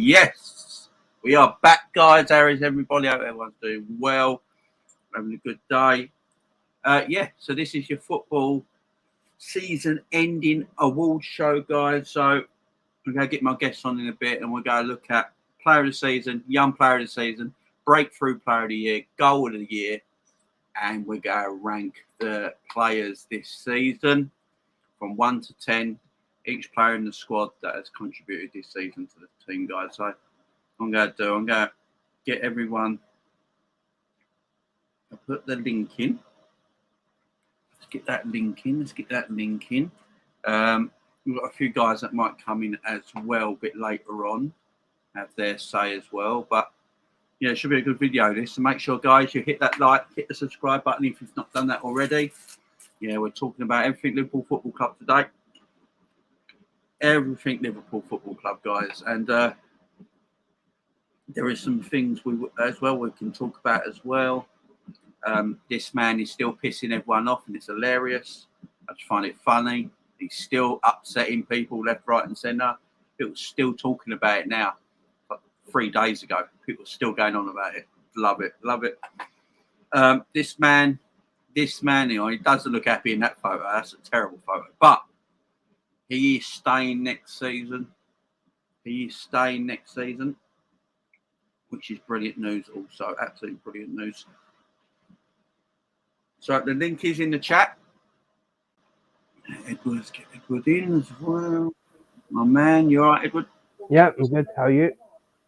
Yes, we are back, guys. How is everybody? Hope everyone's doing well, having a good day. So this is your football season ending award show, guys. So I'm going to get my guests on in a bit, and we're going to look at player of the season, young player of the season, breakthrough player of the year, goal of the year, and we're going to rank the players this season from 1 to 10. Each player in the squad that has contributed this season to the team, guys. So I'm going to get everyone. I'll put the link in. Let's get that link in. We've got a few guys that might come in as well a bit later on, have their say as well. But yeah, it should be a good video, this. So make sure, guys, you hit that like, hit the subscribe button if you've not done that already. Yeah, we're talking about everything Liverpool Football Club today. Everything Liverpool Football Club, guys. And there is some things we can talk about as well. This man is still pissing everyone off, and it's hilarious. I just find it funny. He's still upsetting people left, right, and centre. People are still talking about it now. Like 3 days ago, people are still going on about it. Love it. This man, he doesn't look happy in that photo. That's a terrible photo. But he is staying next season. Which is brilliant news also. Absolutely brilliant news. So the link is in the chat. Edward's get Edward in as well. My man, you all right, Edward? Yeah, I'm good. How are you?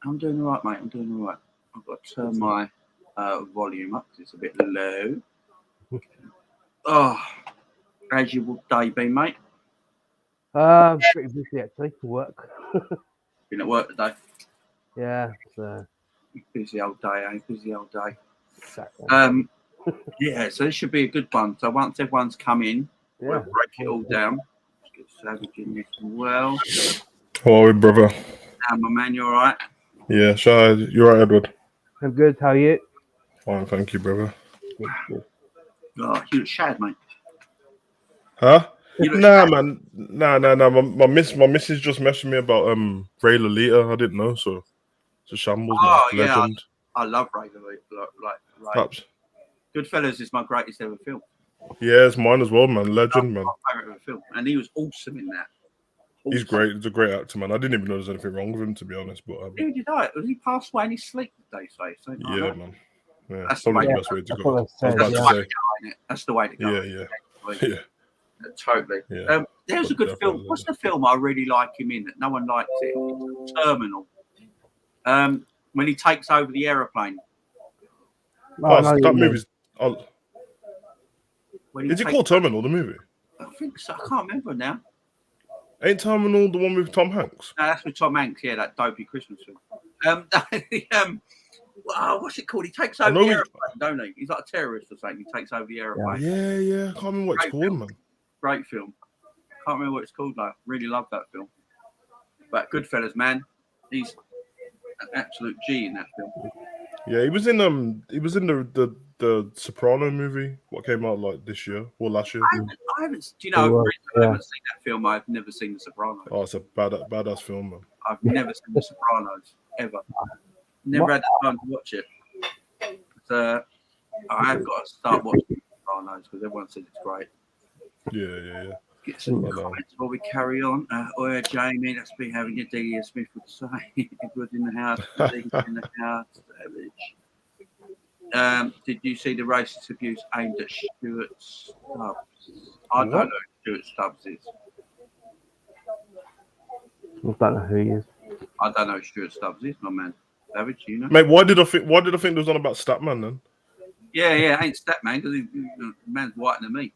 I'm doing all right, mate. I've got to turn my volume up because it's a bit low. Oh, how's your day been, mate? Pretty busy actually for work. Been at work today? Yeah, busy old day, eh? exactly. Yeah, so this should be a good one. So once everyone's come in, we'll break it all down. Let's get Savage in this as well. How are we, brother? My man, you all right? Yeah, Shah, you all right, Edward? I'm good. How are you? Fine, thank you, brother. Good. Oh, you look shad, mate. Huh? Nah, man. Nah. My missus just messaged me about Ray Lolita. I didn't know, so it's a shambles. Oh, man. yeah, Legend. I love Ray Lolita. Like Perhaps. Goodfellas is my greatest ever film. Yeah, it's mine as well, man. Legend, man. My favorite ever film, and he was awesome in that. Awesome. He's great. He's a great actor, man. I didn't even know there's anything wrong with him, to be honest. But who did I? Was he passed away in his sleep? Did they say? Yeah, man. Yeah, that's probably the best way to that's go. what I said, That's the way to go. Yeah. Totally. Yeah. There's a good film. What's the film I really like him in that no one likes it? It's Terminal. When he takes over the aeroplane. That movie's. Is it called Terminal, the movie? I think so. I can't remember now. Ain't Terminal the one with Tom Hanks? No, that's with Tom Hanks. Yeah, that dopey Christmas film. What's it called? He takes over the aeroplane, don't he? He's like a terrorist or something. He takes over the aeroplane. Yeah. I can't remember what it's called, man. Great film. Can't remember what it's called though. Really love that film. But Goodfellas, man, he's an absolute G in that film. Yeah, he was in the Soprano movie. What came out like this year or last year? I haven't. Do you know? I haven't seen that film. I've never seen The Sopranos. Oh, it's a badass film, man. I've never seen The Sopranos ever. Never had the time to watch it. But, I have got to start watching The Sopranos because everyone says it's great. Yeah. Get some comments while we carry on. Jamie, that's me having a D.S. Smith would say. Edward in the house. In the house. Savage. Did you see the racist abuse aimed at Stuart Stubbs? I don't know who Stuart Stubbs is. I don't know who he is. I don't know who Stuart Stubbs is, my man. Savage, you know? Mate, why did I think there was on about Statman then? Yeah, ain't Statman because the man's whiter than me.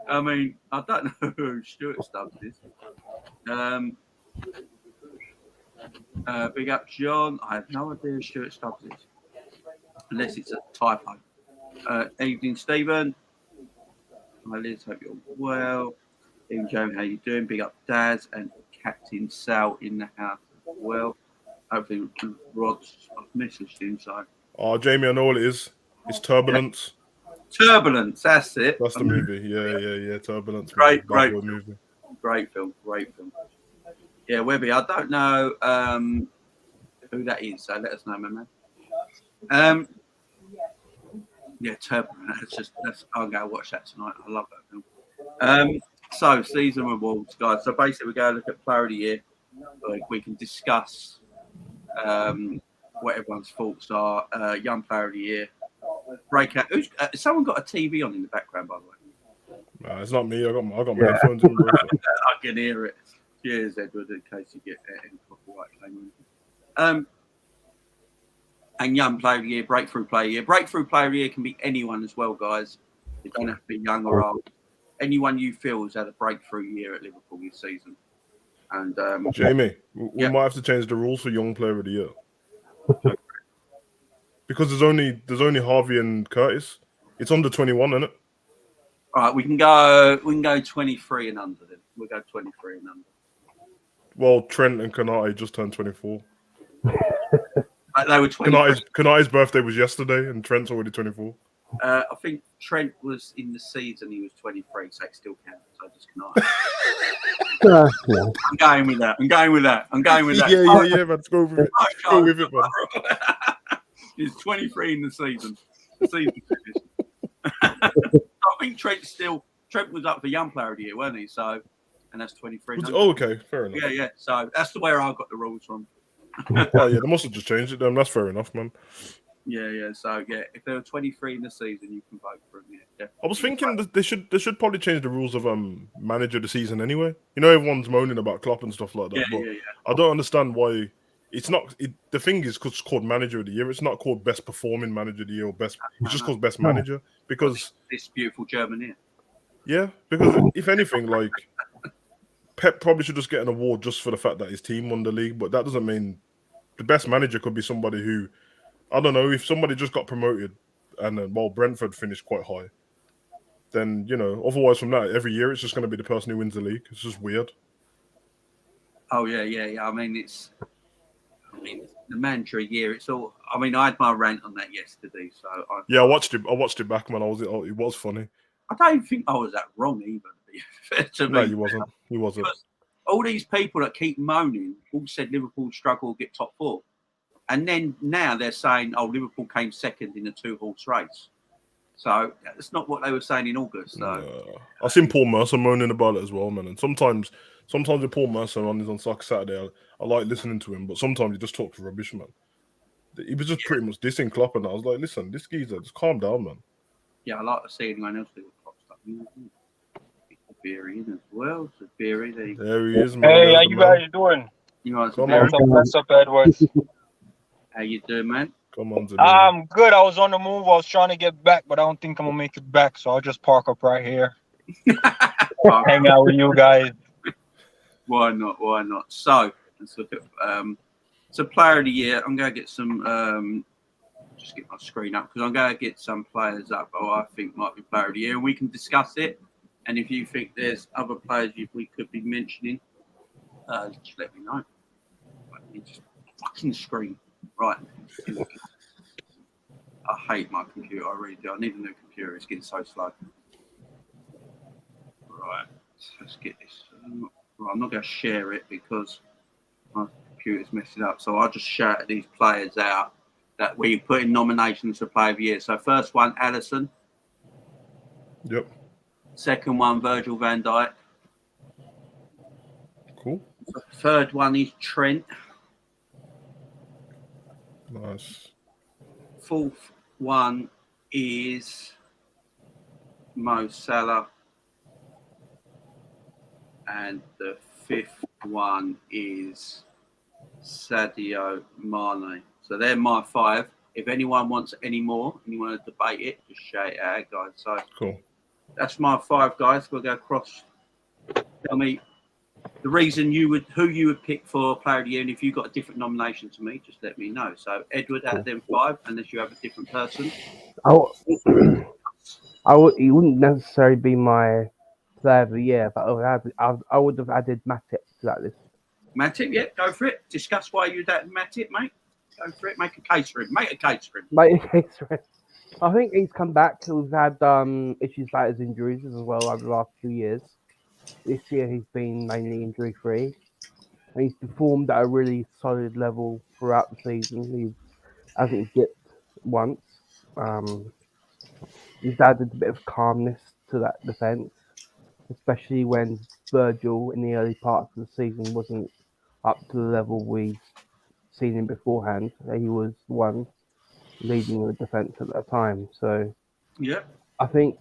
I mean, I don't know who Stuart Stubbs is. Big up, John. I have no idea who Stuart Stubbs is, unless it's a typo. Evening, Stephen. Hi, Liz. Hope you're well. Evening, Joe. How you doing? Big up, Daz and Captain Sal in the house as well. Hopefully, Rod's messaged him. So. Oh, Jamie, I know what it is. It's Turbulence. Turbulence, that's it. That's the movie. Yeah. Turbulence. Great movie. Great film. Yeah, Webby. I don't know who that is, so let us know, my man. Yeah, Turbo. I'm going to watch that tonight. I love that film. So, season awards, guys. So, basically, we're going to look at Player of the Year. We can discuss what everyone's thoughts are. Young Player of the Year. Breakout. Has someone got a TV on in the background, by the way? Nah, it's not me. I got my headphones in. Bro, so. I can hear it. Cheers, Edward, in case you get any copyright claim. And Young Player of the Year, Breakthrough Player of the Year. Breakthrough Player of the Year can be anyone as well, guys. It don't have to be young or old. Anyone you feel has had a breakthrough year at Liverpool this season. And Jamie, we might have to change the rules for Young Player of the Year because there's only Harvey and Curtis. It's under 21, isn't it? All right, we can go 23 and under then. We'll go 23 and under. Well, Trent and Kanate just turned 24. They were 24. Kanate's birthday was yesterday, and Trent's already 24. I think Trent was in the season. He was 23, so it still counts. So just Kanate. I'm going with that. Yeah, man. Let's go with it. Go with it, man. He's 23 in the season. The season finished. I think Trent was up for Young Player of the Year, wasn't he? So, and that's 23. Oh, okay, fair enough. Yeah. So that's where I got the rules from. Oh yeah, they must have just changed it. Then that's fair enough, man. Yeah. So if there were 23 in the season, you can vote for him. Yeah. I was thinking that they should probably change the rules of manager of the season anyway. You know, everyone's moaning about Klopp and stuff like that. Yeah. I don't understand why it's not. The thing is, because it's called manager of the year. It's not called best performing manager of the year or best. It's just called best manager because this beautiful German here. Yeah, because if anything, like Pep probably should just get an award just for the fact that his team won the league, but that doesn't mean the best manager could be somebody who, I don't know, if somebody just got promoted and then, Brentford finished quite high, then, otherwise from that, every year it's just going to be the person who wins the league. It's just weird. Oh, yeah. I mean, the manager year, it's all, I had my rant on that yesterday, so. I watched it back, man. It was funny. I don't think I was that wrong either, to be fair to me. No, you wasn't. Because all these people that keep moaning all said Liverpool struggle to get top four. And then now they're saying, Liverpool came second in a 2-horse race. So that's not what they were saying in August. So. I've seen Paul Mercer moaning about it as well, man. And sometimes with Paul Mercer on Saturday, I like listening to him, but sometimes he just talks rubbish, man. He was just pretty much dissing Klopp, and I was like, listen, this geezer, just calm down, man. Yeah, I like to see anyone else do Klopp stuff. Beery in as well. So Beery, there he is, man. Hey, how you guys doing? What's up, Edward? How you doing, man? Come on, I'm good. I was on the move. I was trying to get back, but I don't think I'm gonna make it back, so I'll just park up right here. Hang out with you guys. Why not? So let's look at Player of the Year. I'm gonna get some just get my screen up because I'm gonna get some players up who I think might be Player of the Year, and we can discuss it. And if you think there's other players we could be mentioning, just let me know. Just fucking screen. Right. I hate my computer. I really do. I need a new computer. It's getting so slow. Right. Let's get this. Right, I'm not going to share it because my computer's messing up. So I'll just shout these players out that we put in nominations for Player of the Year. So first one, Alison. Yep. Second one, Virgil van Dijk. Cool. Third one is Trent. Nice. Fourth one is Mo Salah. And the fifth one is Sadio Mane. So they're my 5. If anyone wants any more and you want to debate it, just shout it out, guys. So cool. That's my 5, guys. We'll go across. Tell me the reason who you would pick for Player of the Year, and if you've got a different nomination to me, just let me know. So Edward, out of them 5, unless you have a different person. He wouldn't necessarily be my Player of the Year, but I would have added Matip to that list. Matip, yeah, go for it. Discuss why you'd add Matip, mate. Go for it. Make a case for him. I think he's come back. He's had issues like his injuries as well over the last few years. This year he's been mainly injury free. and he's performed at a really solid level throughout the season. He hasn't dipped once. He's added a bit of calmness to that defence, especially when Virgil in the early parts of the season wasn't up to the level we've seen him beforehand. He was the one leading the defence at that time. So Yeah. I think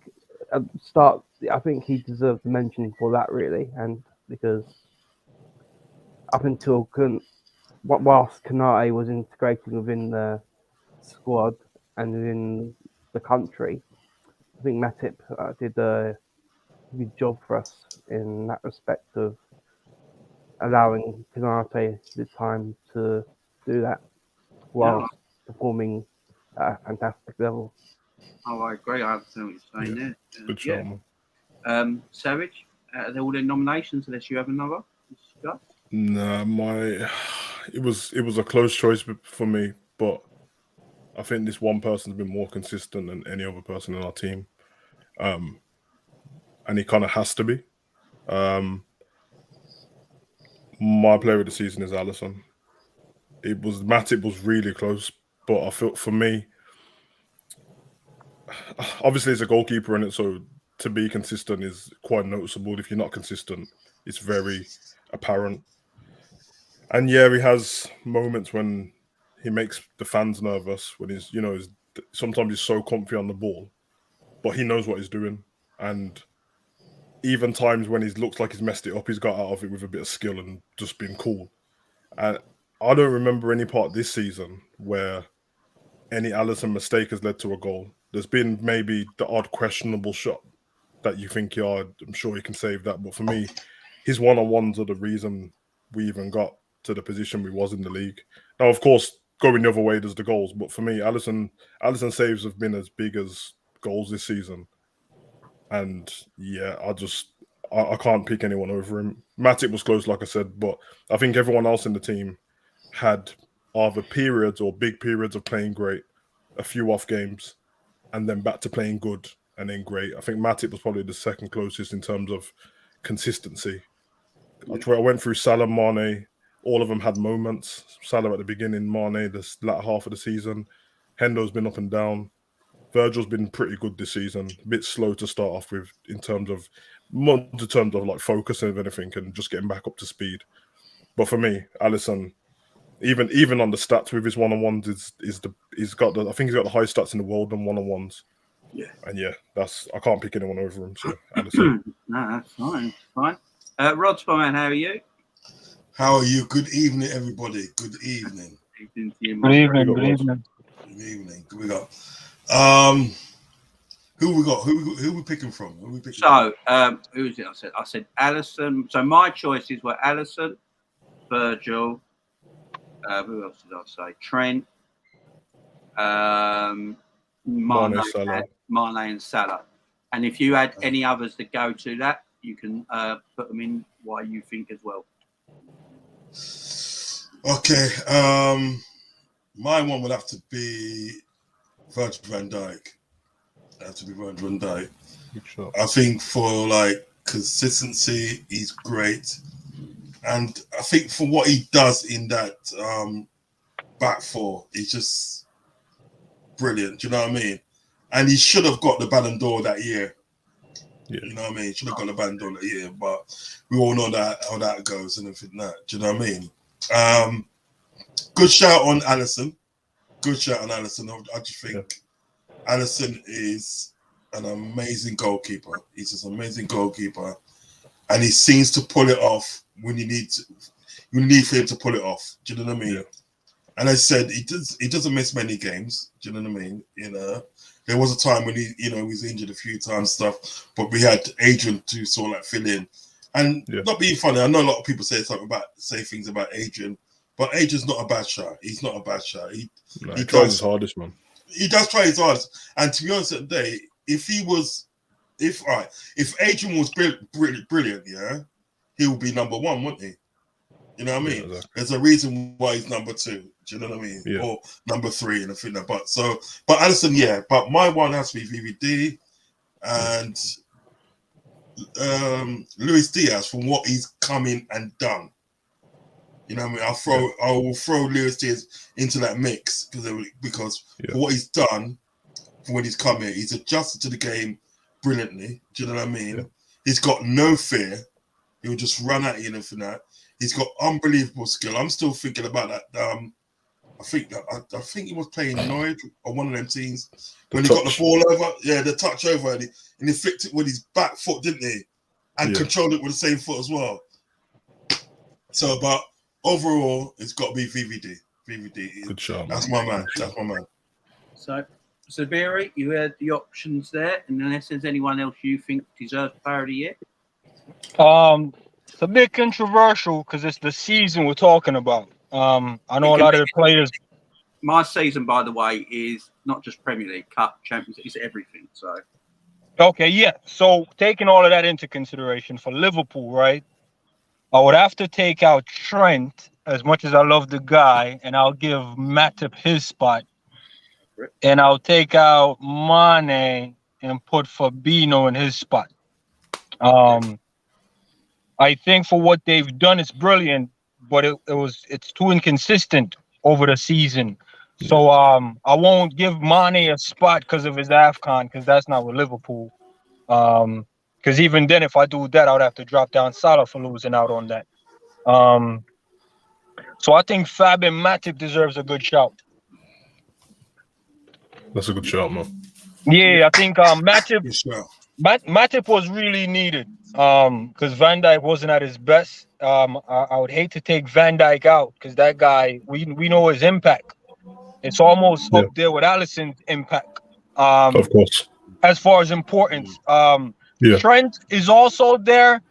at the start, I think he deserves a mention for that really, and because up until whilst Kanate was integrating within the squad and within the country, I think Matip did a good job for us in that respect of allowing Kanate the time to do that whilst performing at a fantastic level. Oh, I agree. I understand what you're saying there. Good show, man. Savage, are there all the nominations unless you have another? Discuss? Nah, it was a close choice for me, but I think this one person's been more consistent than any other person in our team, and he kind of has to be. My player of the season is Alison. Matip was really close, but I felt for me, obviously it's a goalkeeper in it, so to be consistent is quite noticeable. If you're not consistent, it's very apparent. And yeah, he has moments when he makes the fans nervous, when sometimes he's so comfy on the ball, but he knows what he's doing. And even times when he looks like he's messed it up, he's got out of it with a bit of skill and just been cool. And I don't remember any part this season where any Alison mistake has led to a goal. There's been maybe the odd questionable shot that you think, yeah, I'm sure he can save that. But for me, his one-on-ones are the reason we even got to the position we was in the league. Now, of course, going the other way, there's the goals. But for me, Alison saves have been as big as goals this season. And yeah, I can't pick anyone over him. Matip was close, like I said, but I think everyone else in the team had either periods or big periods of playing great, a few off games, and then back to playing good and then great. I think Matip was probably the second closest in terms of consistency. Yeah. I went through Salah, Mane. All of them had moments. Salah at the beginning, Mane the latter half of the season. Hendo's been up and down. Virgil's been pretty good this season. A bit slow to start off with in terms of like focus and anything and just getting back up to speed. But for me, Alison, even on the stats with his one-on-ones, he's got the highest stats in the world on one-on-ones. Yeah. And yeah, I can't pick anyone over him. So Alison. No, that's fine. Fine. Rod Spyman, how are you? How are you? Good evening, everybody. Good evening. Good evening. Good evening. Good evening. Who we got? Who we picking from? So, who is it? I said Alison. So my choices were Alison, Virgil. Who else did I say? Trent. Mane and Salah. And if you had any others that go to that, you can put them in why you think as well. Okay. My one would have to be Virgil van Dijk. Sure. I think for like consistency, he's great. And I think for what he does in that back four, he's just brilliant. Do you know what I mean? And he should have got the Ballon d'Or that year. Yeah. You know what I mean? He should have got the Ballon d'Or that year, but we all know how that goes and everything that. Do you know what I mean? Good shout on Alison. I just think Alison is an amazing goalkeeper. He's just an amazing goalkeeper. And he seems to pull it off when you need for him to pull it off. Do you know what I mean? Yeah. And I said he doesn't miss many games. Do you know what I mean? You know, there was a time when he was injured a few times, stuff, but we had Adrian to sort of like fill in. And not being funny, I know a lot of people say things about Adrian, but Adrian's not a bad shot. He's not a bad shot. He tries his hardest, man. He does try his hardest. And to be honest, today, if Adrian was brilliant, yeah, he would be number one, wouldn't he? You know what I mean? Yeah, exactly. There's a reason why he's number two. Do you know what I mean? Yeah. Or number three and everything like that. But Alison, yeah. But my one has to be VVD and Luis Diaz from what he's come in and done. You know what I mean? I will throw Lewis Diaz into that mix because for what he's done, for when he's come here, he's adjusted to the game brilliantly. Do you know what I mean? Yeah. He's got no fear. He'll just run at you and for that. He's got unbelievable skill. I'm still thinking about that. I think he was playing Norwich or one of them teams when he got the ball over. Yeah, the touch over and he flicked it with his back foot, didn't he? And controlled it with the same foot as well. So, but overall, it's got to be VVD. VVD. Good shot. That's my man. That's my man. So Barry, you heard the options there, and unless there's anyone else you think deserves Player of the Year. It's a bit controversial because it's the season we're talking about. I know a lot of the players. My season, by the way, is not just Premier League, Cup, Champions League, it's everything. So. Okay, yeah. So taking all of that into consideration for Liverpool, right? I would have to take out Trent, as much as I love the guy, and I'll give Matip his spot. And I'll take out Mane and put Fabinho in his spot. I think for what they've done, it's brilliant, but it's too inconsistent over the season. So I won't give Mane a spot because of his AFCON, because that's not with Liverpool. Because even then, if I do that, I would have to drop down Salah for losing out on that. So I think Fab and Matip deserves a good shout. That's a good shout, man. Yeah, I think Matip was really needed because Van Dijk wasn't at his best. I would hate to take Van Dijk out because that guy, we know his impact. It's almost up there with Alisson's impact. Of course. As far as importance. Trent is also there,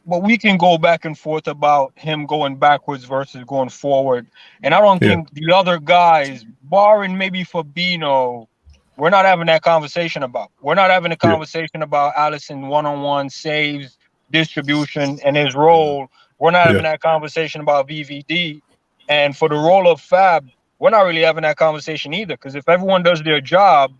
but we can go back and forth about him going backwards versus going forward. And I don't think the other guys, barring maybe Fabinho, we're not having that conversation about. We're not having a conversation about Alisson one-on-one saves, distribution, and his role. We're not having that conversation about VVD. And for the role of Fab, we're not really having that conversation either. Because if everyone does their job,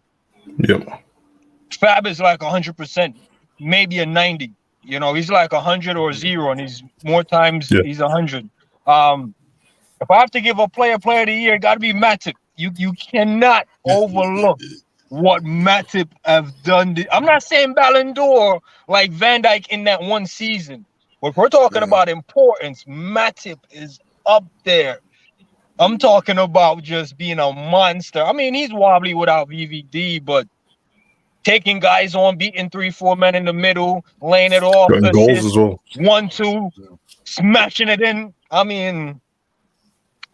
Fab is like 100%, maybe a 90. You know, he's like 100 or 0, and he's more times he's 100. If I have to give a player of the year, it got to be Matip. You cannot overlook what Matip have done. I'm not saying Ballon d'Or like Van Dijk in that one season. But if we're talking about importance, Matip is up there. I'm talking about just being a monster. I mean, he's wobbly without VVD, but taking guys on, beating 3-4 men in the middle, laying it off, getting goals as well. 1-2, smashing it in. I mean,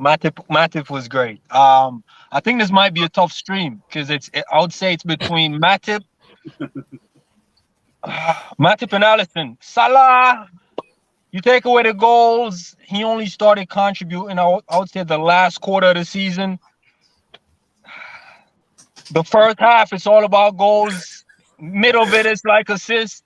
Matip was great. I think this might be a tough stream because I would say it's between Matip and Alisson. Salah, you take away the goals, he only started contributing, I would say, the last quarter of the season. The first half, it's all about goals. Middle of it is like assists.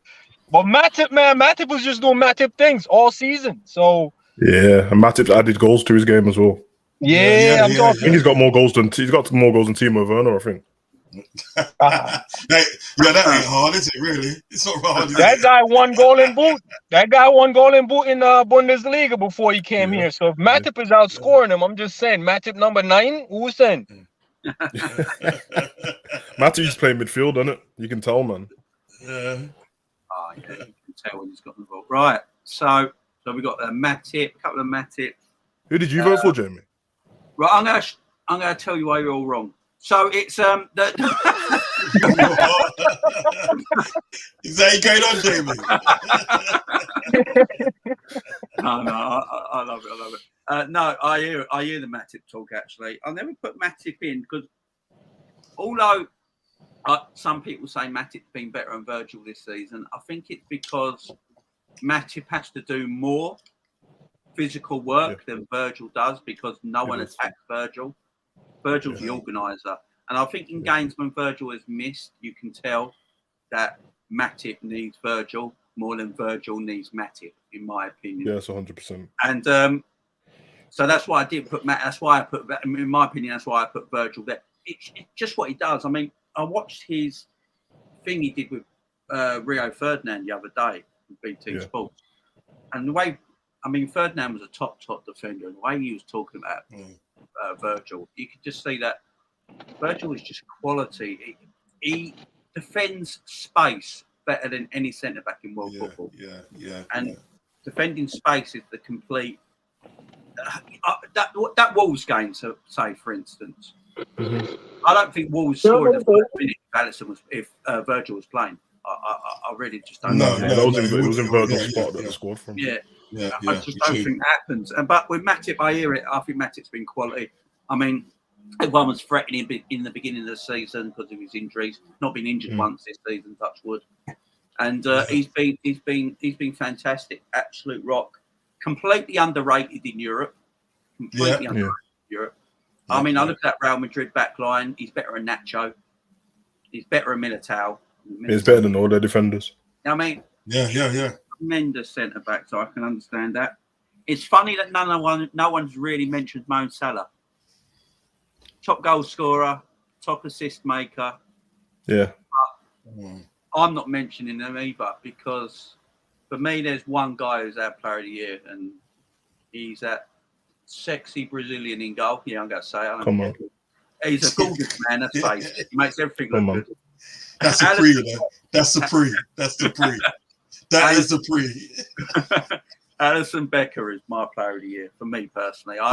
But Matip was just doing Matip things all season. So and Matip added goals to his game as well. I'm talking. I think he's got more goals than Timo Werner, I think. That ain't hard, is it? Really, it's not hard. That guy won Golden Boot. That guy won Golden Boot in Bundesliga before he came here. So if Matip is outscoring him, I'm just saying Matip number 9. Who's saying? Matip's playing midfield, isn't it? You can tell, man. You can tell when he's got the ball. Right. So we got a couple of Matip. Who did you vote for, Jamie? Right, I'm gonna tell you why you're all wrong. So it's Is that going on, Jamie? No, I love it. No, I hear the Matip talk. Actually, I'll never put Matip in because although some people say Matip's been better than Virgil this season, I think it's because Matip has to do more physical work than Virgil does because no one attacks Virgil. Virgil's the organizer. And I think in games when Virgil has missed, you can tell that Matip needs Virgil more than Virgil needs Matip, in my opinion. Yes, 100%. And so that's why I did put Matt. That's why I put, in my opinion, that's why I put Virgil there. It's just what he does. I mean, I watched his thing he did with Rio Ferdinand the other day with BT Sports. And the way I mean, Ferdinand was a top defender. And the way he was talking about Virgil, you could just see that Virgil is just quality. He defends space better than any centre back in world football. And defending space is the complete. That Wolves game, so say for instance, I don't think Wolves scored the first minute if Virgil was playing. I really just don't. It was in Virgil's spot that they scored from. I just don't think that happens. But with Matip, I hear it. I think Matip's been quality. I mean, everyone was threatening in the beginning of the season because of his injuries. Not been injured once this season, touch wood. And he's been fantastic. Absolute rock. Completely underrated in Europe. Completely underrated in Europe. I mean, I look at that Real Madrid back line. He's better than Nacho. He's better than Militao. He's better than all their defenders. I mean, yeah. Tremendous centre back, so I can understand that. It's funny that no one's really mentioned Mo Salah. Top goal scorer, top assist maker. Yeah. I'm not mentioning them either because for me, there's one guy who's our player of the year, and he's that sexy Brazilian in goal. Yeah, I'm going to say it. Come on. He's a gorgeous man, that's face. He makes everything look good. That's a pre, That's the pre. That is the pre. Alison Becker is my player of the year for me personally. I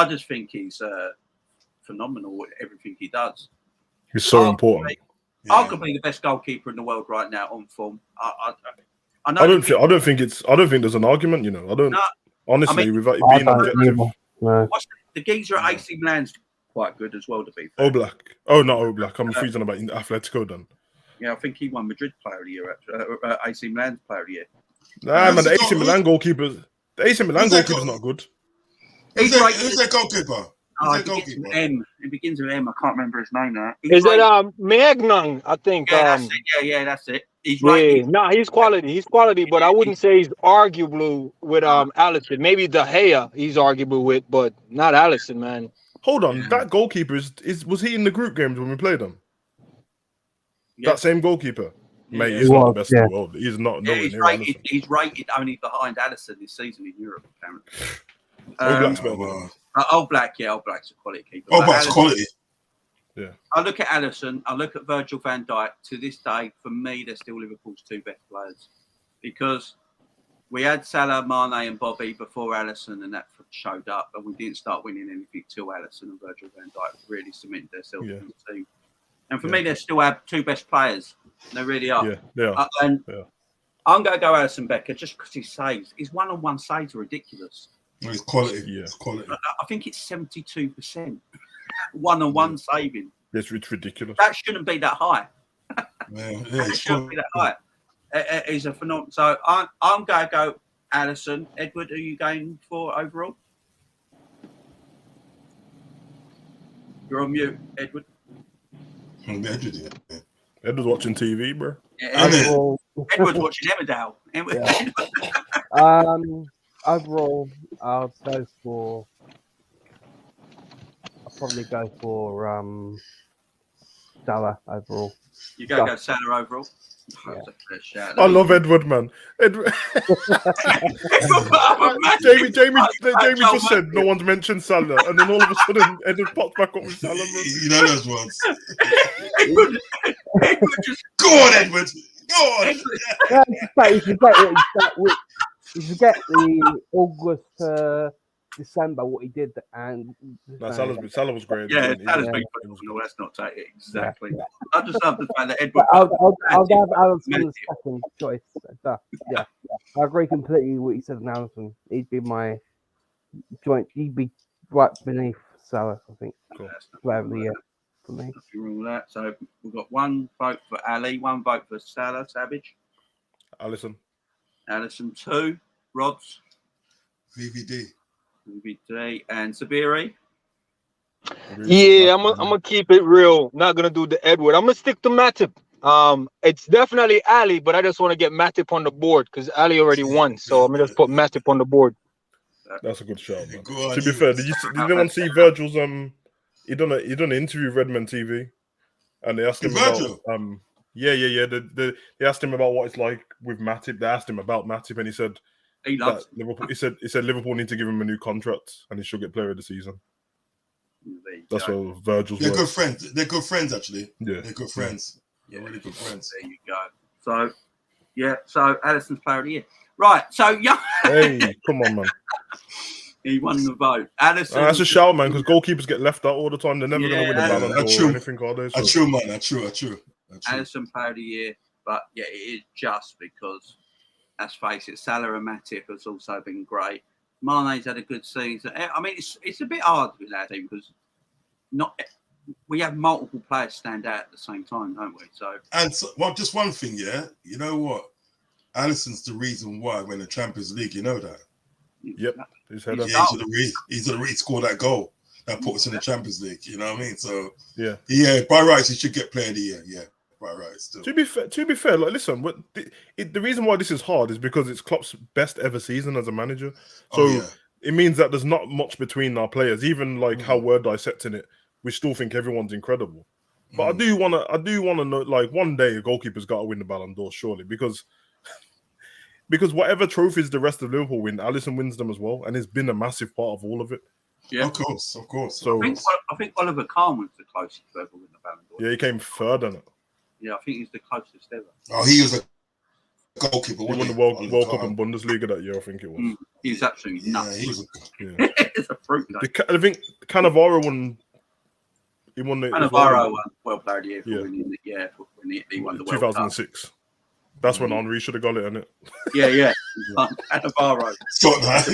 just think he's phenomenal with everything he does. He's so important. Arguably the best goalkeeper in the world right now on form. I don't think there's an argument. You know, honestly, without being objective. The geezer at AC Milan's quite good as well, to be fair. Oblak. Oh, not Oblak. I'm freezing about Atletico then. Yeah, I think he won Madrid Player of the Year, AC Milan's Player of the Year. Nah, man, the AC Milan goalkeeper's not good. Who's their goalkeeper? It begins with M. I can't remember his name now. Is it Magnung? I think. Yeah, that's it. That's it. He's right. No, he's quality. He's quality, but I wouldn't say he's arguable with Allison. Maybe De Gea he's arguable with, but not Allison, man. Hold on, that goalkeeper was he in the group games when we played him? Yeah. That same goalkeeper, mate, he's not the best in the world. He's not. He's rated only behind Allison this season in Europe, apparently. Black's a quality keeper. Black's quality. Yeah. I look at Allison. I look at Virgil van Dijk. To this day, for me, they're still Liverpool's two best players because we had Salah, Mane, and Bobby before Allison, and that showed up, and we didn't start winning anything till Allison and Virgil van Dijk really cemented themselves in the team. And for me, they still have two best players. They really are. Yeah, they are. I'm going to go Alison Becker just because he saves. His one-on-one saves are ridiculous. It's quality. Yeah, it's quality. I think it's 72% one-on-one saving. It's ridiculous. That shouldn't be that high. It shouldn't be that high. He's a phenomenon. So I'm going to go Allison. Edward, are you going for overall? You're on mute, Edward. Edward's watching TV, bro. Yeah, Edward's watching Emmerdale. Overall, I'll probably go for Salah overall. You go Salah overall? Yeah. I love Edward, man. Jamie just said no one's mentioned Salah, and then all of a sudden Edward pops back up with Salah. Man. You know those ones. Edward just go on, Edward. Go on. You forget the August December what he did, and Salah was great. Yeah, Salah's been phenomenal. Let's not take it exactly. I just love the fact that Edward. I'll have Allison as second choice. Yeah, I agree completely with what you said, on Allison. He'd be my joint. He'd be right beneath Salah, I think. Cool. Player of the year for me. Nothing wrong with that. So we've got one vote for Ali, one vote for Salah, Savage. Allison 2, Rods. VVD and Sabiri. Yeah, I'm gonna keep it real. Not gonna do the Edward. I'm gonna stick to Matip. It's definitely Ali, but I just want to get Matip on the board because Ali already won. So I'm gonna just put Matip on the board. That's a good shout, man. To be fair, did anyone see Virgil's he done an interview with Redman TV, and they asked him about they asked him about what it's like with Matip. They asked him about Matip, and he said He loves that Liverpool. He said Liverpool need to give him a new contract, and he should get Player of the Season. That's what Virgil's. They're words. good friends. They're good friends, actually. Yeah, they're good friends. They're really good friends. There you go. So, yeah. So Alisson's Player of the Year. Right. So Hey, come on, man. He won the vote. Alisson. That's a shout, man, because goalkeepers get left out all the time. They're never going to win a Ballon d'Or true. or anything, are they? So. True, man. True. Alisson Player of the Year, but yeah, it is just because, let's face it, Salah and Matip has also been great. Mane's had a good season. I mean, it's a bit hard with that team because we have multiple players stand out at the same time, don't we? Well, just one thing, yeah. You know what? Alisson's the reason why we're in the Champions League. You know that. Yep. He's the reason he scored that goal that put us in the Champions League. You know what I mean? So yeah, by rights he should get Player of the Year. Yeah, by rights. Still. To be fair, like listen, the reason why this is hard is because it's Klopp's best ever season as a manager. So it means that there's not much between our players. Even like how we're dissecting it, we still think everyone's incredible. But I do wanna know, like, one day a goalkeeper's got to win the Ballon d'Or, surely, because whatever trophies the rest of Liverpool win, Alisson wins them as well, and it's been a massive part of all of it. Yeah, of course. So I think Oliver Kahn was the closest to ever win the Ballon d'Or. Yeah, he came third on it. Yeah, I think he's the closest ever. Oh, he was a goalkeeper. He won the World Cup and Bundesliga that year, I think it was. He was absolutely nuts. It's a fruit. I think Cannavaro won. He won the Cannavaro won World Player of the Year for winning he won the World Cup. 2006. That's when Henry should have got it, innit? Yeah. Cannavaro.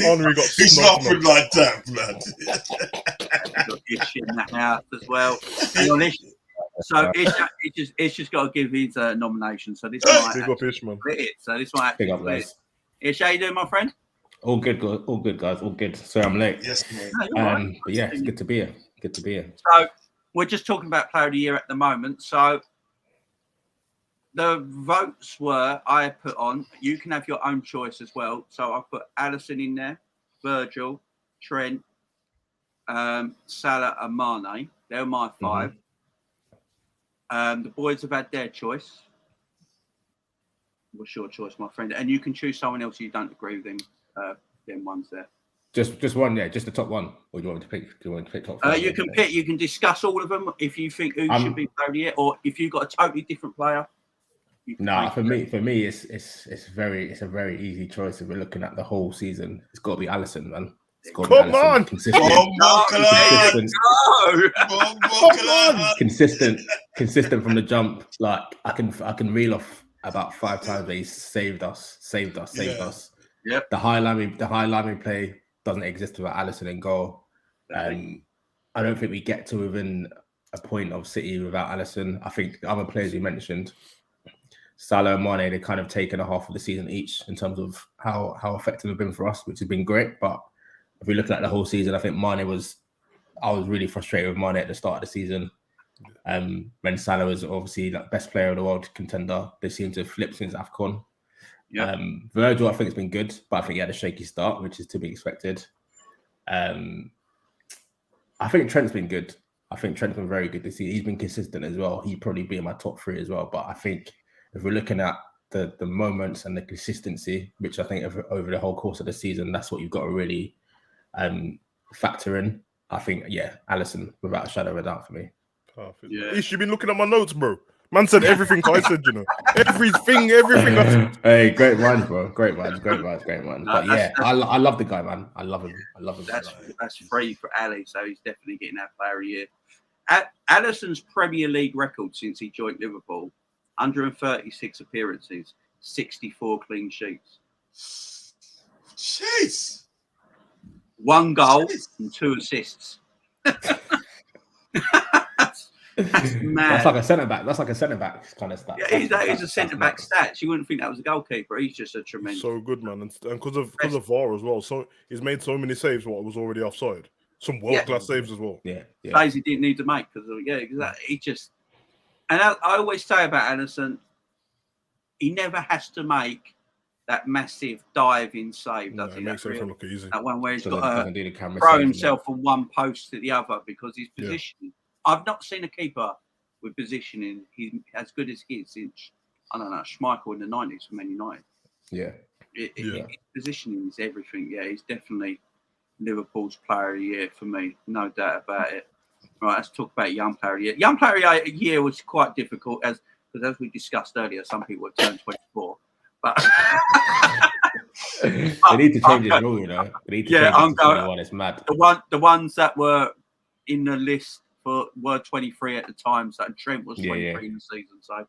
Henry got he's not good like that, blood. Got Ish in that house as well. So Ish just got to give his nomination. So this might big up Ish, man. So this might big up, guys. Ish, how you doing, my friend? All good, guys. All good. Sorry, I'm late. Yes, man. No, right. But yeah, it's good to be here. So we're just talking about Player of the Year at the moment. So the votes were I put on. You can have your own choice as well. So I put Alisson in there, Virgil, Trent, Salah, and Mane. They're my five. The boys have had their choice. What's your choice, my friend? And you can choose someone else you don't agree with them ones there. Just one, yeah, just the top one. Or do you want to pick? Top five? You can pick. You can discuss all of them if you think who should be Player of the Year, or if you've got a totally different player. For me, it's a very easy choice. If we're looking at the whole season, it's got to be Alisson, man. Come on, consistent from the jump. Like I can reel off about 5 times that he's saved us. Yep. The high line play doesn't exist without Alisson in goal. I don't think we get to within a point of City without Alisson. I think the other players you mentioned, Salah and Mane, they've kind of taken a half of the season each in terms of how effective they've been for us, which has been great. But if we look at the whole season, I think I was really frustrated with Mane at the start of the season. When Salah was obviously like best player of the world contender, they seem to have flipped since AFCON. Yeah. Virgil, I think it's been good, but I think he had a shaky start, which is to be expected. I think Trent's been good. I think Trent's been very good this season. He's been consistent as well. He'd probably be in my top 3 as well. But I think if we're looking at the moments and the consistency, which I think over the whole course of the season, that's what you've got to really factor in. I think, Alisson, without a shadow of a doubt for me. Perfect. Yeah. You've been looking at my notes, bro. Man said everything I said, you know. Everything I said. Hey, great minds, bro. Great minds. But yeah, I love the guy, man. I love him. That's free for Ali, so he's definitely getting that Player of the Year. Alisson's Premier League record since he joined Liverpool, 136 appearances, 64 clean sheets. Jeez. 1 goal and 2 assists. That's mad. That's like a centre back. That's like a centre back kind of stat. Yeah, that is a centre back stat. You wouldn't think that was a goalkeeper. He's just a tremendous. So good, man, and because of VAR as well. So he's made so many saves. What was already offside. Some world class saves as well. Yeah. Plays he didn't need to make because exactly. He just. And I always say about Alisson, he never has to make that massive diving save, does he? It makes everything look easy. That one where he's got to throw himself from one post to the other because his positioning. I've not seen a keeper with positioning as good as he is since, I don't know, Schmeichel in the 90s for Man United. Yeah. Yeah. His positioning is everything. Yeah, he's definitely Liverpool's player of the year for me, no doubt about it. Right, let's talk about young player of the year. Young player of the year was quite difficult because as we discussed earlier, some people have turned 24. But they need to change his rule, you know. They need to change it to 21. It's mad. The ones that were in the list were 23 at the time. So Trent was 23 in the season. So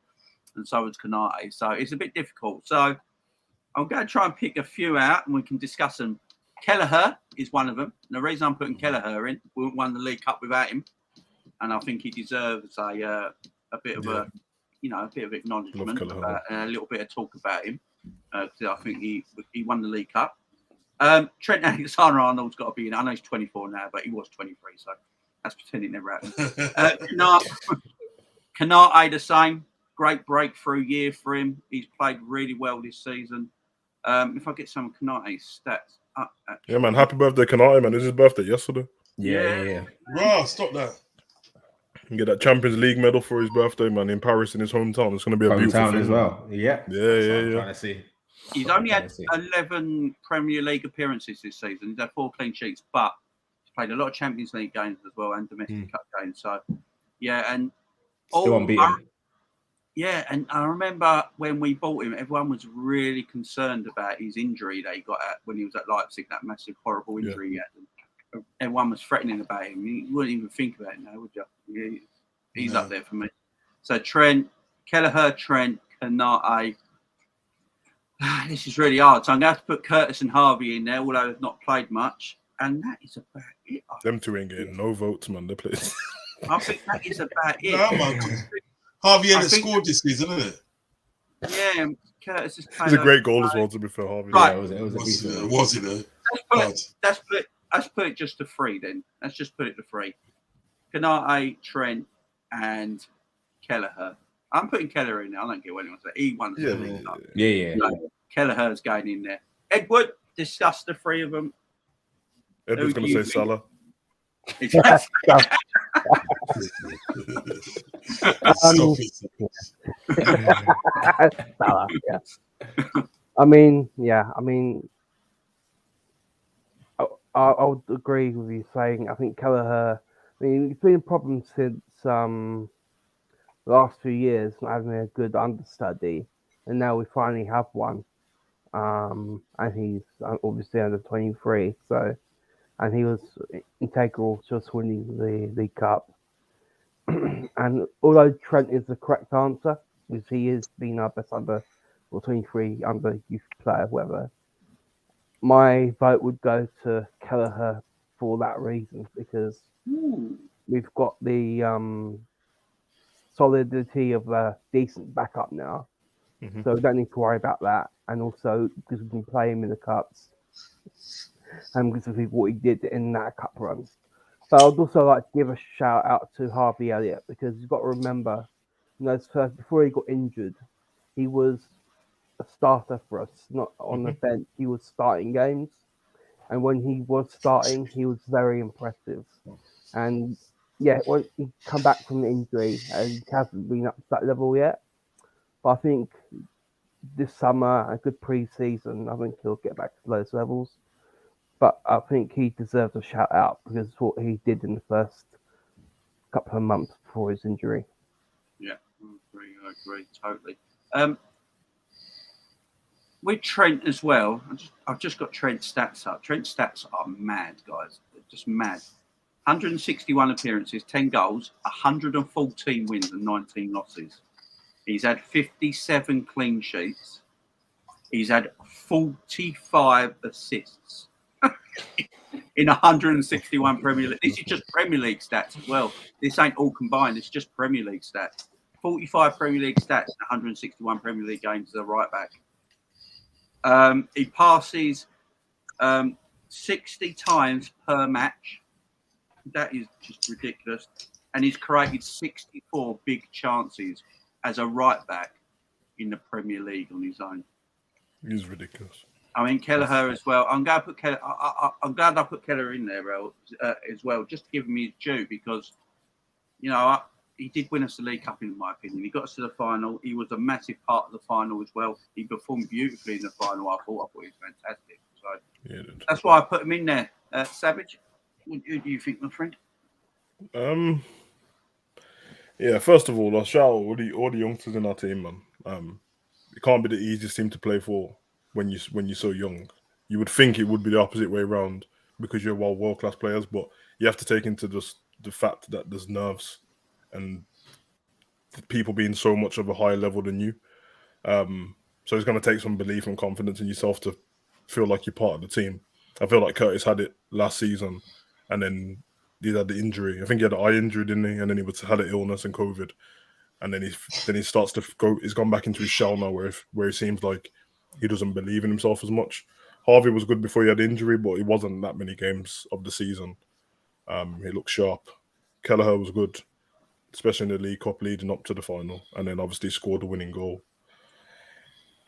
was Konate. So it's a bit difficult. So I'm going to try and pick a few out, and we can discuss them. Kelleher is one of them. And the reason I'm putting Kelleher in, we won the League Cup without him, and I think he deserves a bit of a bit of acknowledgement about, and a little bit of talk about him. I think he won the League Cup. Trent Alexander-Arnold's got to be in. I know he's 24 now, but he was 23, so that's pretending it never happened. Konate the same. Great breakthrough year for him. He's played really well this season. If I get some Konate's stats up. Actually. Yeah, man. Happy birthday, Konate, man. This is his birthday yesterday. Yeah. Bro, stop that. And get that Champions League medal for his birthday, man, in Paris, in his hometown. It's going to be a beautiful thing as well. Yeah. Yeah. Trying to see. He's only had 11 Premier League appearances this season. He's had 4 clean sheets, but he's played a lot of Champions League games as well and domestic cup games. So, yeah, and still unbeaten. And I remember when we bought him, everyone was really concerned about his injury that he got at when he was at Leipzig, that massive, horrible injury he had. Everyone was threatening about him. You wouldn't even think about it now, would you? He's up there for me. So Trent, Kelleher, Trent, Konate. This is really hard. So I'm going to have to put Curtis and Harvey in there, although they've not played much. And that is about it. Them two ain't getting no votes, man. They play. I think that is about it. No, man. Harvey Elliot scored this season, isn't it? Yeah, Curtis is playing. It's a great goal as well, to be fair, Harvey. Right. Yeah, it was it? Let's put it just to 3 then. Let's just put it to 3. Konate, Trent, and Kelleher. I'm putting Kelleher in there. I don't care what anyone says. He won the League Cup. Yeah. So Kelleher's going in there. Edward, discuss the 3 of them. Edward's going to say Salah. I would agree with you saying I think Kelleher. It's been a problem since the last few years not having a good understudy, and now we finally have one. And he's obviously under 23, and he was integral to us winning the League Cup. And although Trent is the correct answer, because he has been our best under 23 under youth player, whatever, my vote would go to Kelleher for that reason, because we've got the solidity of a decent backup now. So we don't need to worry about that. And also because we can play him in the cups and because of what he did in that cup run. But I'd also like to give a shout out to Harvey Elliot, because you've got to remember, before he got injured, he was a starter for us, not on the bench. He was starting games. And when he was starting, he was very impressive. And when he come back from the injury, and he hasn't been up to that level yet. But I think this summer, a good pre-season, I think he'll get back to those levels. But I think he deserves a shout out because of what he did in the first couple of months before his injury. Yeah, I agree totally. With Trent as well, I've just got Trent's stats up. Trent's stats are mad, guys. They're just mad. 161 appearances, 10 goals, 114 wins and 19 losses. He's had 57 clean sheets. He's had 45 assists in 161 Premier League. This is just Premier League stats as well. This ain't all combined. It's just Premier League stats. 45 Premier League stats in 161 Premier League games as a right back. He passes 60 times per match. That is just ridiculous. And he's created 64 big chances as a right back in the Premier League on his own. He's ridiculous. I mean, Kelleher as well. I'm glad I put Kelleher in there as well, just to give him his due, because, he did win us the League Cup, in my opinion. He got us to the final. He was a massive part of the final as well. He performed beautifully in the final. I thought he was fantastic. So that's why I put him in there. Savage, who do you think, my friend? Yeah, first of all, I'll shout out all the youngsters in our team, man. It can't be the easiest team to play for when you're so young. You would think it would be the opposite way around because you're world-class players, but you have to take into just the fact that there's nerves and people being so much of a higher level than you. So it's going to take some belief and confidence in yourself to feel like you're part of the team. I feel like Curtis had it last season, and then he had the injury. I think he had an eye injury, didn't he? And then he had an illness and COVID. And then he starts to go. He's gone back into his shell now, where he seems like he doesn't believe in himself as much. Harvey was good before he had injury, but he wasn't that many games of the season. He looked sharp. Kelleher was good, especially in the League Cup leading up to the final, and then obviously scored the winning goal.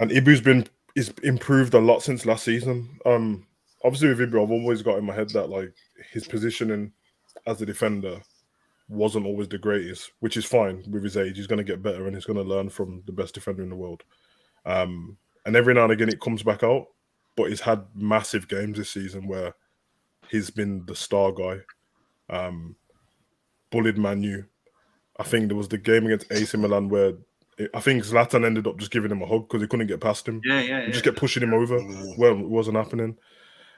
And he's improved a lot since last season. Obviously with Ibu, I've always got in my head that like his positioning as a defender wasn't always the greatest, which is fine with his age. He's going to get better and he's going to learn from the best defender in the world. And every now and again it comes back out, but he's had massive games this season where he's been the star guy. Bullied Man U. I think there was the game against AC Milan where I think Zlatan ended up just giving him a hug because he couldn't get past him. He just kept pushing him over. Well, it wasn't happening.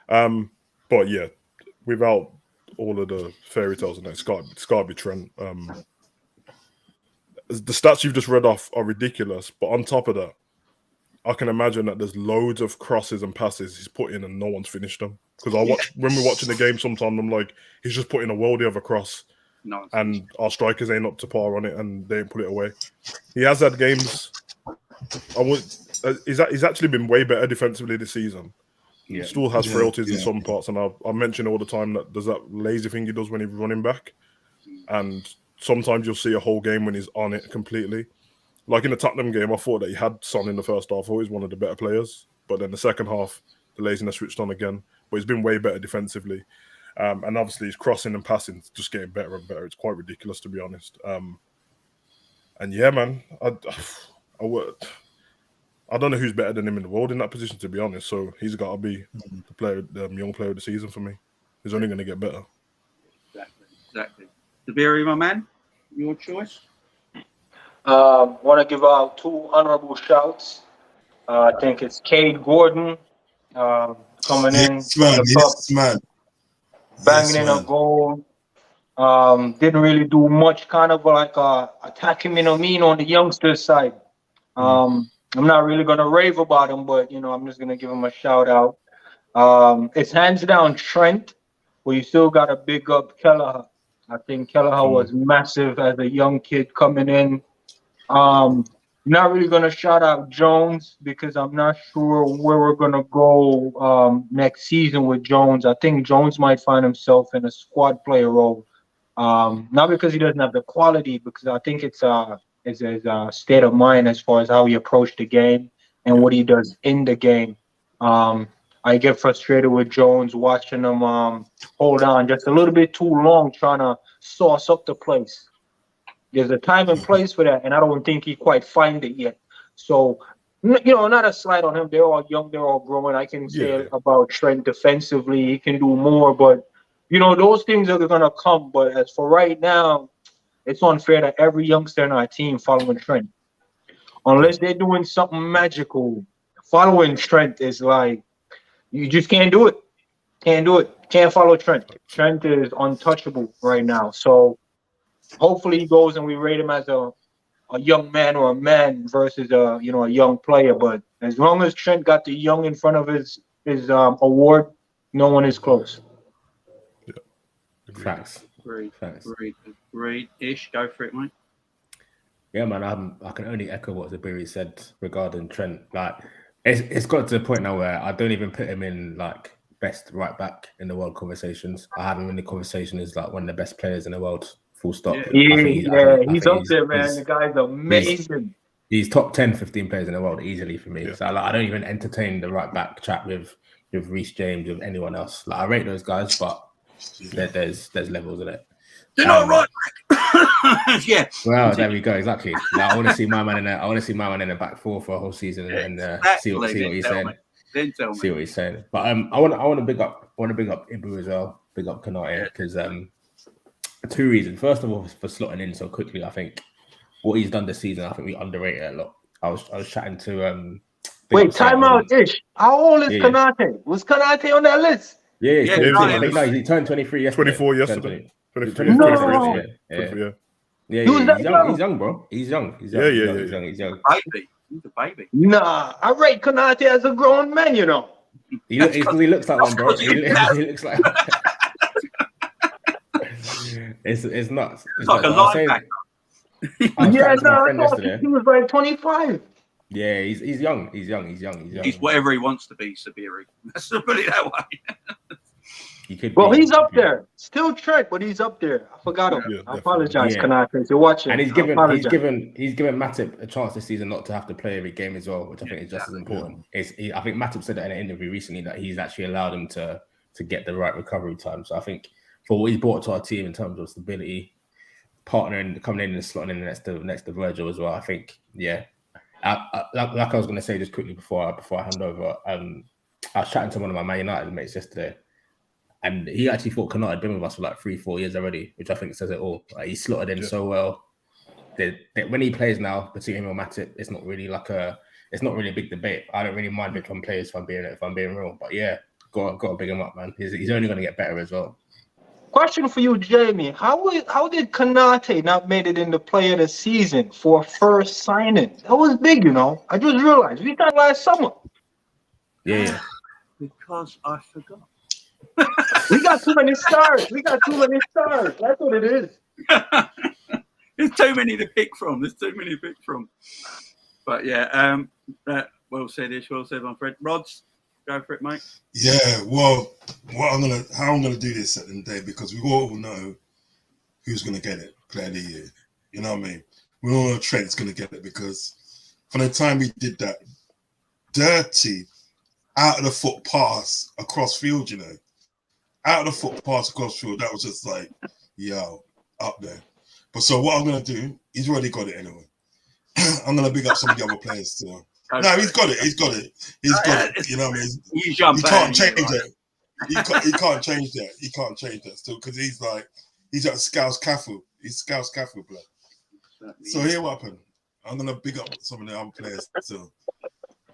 But yeah, without all of the fairy tales and that, it's got to be Trent. The stats you've just read off are ridiculous, but on top of that, I can imagine that there's loads of crosses and passes he's put in and no one's finished them. Because when we're watching the game, sometimes I'm like, he's just putting a worldie of a cross, and our strikers ain't up to par on it, and they ain't put it away. He has had games. He's actually been way better defensively this season. He still has frailties in some parts, and I mention all the time that there's that lazy thing he does when he's running back, and sometimes you'll see a whole game when he's on it completely. Like in the Tottenham game, I thought that he had Son in the first half. I thought he was one of the better players, but then the second half, the laziness switched on again. But he's been way better defensively, and obviously his crossing and passing just getting better and better. It's quite ridiculous, to be honest. And yeah, man, I don't know who's better than him in the world in that position, to be honest. So he's got to be the young player of the season for me. He's only going to get better. Exactly. Dabiri, my man, your choice. Want to give out 2 honorable shouts. I think it's Cade Gordon coming in, banging in a goal. Didn't really do much, kind of like attacking Minamino on the youngsters side. I'm not really going to rave about him, but, I'm just going to give him a shout out. It's hands down Trent, but you still got to big up Kelleher. I think Kelleher was massive as a young kid coming in. Not really going to shout out Jones because I'm not sure where we're going to go next season with Jones. I think Jones might find himself in a squad player role. Not because he doesn't have the quality, because I think it's his state of mind as far as how he approached the game and what he does in the game. I get frustrated with Jones watching him hold on just a little bit too long trying to sauce up the place. There's a time and place for that, and I don't think he quite find it yet. So, not a slight on him. They're all young. They're all growing. I can say about Trent defensively, he can do more. But, those things are going to come. But as for right now, it's unfair that every youngster in our team following Trent. Unless they're doing something magical, following Trent is like, you just can't do it. Can't do it. Can't follow Trent. Trent is untouchable right now. So, hopefully he goes and we rate him as a young man or a man versus a young player. But as long as Trent got the young in front of his award, no one is close. Yeah. Facts. Great. Ish, go for it, mate. Yeah, man. I can only echo what Zabiri said regarding Trent. Like, it's got to the point now where I don't even put him in like best right back in the world conversations. I have him in the conversation as like one of the best players in the world. Full stop. He's up there, man. The guy's amazing. He's top 10, 15 players in the world easily for me. Yeah. So I don't even entertain the right back chat with Reece James, with anyone else. Like, I rate those guys, but there's levels in it. You're not right back. Yeah. Well, there we go. Exactly. Now, I want to see my man in there. I want to see my man in the back four for a whole season and see what he's saying. Then tell me. See what he's saying. But I want to big up Ibu as well. Big up Konate because two reasons. First of all, for slotting in so quickly, I think what he's done this season, I think we underrate it a lot. I was chatting to wait, time out, Ish. How old is Konate? Was Konate on that list? Yeah, he turned 23 yesterday. 24 yesterday. 24. No. Yeah, he's young, bro. He's young. He's young. He's a baby. Nah, I rate Konate as a grown man, you know. He looks like one, bro. He looks like it's nuts. It's like a linebacker. Yeah, no, I thought he was like 25. Yeah, he's young. He's whatever he wants to be, Sabiri. Let's put it that way. He's up there. Still Trent, but he's up there. I forgot him. Yeah, I apologize, Konate, if you're watching. And he's given Matip a chance this season not to have to play every game as well, which I think is just as important. I think Matip said that in an interview recently that he's actually allowed him to get the right recovery time. So I think for what he's brought to our team in terms of stability, partnering, coming in and slotting in next to Virgil as well, I think, like I was going to say just quickly before I hand over, I was chatting to one of my Man United mates yesterday, and he actually thought Konate had been with us for like 3-4 years already, which I think says it all. Like, he slotted in so well. When he plays now, between him and Matip, it's not really a big debate. I don't really mind which one plays if I'm being real. But yeah, got to big him up, man. He's only going to get better as well. Question for you, Jamie. How did Konate not made it in the Player of the Season for first signing? That was big, you know. I just realized we done last summer. Yeah. Because I forgot. We got too many stars. That's what it is. There's too many to pick from. But yeah, well said, Ish. Well said, my friend. Rods, go for it, mate. Yeah, well, how I'm gonna do this at the end of the day, because we all know who's gonna get it, Player of the Year. You know what I mean? We all know Trent's gonna get it because from the time he did that dirty out of the foot pass across field, you know. Out of the foot pass across field, that was just like, yo, up there. But so what I'm going to do, he's already got it anyway. I'm going to big up some of the other players still. No, he's got it. You know what I mean? He can't change it. He can't change that. He can't change that still because he's at Scouse Cafu. He's Scouse Cafu blood. So here what happened. I'm going to big up some of the other players still.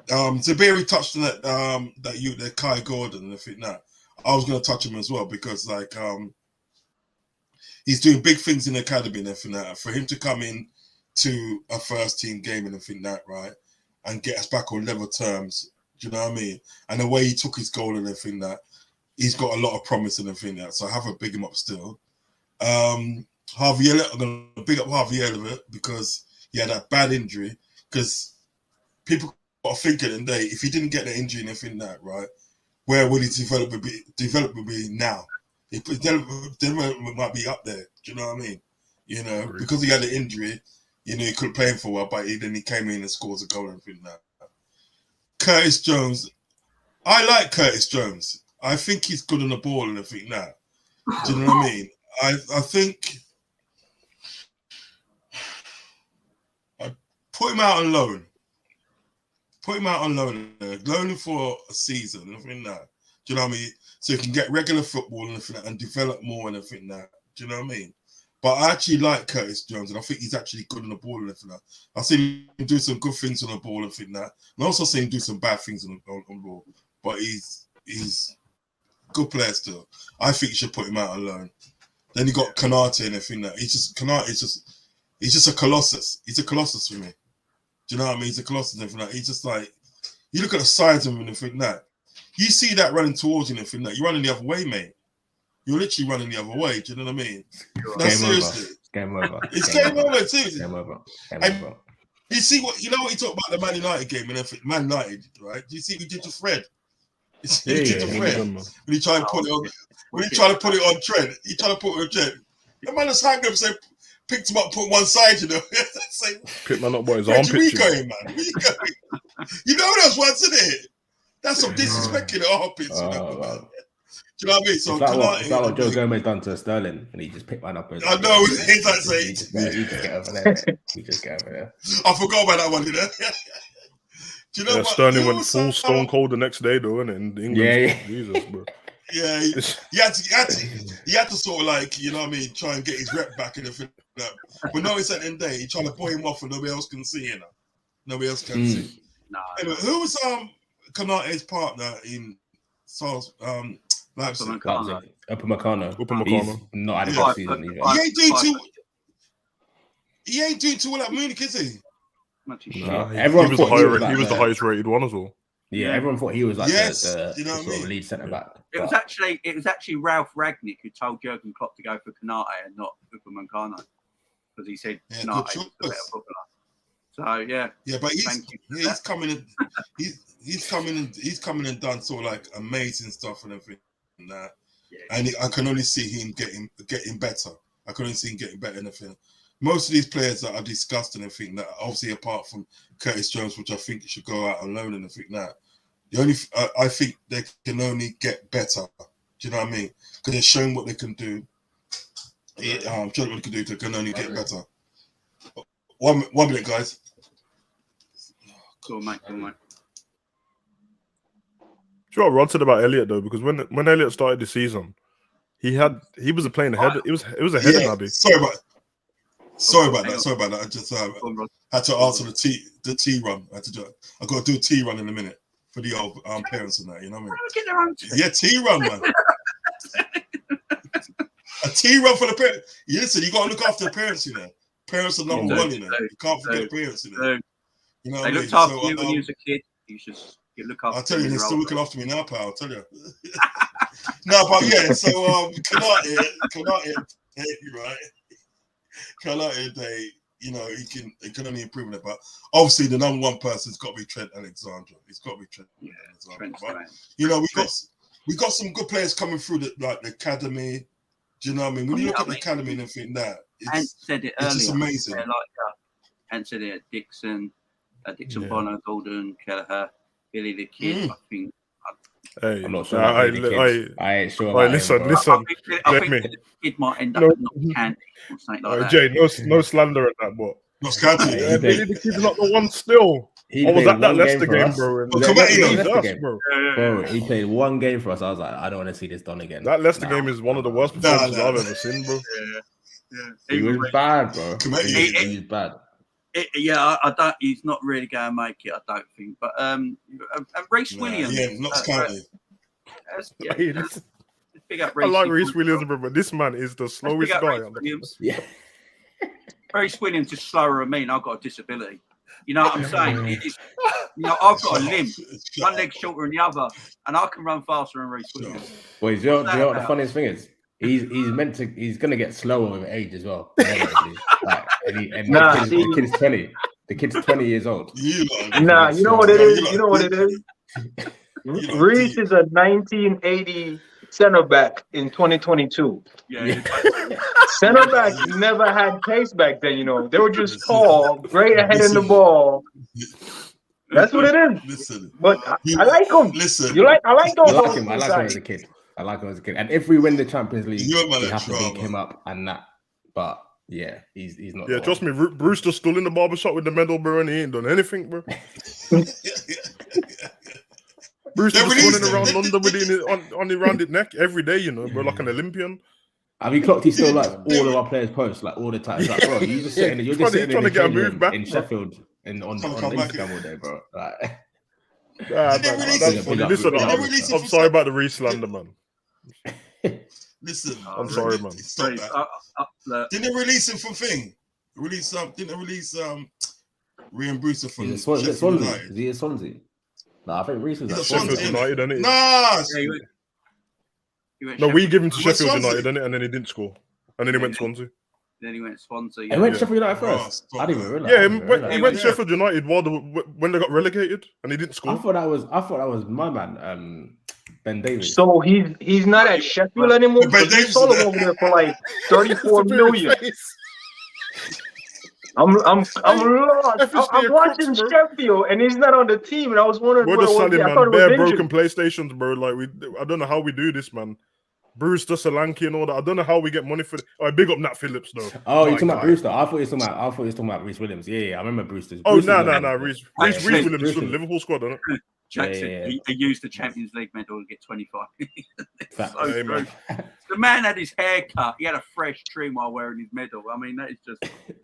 Zabiri touched on that Kai Gordon and everything that. I was going to touch him as well because he's doing big things in the academy and everything that. For him to come in to a first team game and everything that, right, and get us back on level terms, do you know what I mean? And the way he took his goal and everything that, he's got a lot of promise and everything that. So I have to big him up still. Harvey Elliot, I'm going to big up Harvey Elliot because he had that bad injury. Because people got to think at the end of the day, if he didn't get the injury and everything that, right, where will his development be now? His development might be up there. Do you know what I mean? You know, because he had an injury, you know, he couldn't play him for a while, but then he came in and scores a goal and everything like that. Curtis Jones, I like Curtis Jones. I think he's good on the ball and everything now. Do you know what I mean? I think I put him out on loan. Loan for a season and everything like that. Do you know what I mean? So he can get regular football and everything like that and develop more and everything like that. Do you know what I mean? But I actually like Curtis Jones and I think he's actually good on the ball and everything like that. I've seen him do some good things on the ball and everything like that. And I also seen him do some bad things on the ball. But he's a good player still. I think you should put him out on loan. Then you got Konate and everything like that. He's just a colossus. He's a colossus for me. Do you know what I mean? He's a colossus and everything like that. He's just like, you look at the size of him and everything like that. You see that running towards you and everything like that. You're running the other way, mate. You're literally running the other way. Do you know what I mean? No, seriously. Game over. It's game over too. Game over. You see what you talk about the Man United game and everything. Man United, right? Do you see what he did to Fred? When he tried to put it on, Trent, he tried to put it on Trent. The man just hanged him and said, picked him up, put one side, you know. Pick man up by his armpit. Where you going, man? Where you going? You know those ones, isn't it? That's some disrespect in the armpits, you know, man. you know what I mean? So it's like what Joe Gomez done to Sterling, and he just picked one up. I know, he's like saying, he just get over there. He just get over there. I forgot about that one, you know. Do you know what? Sterling went full stone cold the next day, though, innit? In England. Yeah. Jesus, bro. Yeah, he had to sort of like, you know what I mean, try and get his rep back and everything. But no, it's at the end of the day, he trying to pull him off and nobody else can see, you know. Nobody else can see. No. Anyway, who was Kanate's partner in Leipzig? Upamecano. He's not had a good season either. He ain't doing too well at Munich, is he? Nah, everyone he was the highest rated one as well. Yeah, everyone thought he was like the you know what I sort mean? of lead centre back. It was actually Ralph Ragnick who told Jurgen Klopp to go for Kanate and not Upamecano because he said Kanate was the better footballer. So yeah, but he's coming and done sort of like amazing stuff and everything and that. Yeah. And I can only see him getting better. I can only see him getting better and everything. Most of these players that are discussed and everything that obviously apart from Curtis Jones, which I think should go out on loan and everything that, I think they can only get better. Do you know what I mean? Because they're showing what they can do. Showing what they can do, they can only get better. 1 minute, guys. Cool, mate. Do you know what Rod said about Elliot though? Because when Elliot started the season, he was playing ahead. It was ahead of Naby. Sorry about that. I just had to answer the T run. I got to do a T run in a minute for the old parents and that. You know what I mean? Yeah, T run, man. A T run for the parents. Listen, you got to look after the parents, you know. Parents are number one, you know. You can't forget the parents, you know. You know what I mean? They looked after you when you was a kid. You should look after. I'll tell you, they're still looking after me now, pal. I'll tell you. No, but yeah. So Kanate, right? Kanate, you know, he can only improve on it. But obviously, the number one person's got to be Trent Alexander. It's got to be Trent. Yeah, Alexander. But, you know, we got some good players coming through the academy. Do you know what I mean? When you look at the academy and everything, it's just amazing. And said it, Dixon, Bonner, Golden, Kelleher, Billy the Kid. I think. Hey, I'm not sure. I ain't sure. Listen. I think the kid might end up not Candy or something like that. Jay, no slander at that, but not Candy. Billy the Kid's not the one still. I was at that Leicester game, bro. He played one game for us. I was like, I don't want to see this done again. That Leicester game is one of the worst performances I've ever seen, bro. Yeah. He was bad, bro. He was bad. I don't. He's not really going to make it. I don't think. But Reece Williams. Yeah, not County. Big up I like Reece Williams, bro, but this man is the slowest guy. Yeah. Reece Williams is slower than me, and I've got a disability. You know what I'm saying? It is, I've got a limp, one leg shorter than the other, and I can run faster than Reece Williams. Boys, do you know what the funniest thing is? He's gonna get slower with age as well. The kid's 20. The kid's 20 years old. You know what it is? You know what it is? Reece is a 1980 center back in 2022. Yeah. Center back never had pace back then, you know. They were just tall, great ahead in the ball. That's what it is. Listen, but I like him. Listen, I like those. I like him as a kid. And if we win the Champions League, we have to pick him up and that. But yeah, he's not. Yeah, trust me, Brewster's still in the barbershop with the medal, bro, and he ain't done anything, bro. Brewster's running around London with it on the rounded neck every day, you know, bro, like an Olympian. Have you clocked? He's still like all of our players' posts, like all the time. Like, bro, you're just sitting trying to get a move back in Sheffield and on Instagram all day, bro. Like, listen, I'm sorry about the Reece slander, man. Listen, I'm sorry, man. Stop that. Didn't they release him from thing? Didn't they release Ryan Brewster from Sheffield United? Is he a Swansea? No, I think Reece was at Sheffield United, isn't it? No, we give him to Sheffield United, didn't it? And then he didn't score. And then he went to Swansea. Then he went to Swansea. He went to Sheffield United first. I didn't even realize. Yeah, he went to Sheffield United when they got relegated, and he didn't score. I thought that was my man, Ben Davies. So he's not at Sheffield anymore. Ben Davies sold him over there for like 34 million. I'm lost. FSG I'm are watching crooks, bro. Sheffield, and he's not on the team, and I was wondering We're where just was he. selling, I thought man. it was Bare injured. broken PlayStations, bro. Like I don't know how we do this, man. Brewster, Solanke, and all that. I don't know how we get money for. Oh, big up Nat Phillips, though. Oh, you're My talking about guy. Brewster. I thought you were talking about Reece Williams. Yeah, I remember Brewster's. Oh, Brewster's no. not- Reece Brewster- Williams, son, Liverpool squad, isn't it? Jackson, Yeah. he used the Champions League medal to get 25. Fact. So Hey, true. man. The man had his hair cut. He had a fresh trim while wearing his medal. I mean, that is just.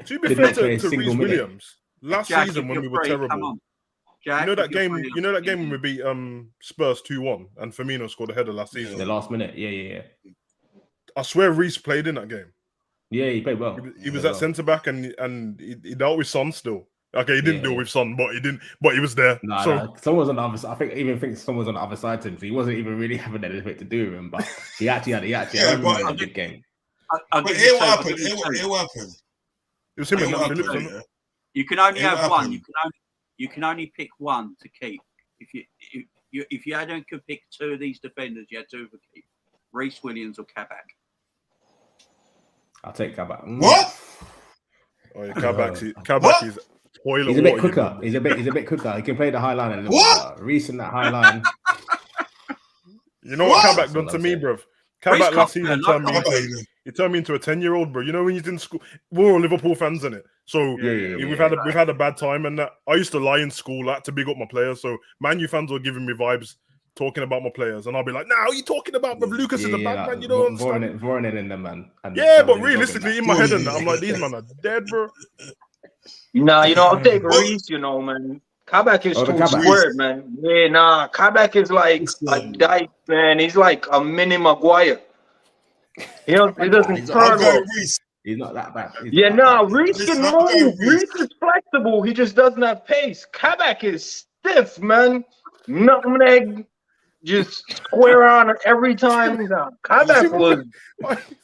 To be Did fair not play a to single Reece minute. Williams, last Jack, season if when you're we were free, come terrible, on. Jack, you know that if you're game. free, You know that game when we beat Spurs 2-1 and Firmino scored a header last season. The last minute. Yeah. I swear Reece played in that game. Yeah, he played well. He was at centre back and he dealt with Son still. Okay, he didn't deal with Son, but he was there. Nah, someone was on the other side. I think someone was on the other side to him, so he wasn't even really having anything to do with him. But he actually had a good game. But here what happened? Here what happened? It was him and Here Nat what Phillips. happened, Wasn't it? You can only It have one. happened. You can only pick one to keep. If you hadn't could pick two of these defenders, you had two to keep: Reece Williams or Kabak. I'll take Kabak. What? Oh, yeah, Kabak is toilet He's a bit water, quicker. you know. He's a bit quicker. He can play the high line a little What? bit. Reece in that high line. You know what What? Kabak done to me, bruv? Reece Kabak last Cox, season man, turned me into a 10-year-old, bro. You know when he's in school, we're all Liverpool fans in it. So we've had a bad time, and I used to lie in school to big up my players. So Man U fans were giving me vibes talking about my players, and I'll be like, "Now you talking about Lucas is a bad man, you don't understand." Voring in them, man. And Yeah, but realistically, in my head, and I'm like, these men are dead, bro. Nah, I'll take Reece, man. Kabak is too squared, man. Yeah, nah. Kabak is like a dice, man. He's like a mini Maguire. He doesn't turn well. He's not that bad. Reece can move. Reece is flexible. He just doesn't have pace. Kabak is stiff, man. Nutmeg, just square on every time. Kabak was.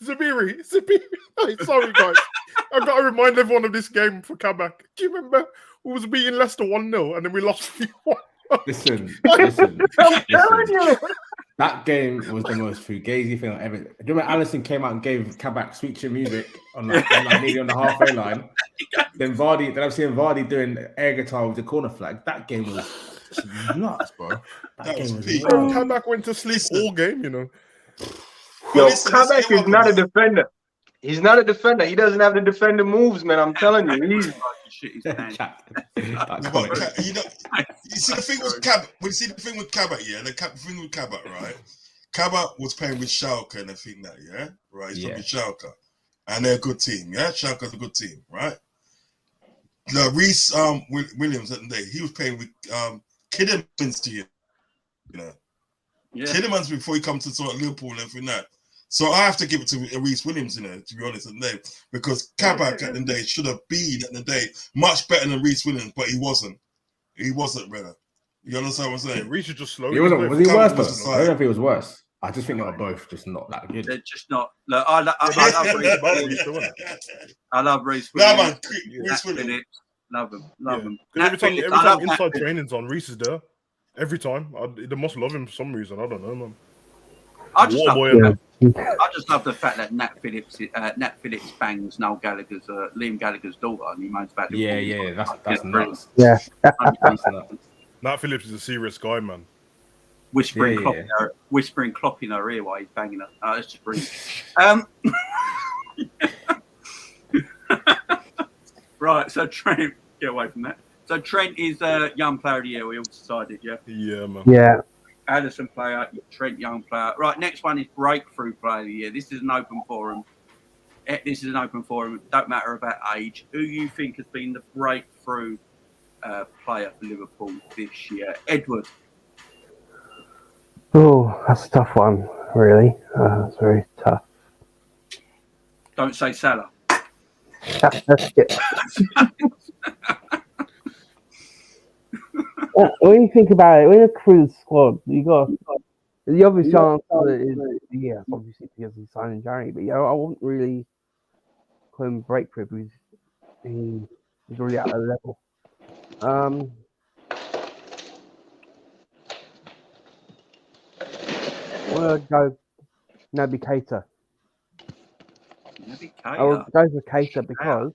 Zabiri. Sorry, guys. I've got to remind everyone of this game for Kabak. Do you remember we was beating Leicester 1-0 and then we lost 3-1? Listen. I'm telling you. That game was the most fugazi thing I ever. Do you remember Alison came out and gave Kabak sweet chin music on nearly on the halfway line? Then I'm seeing Vardy doing air guitar with the corner flag. That game was nuts, bro. That game was peak. nuts. Kabak went to sleep all game, you know. Kabak is not a defender. He's not a defender. He doesn't have the defender moves, man. I'm telling you. He's You see the thing with Kabak. When you see the thing with Kabak, the thing with Kabak, right? Kabak was playing with Schalke and I think that, right. He's from Schalke, and they're a good team, Schalke's a good team, right? The Reece Williams that day, he was playing with Kiddermans to him, Kiddermans before he comes to sort of Liverpool and everything that. So I have to give it to Reece Williams, to be honest, at the day, because Kabak at the day should have been at the day much better than Reece Williams, but he wasn't. He wasn't, brother. You understand what I'm saying? Reece is just slow. Was he worse though? I don't know if he was worse. I just think they were both just not that good. They're just not. Look, I love Reece Williams. Nah, man, Reece Williams. Love him. Every time inside training's on, Reece is there. Every time. They must love him for some reason. I don't know, man. I just love the fact that Nat Phillips bangs Liam Gallagher's daughter, and he moans about Liverpool. That's nuts. Yeah. Nat Phillips is a serious guy, man. Whispering Klopp in her ear while he's banging her. It's just brilliant. Right, so Trent, get away from that. So Trent is young player of the year. We all decided, yeah. Yeah, man. Yeah. Alison player, Trent young player. Right, next one is breakthrough player of the year. This is an open forum. Don't matter about age. Who you think has been the breakthrough player for Liverpool this year? Edward. Oh, that's a tough one, really. It's very tough. Don't say Salah. When you think about it, when you through the squad, you got the obvious answer is obviously because he's signed in January. But I wouldn't really call him breakthrough because he's already at that level. I'm gonna go Naby Keita. I would go for Keita because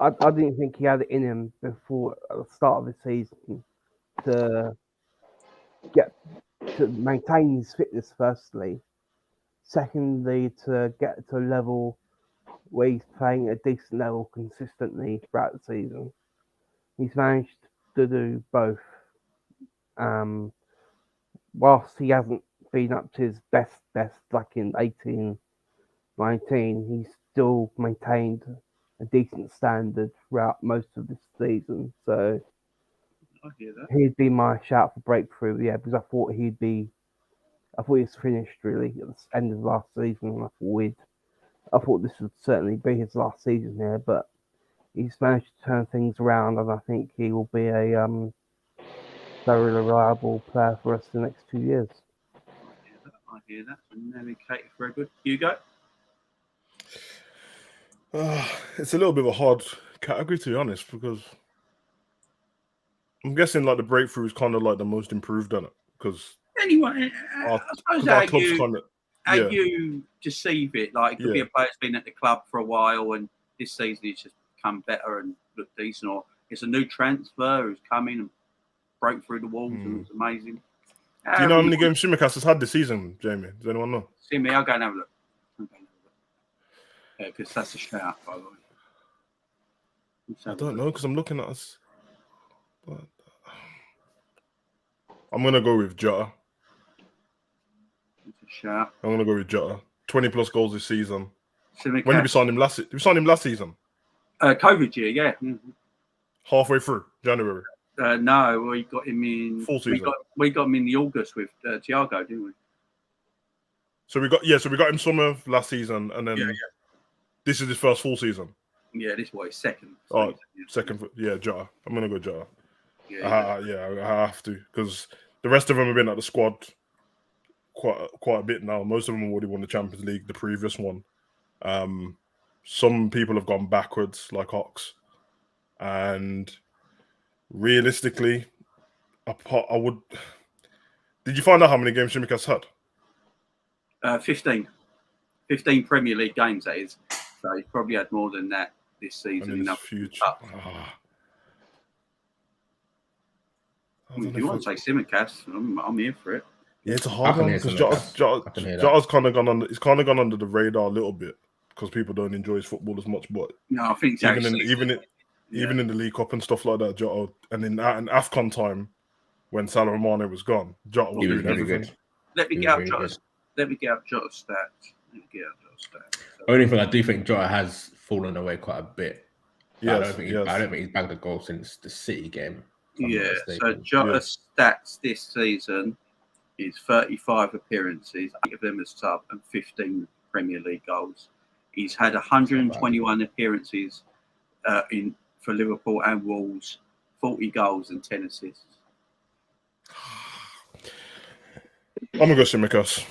I didn't think he had it in him before at the start of the season to maintain his fitness. Firstly, secondly, to get to a level where he's playing at a decent level consistently throughout the season. He's managed to do both. Whilst he hasn't been up to his best like in 18, 19, he's still maintained a decent standard throughout most of this season. So I hear that. he'd be my shout for breakthrough, yeah, because I thought he was finished really at the end of last season. And I thought this would certainly be his last season here, but he's managed to turn things around, and I think he will be a very reliable player for us in the next 2 years. I hear that. And then Kate, very good. Hugo? It's a little bit of a hard category, to be honest, because I'm guessing like the breakthrough is kind of like the most improved on it, because Anyway, I suppose our club's kind of you deceive it. Like, it could be a player that's been at the club for a while and this season he's just come better and looked decent, or it's a new transfer who's come in and broke through the walls and it's amazing. Do you know how many games Tsimikas has had this season, Jamie? Does anyone know? See me, I'll go and have a look. Yeah, because that's a shout, by the way. I don't know, because I'm looking at us. But I'm going to go with Jota. It's a shout. I'm going to go with Jota. 20 plus goals this season. Tsimikas. When did we sign him last season? Did we sign him last season? COVID year, yeah. Halfway through, January. No, we got him in full season. We got him in the August with Thiago, didn't we? So we got him summer last season, and then this is his first full season. Yeah, this was his second. Oh, second, Jota. I'm gonna go Jota. I have to, because the rest of them have been at the squad quite a bit now. Most of them already won the Champions League, the previous one. Some people have gone backwards, like Ox, and realistically, I would. Did you find out how many games Tsimikas had? 15 Premier League games, that is. So he's probably had more than that this season. In his future. If you want to say Tsimikas, I'm here for it. Yeah, it's a hard one because Jota's kind of gone under. He's kind of gone under the radar a little bit because people don't enjoy his football as much. But no, I think even in the League Cup and stuff like that, Jota, and in AFCON time when Salah and Mane was gone, Jota was doing everything. Let me get out Jota's stats. Only thing I do think Jota has fallen away quite a bit. Yes, I don't think he's bagged a goal since the City game. Yeah, so Jota's stats this season is 35 appearances, 8 of them as sub, and 15 Premier League goals. He's had 121 appearances for Liverpool and Wolves, 40 goals and 10 assists. I'm gonna go Tsimikas.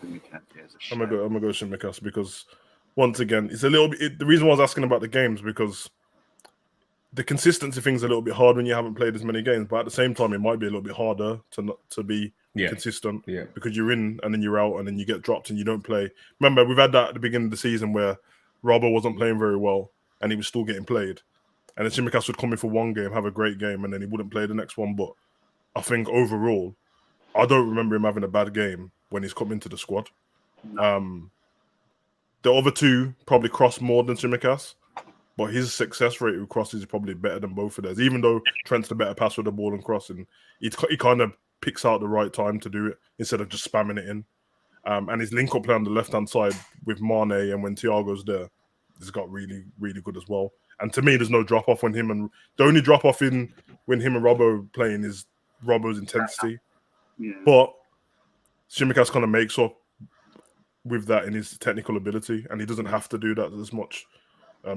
I'm gonna go Tsimikas because once again, it's a little bit. The reason why I was asking about the games because the consistency thing's a little bit hard when you haven't played as many games, but at the same time, it might be a little bit harder to be consistent because you're in and then you're out and then you get dropped and you don't play. Remember, we've had that at the beginning of the season where Robbo wasn't playing very well and he was still getting played. And then Tsimikas would come in for one game, have a great game, and then he wouldn't play the next one. But I think overall, I don't remember him having a bad game when he's come into the squad. The other two probably cross more than Tsimikas, but his success rate with crosses is probably better than both of theirs. Even though Trent's the better passer with the ball and crossing, he kind of picks out the right time to do it instead of just spamming it in. And his link-up play on the left-hand side with Mane and when Thiago's there, has got really, really good as well. And to me, there's no drop-off when the only drop-off when him and Robbo playing is Robbo's intensity. Yeah. But Tsimikas kind of makes up with that in his technical ability, and he doesn't have to do that as much.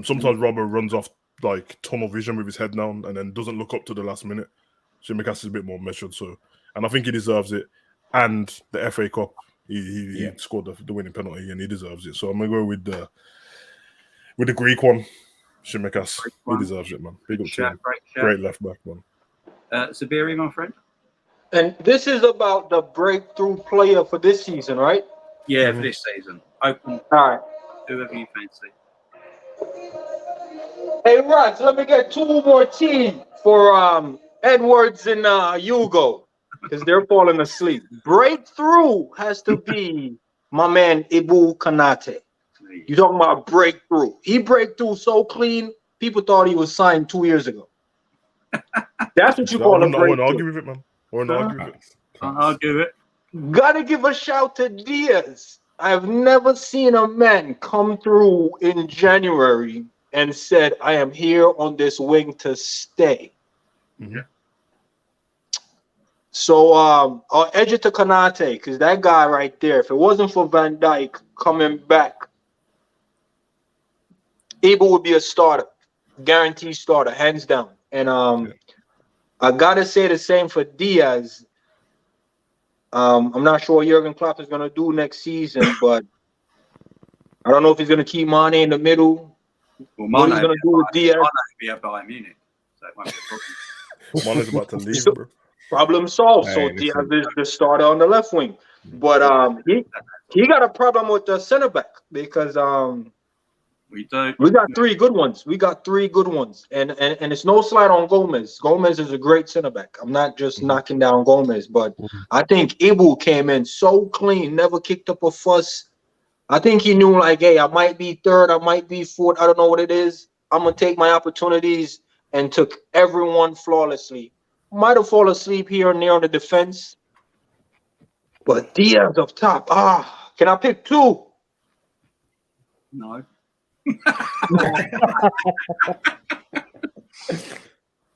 Sometimes Robbo runs off like tunnel vision with his head down and then doesn't look up to the last minute. Tsimikas is a bit more measured, and I think he deserves it. And the FA Cup, he scored the winning penalty, and he deserves it. So I'm gonna go with the Greek one, Tsimikas. He deserves it, man. Big up to him. Great left back, man. Sabiri, my friend. And this is about the breakthrough player for this season, right? Yeah, for this season. Open. All right. Whoever you fancy. Hey, Rats, let me get 2 more tea for Edwards and Hugo, because they're falling asleep. Breakthrough has to be my man Ibu Kanate. You talking about breakthrough? He break through so clean, people thought he was signed 2 years ago. That's what you call a I wouldn't breakthrough. argue with it, man. I wouldn't argue with it. I'll do it. Gotta give a shout to Diaz. I've never seen a man come through in January and said, I am here on this wing to stay. Mhm. So I'll edge it to Kanate, because that guy right there, if it wasn't for Van Dijk coming back, Abel would be a starter. Guaranteed starter, hands down. And I gotta say the same for Diaz. I'm not sure what Jurgen Klopp is gonna do next season, but I don't know if he's gonna keep Mane in the middle. Well, What he's gonna do with Diaz? Mane will be at Bayern Munich, so it won't be a problem. Mane's about to leave, So- bro. Problem solved. So Hey, Diaz listen. is the starter on the left wing. But he got a problem with the center back, because We do. we got 3 good ones. We got 3 good ones. And it's no slight on Gomez. Gomez is a great center back. I'm not just knocking down Gomez, but I think Ibu came in so clean, never kicked up a fuss. I think he knew, like, hey, I might be third, I might be fourth, I don't know what it is. I'm gonna take my opportunities, and took everyone flawlessly. Might have fallen asleep here and there on the defense, but Diaz up top. Can I pick 2? No.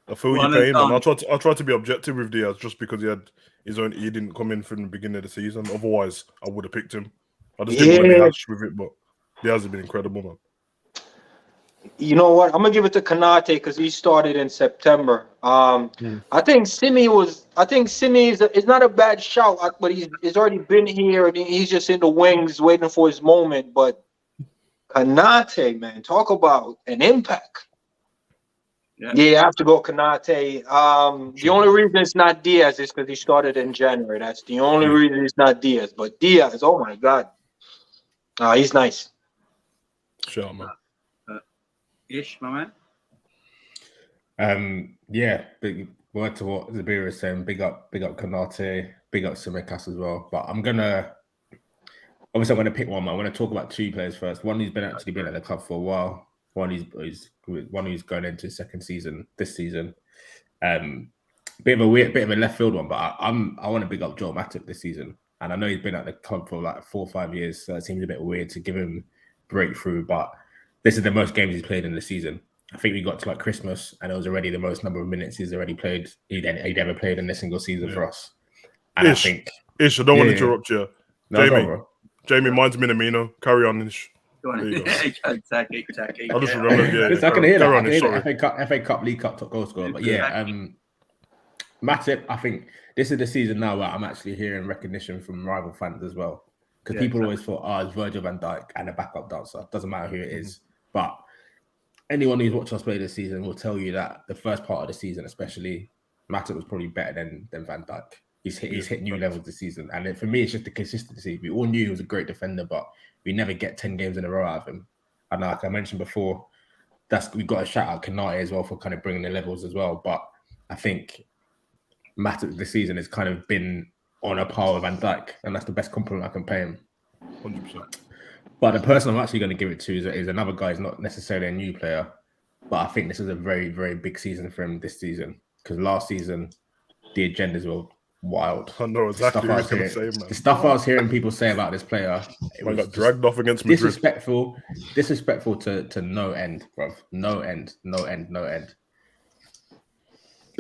I feel One your and pain, and done. I tried to be objective with Diaz just because he didn't come in from the beginning of the season. Otherwise, I would have picked him. I just didn't want to be harsh with it, but Diaz has been incredible, man. You know what? I'm gonna give it to Kanate because he started in September. I think Simi is not a bad shout, but he's already been here and he's just in the wings waiting for his moment. But Kanate, man, talk about an impact. Yeah. Yeah, I have to go Kanate. The only reason it's not Diaz is because he started in January. That's the only reason it's not Diaz. But Diaz, oh my God, he's nice. Shout, man. Ish, my man. Yeah, big word to what Zabir is saying. Big up Kanate, big up Tsimikas as well. But I'm gonna pick one. I'm gonna talk about 2 players first. One who's been at the club for a while. One who's going into his second season this season. Bit of a left field one, but I want to big up Joel Matip this season. And I know he's been at the club for like 4 or 5 years, so it seems a bit weird to give him breakthrough. But this is the most games he's played in the season. I think we got to like Christmas, and it was already the most number of minutes he's already played. He'd ever played in a single season for us. And I don't want to interrupt you. No, Jamie, mine's Minamino. Carry on, Ish. Go on. Tacky. I just remember, I can hear carry on, that. Ish, sorry. FA Cup, League Cup, top goal scorer. But Matip, I think this is the season now where I'm actually hearing recognition from rival fans as well. Because people always thought, it's Virgil van Dijk and a backup dancer. Doesn't matter who it is. But anyone who's watched us play this season will tell you that the first part of the season, especially, Matip was probably better than Van Dijk. He's hit new levels this season. And for me, it's just the consistency. We all knew he was a great defender, but we never get 10 games in a row out of him. And like I mentioned before, we've got to shout out Kanate as well for kind of bringing the levels as well. But I think Matip this season has kind of been on a par with Van Dijk, and that's the best compliment I can pay him. 100%. But the person I'm actually going to give it to is another guy who's not necessarily a new player, but I think this is a very, very big season for him this season. Because last season, the agendas were wild. I know exactly what you're going to say, man. The stuff I was hearing people say about this player, it was got dragged off against Madrid. Disrespectful to no end, bro. No end.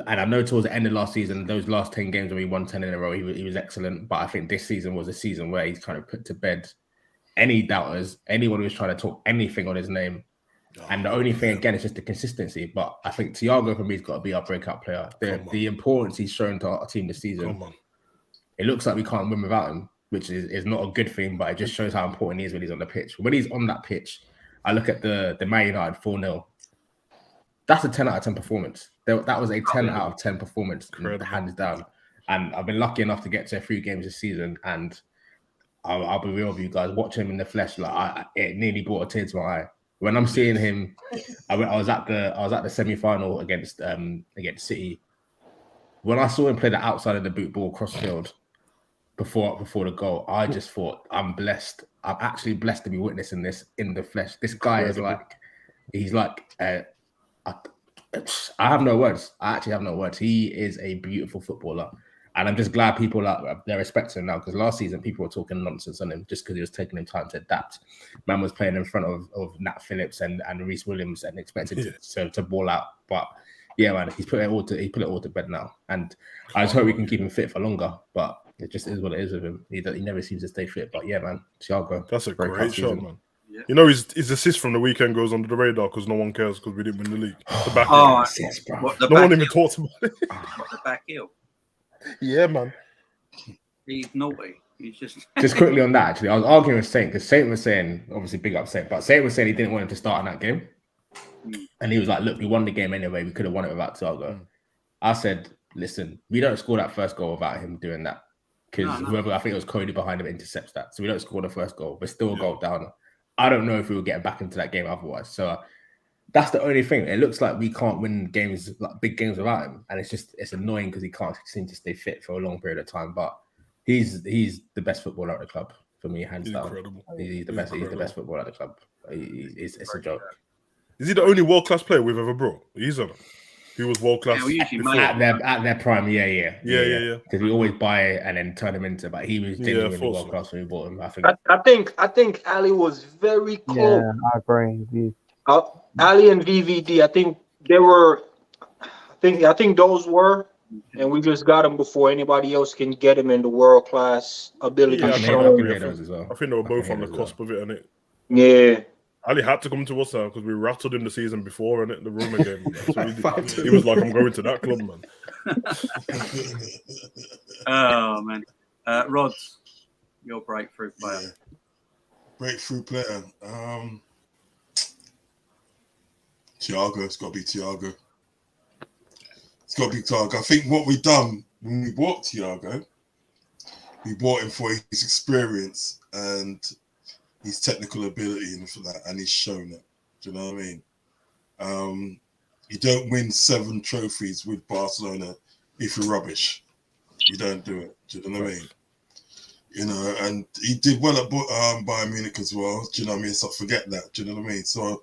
And I know towards the end of last season, those last 10 games when we won 10 in a row, he was excellent. But I think this season was a season where he's kind of put to bed any doubters, anyone who was trying to talk anything on his name. And the only thing, again, is just the consistency. But I think Thiago, for me, has got to be our breakout player. The importance he's shown to our team this season, it looks like we can't win without him, which is not a good thing, but it just shows how important he is when he's on the pitch. When he's on that pitch, I look at the Man United 4-0. That's a 10 out of 10 performance. That was a 10 out of 10 performance, hands down. And I've been lucky enough to get to a few games this season, and I'll be real with you guys. Watching him in the flesh, it nearly brought a tear to my eye. When I'm seeing him, I was at the semi-final against City. When I saw him play the outside of the boot ball crossfield before the goal, I just thought, I'm blessed. I'm actually blessed to be witnessing this in the flesh. This guy is I have no words. I actually have no words. He is a beautiful footballer. And I'm just glad people they're respecting him now, because last season people were talking nonsense on him just because he was taking him time to adapt. Man was playing in front of Nat Phillips and Reece Williams and expected to ball out. But yeah, man, he put it all to bed now. And I just hope we can keep him fit for longer. But it just is what it is with him. He never seems to stay fit. But yeah, man, Thiago. That's a great shot, man. Yeah. You know, his assist from the weekend goes under the radar because no one cares because we didn't win the league. The back assist, bro. No one even talks about it. What, the back heel? Yeah, man. He's naughty. He's just quickly on that. Actually, I was arguing with Saint because Saint was saying, obviously, big up Saint, but Saint was saying he didn't want him to start in that game, and he was like, "Look, we won the game anyway. We could have won it without Thiago." I said, "Listen, we don't score that first goal without him doing that, because whoever, I think it was Cody behind him, intercepts that, so we don't score the first goal. We're still a goal down. I don't know if we will get back into that game otherwise." So that's the only thing. It looks like we can't win games, like big games, without him, and it's annoying because he can't seem to stay fit for a long period of time. But he's the best footballer at the club for me, hands down. Incredible. He's the best. He's the best footballer at the club. It's a joke. Is he the only world-class player we've ever brought? He's on it. He was world-class at their prime. Yeah. Because we always buy it and then turn him into. But he was genuinely world-class when we bought him. I think Ali was very close. Yeah, I agree with you. Ali and VVD, I think they were. I think those were, and we just got him before anybody else can get him in the world class ability. I think they were both on the cusp of it, innit? Yeah. Ali had to come to us because we rattled him the season before, innit? The Roma game. So he was like, "I'm going to that club, man." Oh man, Rods, your breakthrough player. Yeah. Breakthrough player. Thiago, it's got to be Thiago. It's got to be Thiago. I think what we've done when we bought Thiago, we bought him for his experience and his technical ability and for that, and he's shown it. Do you know what I mean? You don't win 7 trophies with Barcelona if you're rubbish. You don't do it. Do you know what I mean? You know, and he did well at Bayern Munich as well. Do you know what I mean? So forget that. Do you know what I mean? So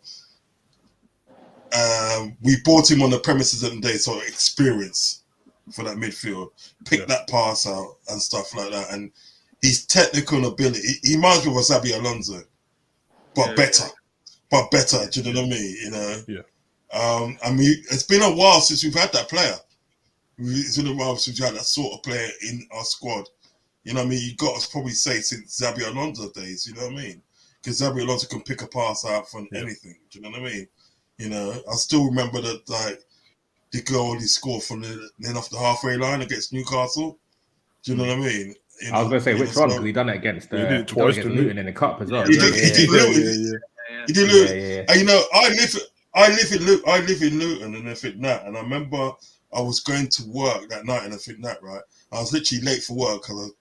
we bought him on the premises of the day, so experience for that midfield, pick that pass out and stuff like that. And his technical ability, he reminds me of Xabi Alonso, but better. But better, do you know what I mean? You know? Yeah. I mean, it's been a while since we've had that player. It's been a while since we had that sort of player in our squad. You know what I mean? You got to probably say since Xabi Alonso days, you know what I mean? Because Xabi Alonso can pick a pass out from anything, do you know what I mean? You know, I still remember that, like, the goal he scored from then off the halfway line against Newcastle. Do you know what I mean? You know, I was going to say, which one? Because he done it against Luton in the cup as well. He did Luton. He did Luton. And, you know, I live in Luton and everything that. And I remember I was going to work that night and everything that, right? I was literally late for work because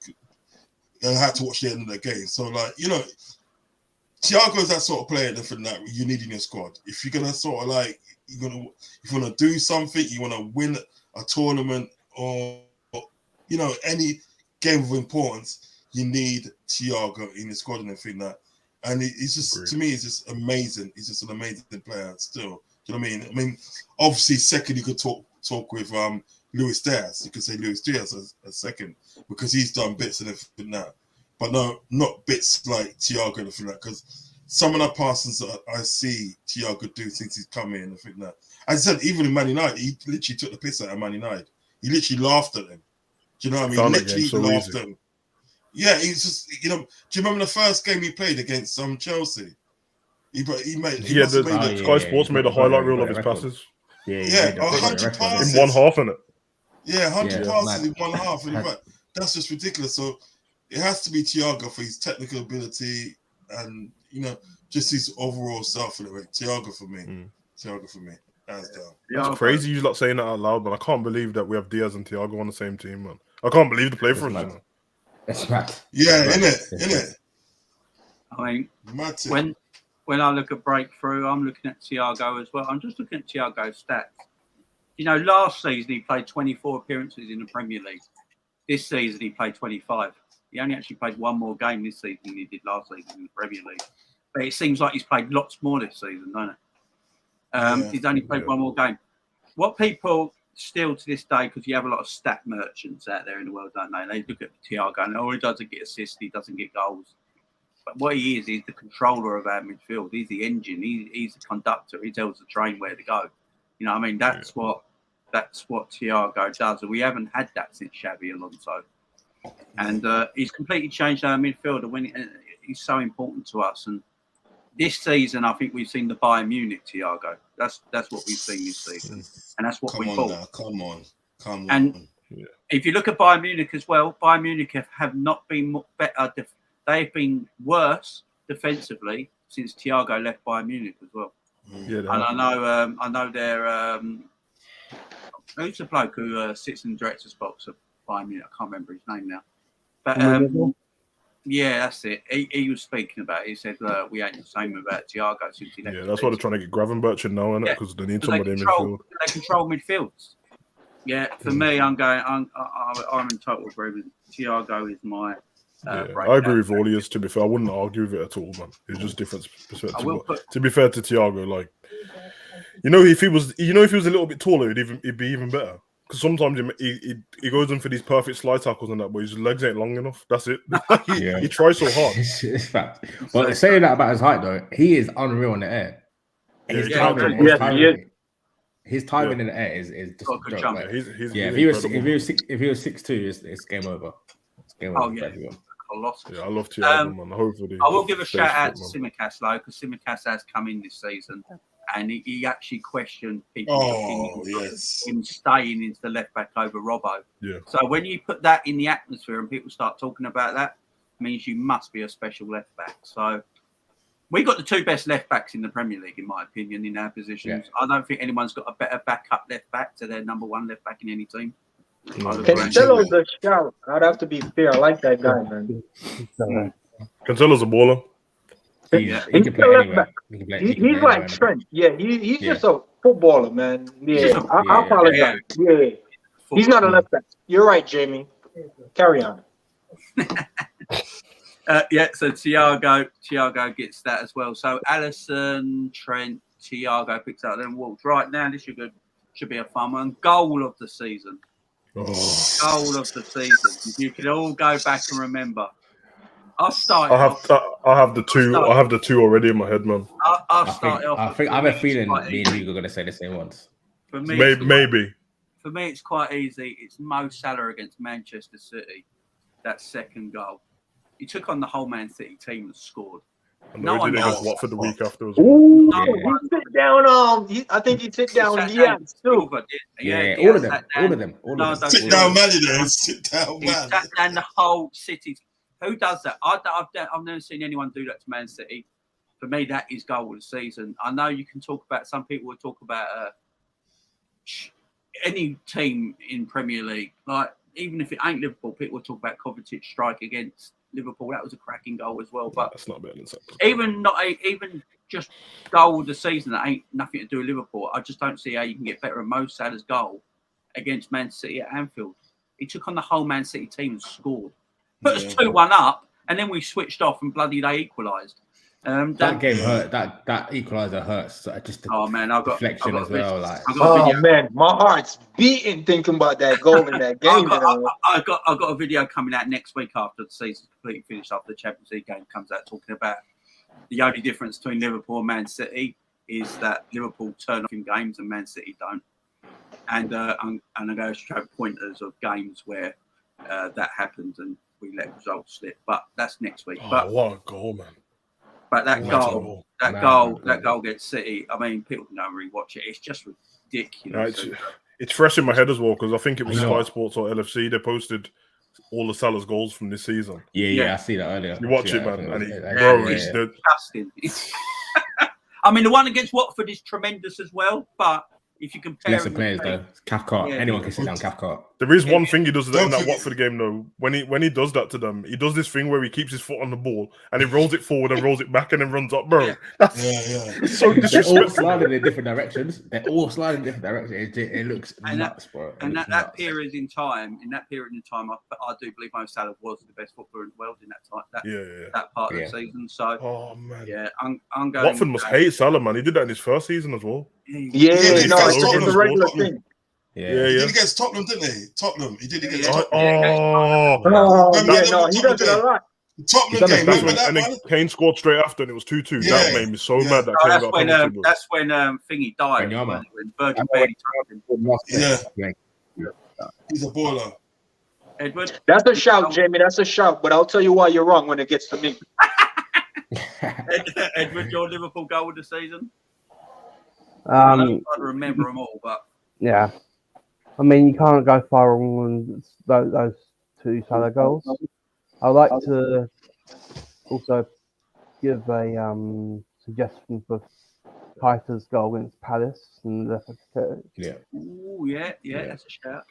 I had to watch the end of the game. So, like, you know, Thiago is that sort of player that you need in your squad. If you're gonna sort of like, if you want to do something, you want to win a tournament or you know any game of importance, you need Thiago in your squad and everything that. And he's just to me, he's just amazing. He's just an amazing player still. Do you know what I mean? I mean, obviously, second you could talk with Luis Diaz. You could say Luis Diaz as second because he's done bits and everything that. But no, not bits like Thiago and everything like that. Because some of the passes that I see Thiago do since he's come in and everything like that. As I said, even in Man United, he literally took the piss out of Man United. He literally laughed at them. Do you know what I mean? He literally laughed at them. Yeah, he's just, you know, do you remember the first game he played against Chelsea? Sky Sports made a highlight reel of his passes. Yeah, 100 passes. In one half, innit? Yeah, 100 passes in one half. In fact, that's just ridiculous. So it has to be Thiago for his technical ability and, you know, just his overall self. Thiago for me. Thiago for me. Hands down. It's crazy you lot saying that out loud, man. I can't believe that we have Diaz and Thiago on the same team, man. I can't believe they play for us, you know. That's mad. Yeah, innit? I mean, when I look at breakthrough, I'm looking at Thiago as well. I'm just looking at Thiago's stats. You know, last season he played 24 appearances in the Premier League. This season he played 25. He only actually played one more game this season than he did last season in the Premier League. But it seems like he's played lots more this season, doesn't it? He's only played one more game. What people still to this day, because you have a lot of stat merchants out there in the world, don't they? They look at Thiago and he doesn't get assists, he doesn't get goals. But what he is, he's the controller of our midfield. He's the engine. He's the conductor. He tells the train where to go. You know what I mean? That's what Thiago does. And we haven't had that since Xabi Alonso. And he's completely changed our midfield. And he's so important to us. And this season, I think we've seen the Bayern Munich Thiago. That's what we've seen this season. And that's what we bought. Come on. And if you look at Bayern Munich as well, Bayern Munich have not been better. They've been worse defensively since Thiago left Bayern Munich as well. Yeah, and I know they're who's the bloke who sits in the director's box at Bayern Munich? I can't remember his name now. But yeah, that's it. He was speaking about it. He said we ain't the same about Thiago since he left. Yeah, that's why they're trying to get Gravenberch in now, isn't it? Because they need somebody in midfield. They control midfields. Yeah, for me, I'm in total agreement. Thiago is my. I agree with all of us. To be fair, I wouldn't argue with it at all, man. It's just different perspective. To be fair to Thiago, like, if he was a little bit taller, it'd be even better. Because sometimes he goes in for these perfect slide tackles and that, but his legs ain't long enough. That's it. He tries so hard. It's fact. But saying that about his height, though, he is unreal in the air. His timing in the air is just a joke. Like, if he was 6'2", it's game over. It's game over for everyone. Yeah, I love Thiago, man. Hopefully, I will give a shout out to Tsimikas, though, because Tsimikas has come in this season, and he actually questioned people's him staying into the left back over Robbo. Yeah. So when you put that in the atmosphere and people start talking about that, it means you must be a special left back. So we got the two best left backs in the Premier League, in my opinion, in our positions. Yeah. I don't think anyone's got a better backup left back to their number one left back in any team. Cancelo's a shout. I'd have to be fair. I like that guy, man. Cancelo's a baller. He can play anywhere. He's like Trent. Yeah, he's just a footballer, man. Yeah, I apologize. Yeah. He's not a left back. You're right, Jamie. Carry on. So Thiago gets that as well. So Alison, Trent, Thiago picks up them Wolves. Right now, this should be a fun one. Goal of the season. Goal of the season. You can all go back and remember. I have the two already in my head, man. I have a feeling me and you are going to say the same ones. For me, maybe. For me, it's quite easy. It's Mo Salah against Manchester City. That second goal. He took on the whole Man City team and scored. No one did it against Watford the week after as well. Ooh, he sit down. I think he sit down. Silver. All of them. Sit down, man. Sit down, man. He sat down the whole City. Who does that? I've never seen anyone do that to Man City. For me, that is goal of the season. I know you can talk about. Some people will talk about any team in Premier League. Like even if it ain't Liverpool, people will talk about Kovacic strike against Liverpool. That was a cracking goal as well. But that's not better than something. Even just goal of the season that ain't nothing to do with Liverpool. I just don't see how you can get better than Mo Salah's goal against Man City at Anfield. He took on the whole Man City team and scored. Put us 2-1 up, and then we switched off and bloody they equalised. That game hurt. That equaliser hurts. So just deflection as well. Man, my heart's beating thinking about that goal in that game. I got a video coming out next week after the season's completely finished, after the Champions League game comes out, talking about the only difference between Liverpool and Man City is that Liverpool turn off in games and Man City don't. And I'm going to show pointers of games where that happened and we let results slip. But that's next week. But what a goal, man! But that goal gets City. I mean, people can go and rewatch it. It's just ridiculous. It's fresh in my head as well because I think it was Sky Sports or LFC. They posted all the Salah's goals from this season. Yeah, I see that earlier. You watch it, man, and it's disgusting. I mean, the one against Watford is tremendous as well, but if you compare Lesser players though. Cathcart. Anyone can sit down Cathcart. There is one thing he does in Don't that forget- Watford game though. When he does that to them, he does this thing where he keeps his foot on the ball and he rolls it forward and rolls it back and then runs up, bro. That's so They're all disrespectful. sliding in different directions. It looks And nuts, bro. And that period in time, I do believe Mo Salah was the best footballer in the world in that time. That part of the season. So, oh man, yeah, I'm going. Watford must hate Salah, man. He did that in his first season as well. Yeah, no, it's a regular thing. He did against Tottenham, didn't he? Tottenham. He did against Tottenham. He does it a lot. Tottenham game, that's when, and then Kane scored straight after, and it was 2-2. That made me so mad that Kane got a penalty. That's when Thingy died. When Virgil barely tried him. He's a baller. Edward, that's a shout, Jamie. That's a shout. But I'll tell you why you're wrong when it gets to me. Edward, your Liverpool goal of the season? I don't remember them all, but yeah. I mean, you can't go far wrong on those two Salah goals. I'd like to also give a suggestion for Keita's goal against Palace and the Ooh, yeah, that's a shout.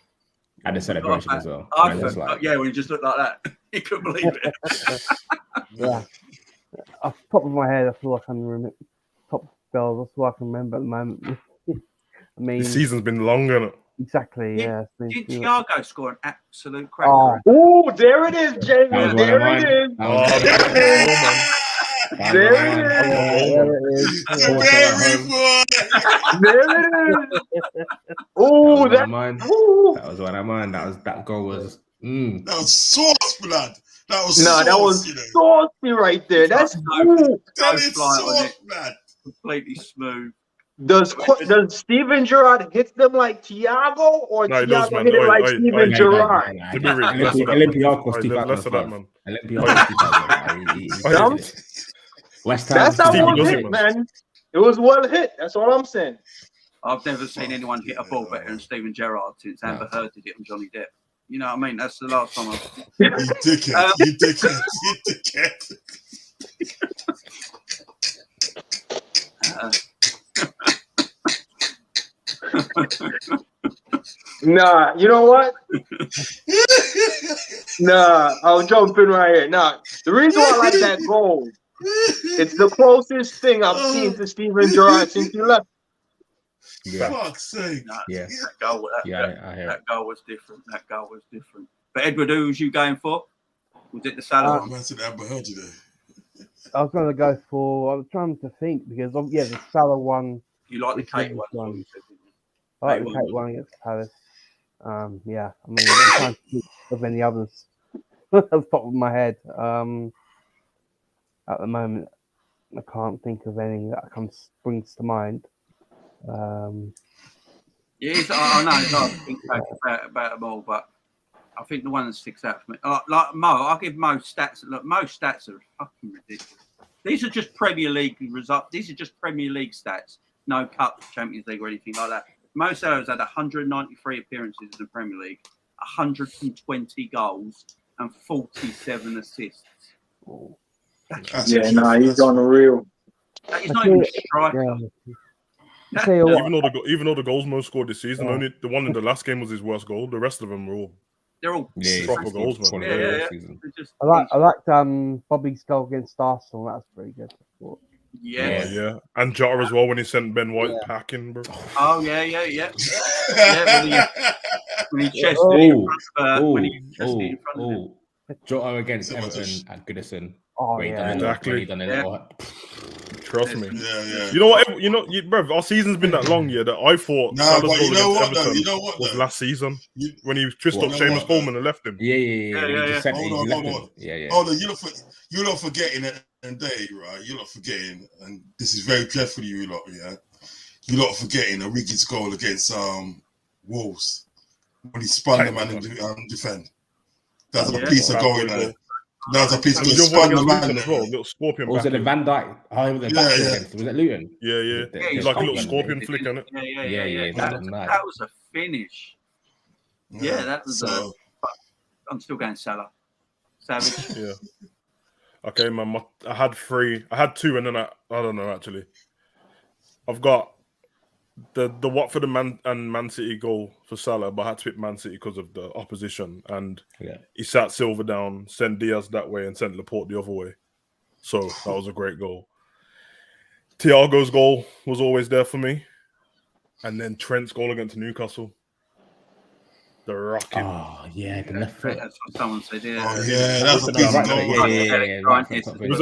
And the celebration as well. When he just looked like that, he couldn't believe it. Yeah. Off the top of my head, that's all I can remember. Top goals, that's all I can remember at the moment. I mean, the season's been long, hasn't it? Exactly, yeah. Did Thiago score an absolute cracker? Oh, there it is, Jamie. There it is. There it is. Oh, that was one of mine. That goal was. That was sauce, blood. That was saucy right there. That's that is sauce, blood. Completely smooth. Does Steven Gerrard hit them like Thiago, or Thiago hit it like Steven Gerrard? Olympiacos 2005. West Ham. That's how it was hit, man. It was well hit. That's all I'm saying. I've never seen anyone hit a ball better than Steven Gerrard since Amber Heard did it on Johnny Depp. You know what I mean? That's the last time You dickhead. You Nah, you know what? I'll jump in right here. Nah, the reason why I like that goal, it's the closest thing I've seen to Steven Gerrard since he left. Fuck's sake. That goal was different. That goal was different. But Edward, who was you going for? Was it the Salah one? I was going to go for. I was trying to think because the Salah one. You like the Kate one? I like the Kate one against Palace. I mean, I'm trying to think of any others off the top of my head. At the moment, I can't think of any that springs to mind. I know it's hard to think about them all, but I think the one that sticks out for me, like Mo, I'll give Mo stats. Look, Mo stats are fucking ridiculous. These are just Premier League results. These are just Premier League stats. No Cup, Champions League, or anything like that. Mo Salah's had 193 appearances in the Premier League, 120 goals, and 47 assists. He's unreal. He's not even a striker. Even though the goals Mo scored this season, only the one in the last game was his worst goal. The rest of them were all. They're all proper goals, man. I liked Bobby's goal against Arsenal. That was pretty good. Yeah. And Jota as well when he sent Ben White packing, bro. Oh yeah. When he chested it in front of him. Jota against Everton at Goodison. Oh yeah, exactly. Trust me. Yeah. You know what? Bro, our season's been that long, that I thought Salah's goal against Everton was last season when he twist up Seamus Coleman and left him. Yeah. Hold on. Hold on. You're not forgetting it, and Dave, right? You're not forgetting, and this is very dreadful for you lot, yeah. You're not forgetting Origi's goal against Wolves when he spun the man and defend. That's a piece of goal in there. That's a piece of spun the man as well. Little scorpion. Was it the Van Dijk? Was it Luton? Yeah. He's like a little scorpion flick on it. Yeah. That was a finish. Yeah, that was I'm still going Salah. Savage. Yeah. Okay, man. I had 3. I had 2, and then I don't know actually. I've got the Watford and Man City goal for Salah, but I had to pick Man City because of the opposition. And he sat Silva down, sent Diaz that way, and sent Laporte the other way. So that was a great goal. Thiago's goal was always there for me. And then Trent's goal against Newcastle. The rocket. Oh, yeah, the left foot. That's what someone said. Yeah. Oh, yeah, that was a big goal.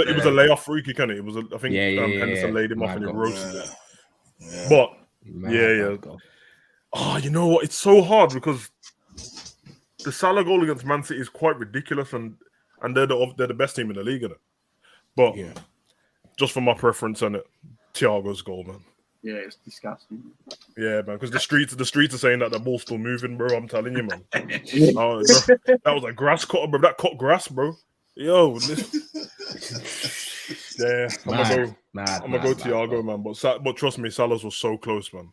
It was a layoff free kick, and it was. I think Henderson laid him off and he roasted it. Yeah. But yeah. Oh, you know what? It's so hard because the Salah goal against Man City is quite ridiculous, and they're the best team in the league, isn't it? But just for my preference on it, Thiago's goal, man. Yeah, it's disgusting. Yeah, man, because the streets are saying that the ball's still moving, bro. I'm telling you, man. That was a grass cutter, bro. That cut grass, bro. Yo, yeah, I'm gonna go Thiago, man. But trust me, Salah's was so close, man.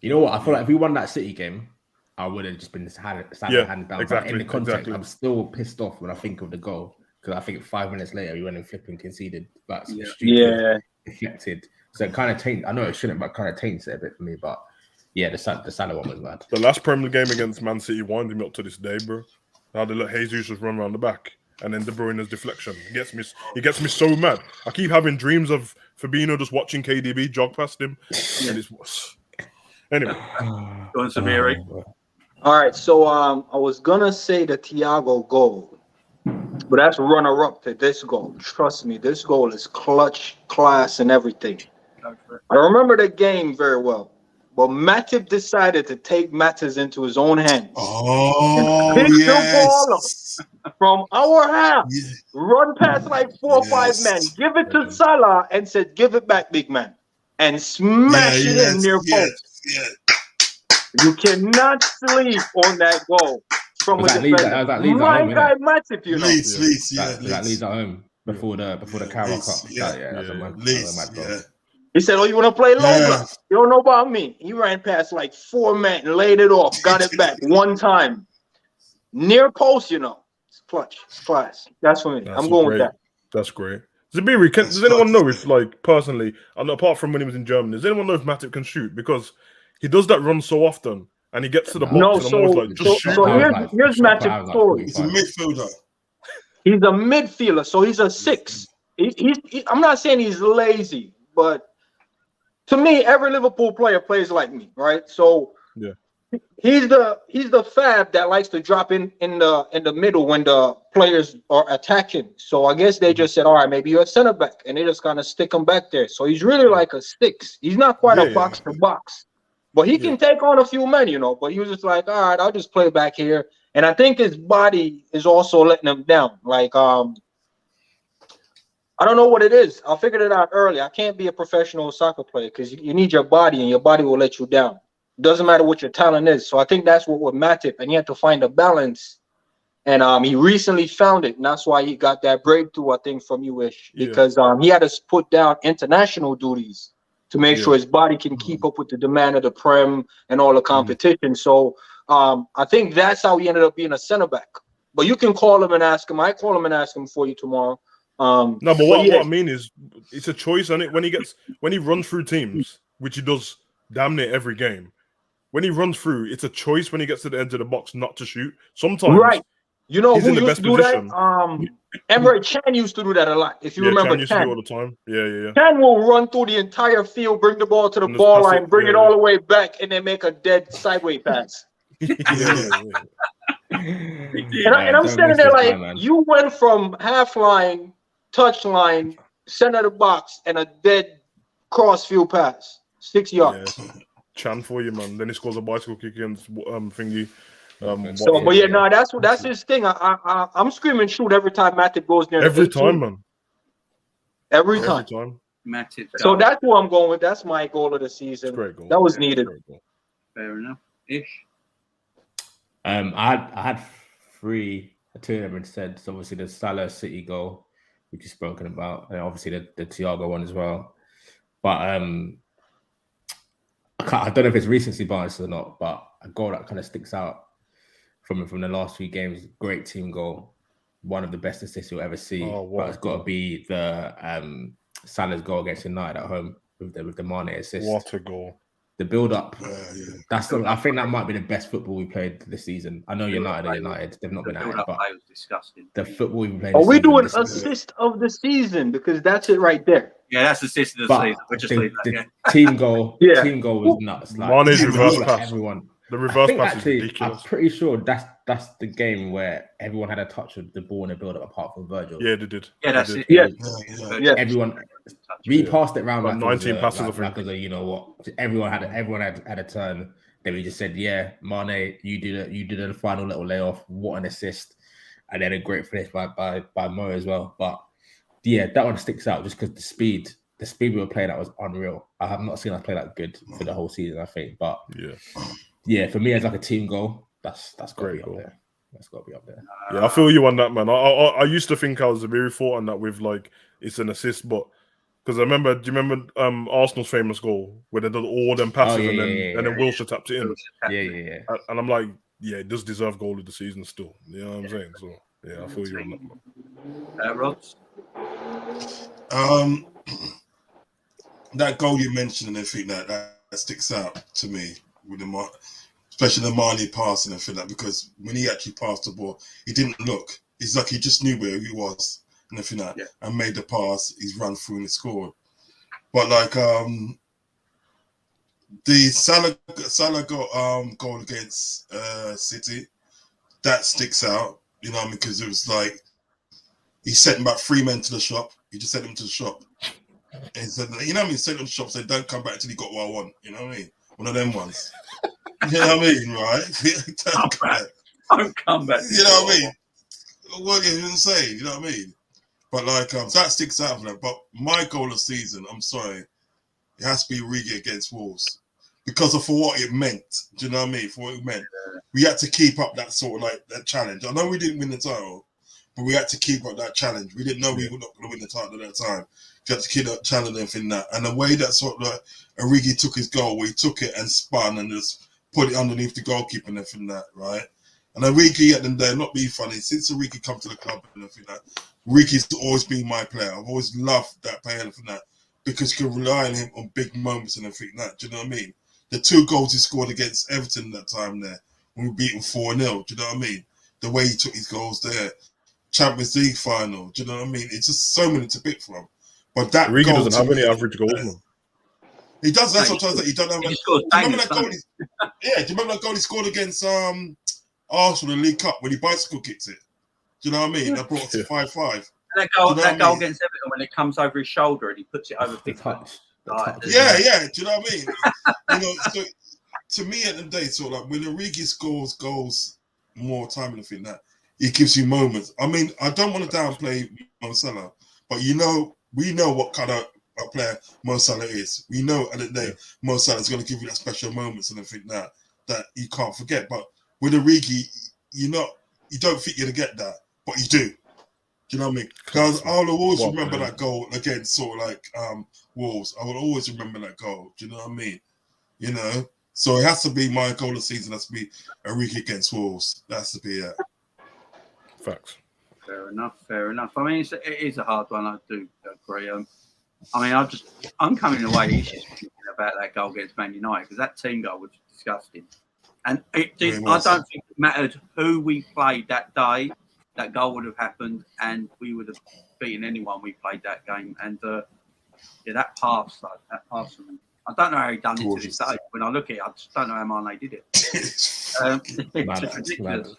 You know what? I feel like if we won that City game, I would have just been hand down. Exactly, but in the context, exactly. I'm still pissed off when I think of the goal because I think 5 minutes later we went and flipping conceded. That's stupid, deflected. So it kind of taints. I know it shouldn't, but kind of taints it a bit for me. But yeah, the Salah one was bad. The last Premier game against Man City winded me up to this day, bro. How they let Jesus just run around the back, and then De Bruyne's deflection. He gets me so mad. I keep having dreams of Fabinho just watching KDB jog past him. And it's anyway. Go on, Samiri. All right, so I was gonna say the Thiago goal, but that's runner-up to this goal. Trust me, this goal is clutch, class, and everything. I remember the game very well, but Matip decided to take matters into his own hands. Oh, pick the ball up from our half, run past like 4 or 5 men, give it to Salah, and said, "Give it back, big man," and smash it in near post. You cannot sleep on that goal from a defender. My guy Matip, you know. Leeds, that Leeds at home before the Carabao Cup. That's a mad goal. He said, "Oh, you want to play low block? You don't know about me." He ran past like 4 men and laid it off, got it back one time. Near post, you know. It's clutch. It's class. That's for me. I'm going with that. That's great. Zabiri, does anyone know if, like, personally, and apart from when he was in Germany, does anyone know if Matip can shoot? Because he does that run so often, and he gets to the box, and I'm always like, just shoot. So here's Matip's story. He's a midfielder. He's a midfielder, so he's a 6. I'm not saying he's lazy, but to me, every Liverpool player plays like me, right? So he's the fab that likes to drop in the middle when the players are attacking. So I guess they just said, all right, maybe you're a center back, and they just kind of stick him back there. So he's really like a 6. He's not quite a box to box, but he can take on a few men, you know. But he was just like, all right, I'll just play back here. And I think his body is also letting him down. Like I don't know what it is. I figured it out early. I can't be a professional soccer player because you need your body, and your body will let you down. Doesn't matter what your talent is. So I think that's what with Matip, and he had to find a balance. And he recently found it, and that's why he got that breakthrough, I think, from you-ish, because he had to put down international duties to make sure his body can keep up with the demand of the Prem and all the competition. So I think that's how he ended up being a center back. But you can call him and ask him. I call him and ask him for you tomorrow. No, but what I mean is, it's a choice, and when he runs through teams, which he does damn near every game. When he runs through, it's a choice when he gets to the edge of the box not to shoot. Sometimes, right? You know who used to do position. that? Emre Can used to do that a lot. If you remember, Can used to do it all the time. Yeah. Can will run through the entire field, bring the ball to the ball line, bring it all the way back, and then make a dead sideways pass. And I'm standing there like, you went from half line, touch line, center of the box, and a dead cross field pass, 6 yards. Yeah. Chan for you, man. Then he scores a bicycle kick against thingy. That's his thing. I'm screaming shoot every time Matip goes near. Every time, man. Every time. Matip. So that's who I'm going with. That's my goal of the season. Great goal. That was needed. Fair enough. Ish. I had 2 of them had said. So obviously the Salah City goal, which you've spoken about, and obviously the Thiago one as well. But I don't know if it's recency bias or not, but a goal that kind of sticks out from the last few games. Great team goal, one of the best assists you'll ever see. But it's got to be the Salah's goal against United at home. with the Mane assist. What a goal! The build up. Yeah. I think that might be the best football we played this season. I know United are United; they've not been at it, but was disgusting. the football we've played. Are we doing this assist of the season? Because that's it right there. Yeah, that's the assist of the season. We'll just leave that. The team goal. Yeah. Team goal was nuts. Like, Mane's reverse pass. Everyone. The reverse pass is actually, ridiculous. I'm pretty sure that's the game where everyone had a touch of the ball in the build-up apart from Virgil. Yeah, they did. Yeah, that's They it. did. Yeah. Everyone, we passed it around Like like 19 passes, I like think. you know what? Everyone had a turn. Then we just said, yeah, Mane, you did a final little layoff. What an assist! And then a great finish by Mo as well. But yeah, that one sticks out just because the speed we were playing at was unreal. I have not seen us play that good for the whole season, I think. But yeah, for me as like a team goal, that's got to be up there. That's got to be up there. Yeah, I feel you on that, man. I used to think I was very thought on that with like it's an assist, but because I remember, do you remember Arsenal's famous goal where they did all them passes and then Wilshere tapped it in? Yeah. And I'm like, yeah, it does deserve goal of the season still. You know what I'm saying? So yeah, I feel you on that, man. Rods? That goal you mentioned and everything that sticks out to me with the especially the Mane passing and everything that, because when he actually passed the ball, he didn't look. It's like he just knew where he was and everything that, and made the pass. He's run through and he scored. But like the Salah goal against City, that sticks out. You know what I mean? Because it was like he sent about 3 men to the shop. He just sent them to the shop. And he said, you know what I mean? Sent them to the shop, said, don't come back till you got what I want. You know what I mean? One of them ones. You know what I mean, right? Don't come back. You know what I mean? What are you even saying? You know what I mean? But like that sticks out of that. But my goal of the season, I'm sorry, it has to be Origi against Wolves. Because of for what it meant. Do you know what I mean? For what it meant. We had to keep up that sort of like that challenge. I know we didn't win the title, but we had to keep up that challenge. We didn't know we were not going to win the title at that time. You had to keep that challenge and everything that. And the way that sort of like Origi took his goal, where he took it and spun and just put it underneath the goalkeeper and everything that, right? And Origi at the end of the day, not being funny, since Origi come to the club and everything that, Origi's always been my player. I've always loved that player and everything that, because you can rely on him on big moments and everything that. Do you know what I mean? The 2 goals he scored against Everton that time there, when we beat him 4-0, do you know what I mean? The way he took his goals there. Champions League final, do you know what I mean? It's just so many to pick from. But that Origi goal doesn't have any average goals, man. He does. That's what I'm trying to say. He don't have. He Do scores you remember bangers, that goal? Do you remember that goal he scored against Arsenal in the League Cup when he bicycle kicks it? Do you know what I mean? That brought us to 5-5. That goal against Everton when it comes over his shoulder and he puts it over big touch. Yeah. Do you know what I mean? You know, so to me at the day, so like when Origi scores goals more time and everything that, it gives you moments. I mean, I don't want to downplay Mo Salah, but we know what kind of a player Mo Salah is. We know at the day Mo Salah is going to give you that special moments and everything that you can't forget. But with Origi, you don't think you're gonna get that, but you do. Do you know what I mean? Because I'll always remember that goal against sort of like Wolves. I will always remember that goal. Do you know what I mean? You know, so it has to be my goal of the season. Has to be Origi against Wolves. That has to be it. Facts. Fair enough. I mean, it is a hard one. I do agree. I mean, I'm coming away just thinking about that goal against Man United because that team goal was disgusting. And I don't think it mattered who we played that day. That goal would have happened, and we would have beaten anyone we played that game. And that pass from him. I don't know how he done it to this day. When I look at it, I just don't know how Mane did it. It's ridiculous.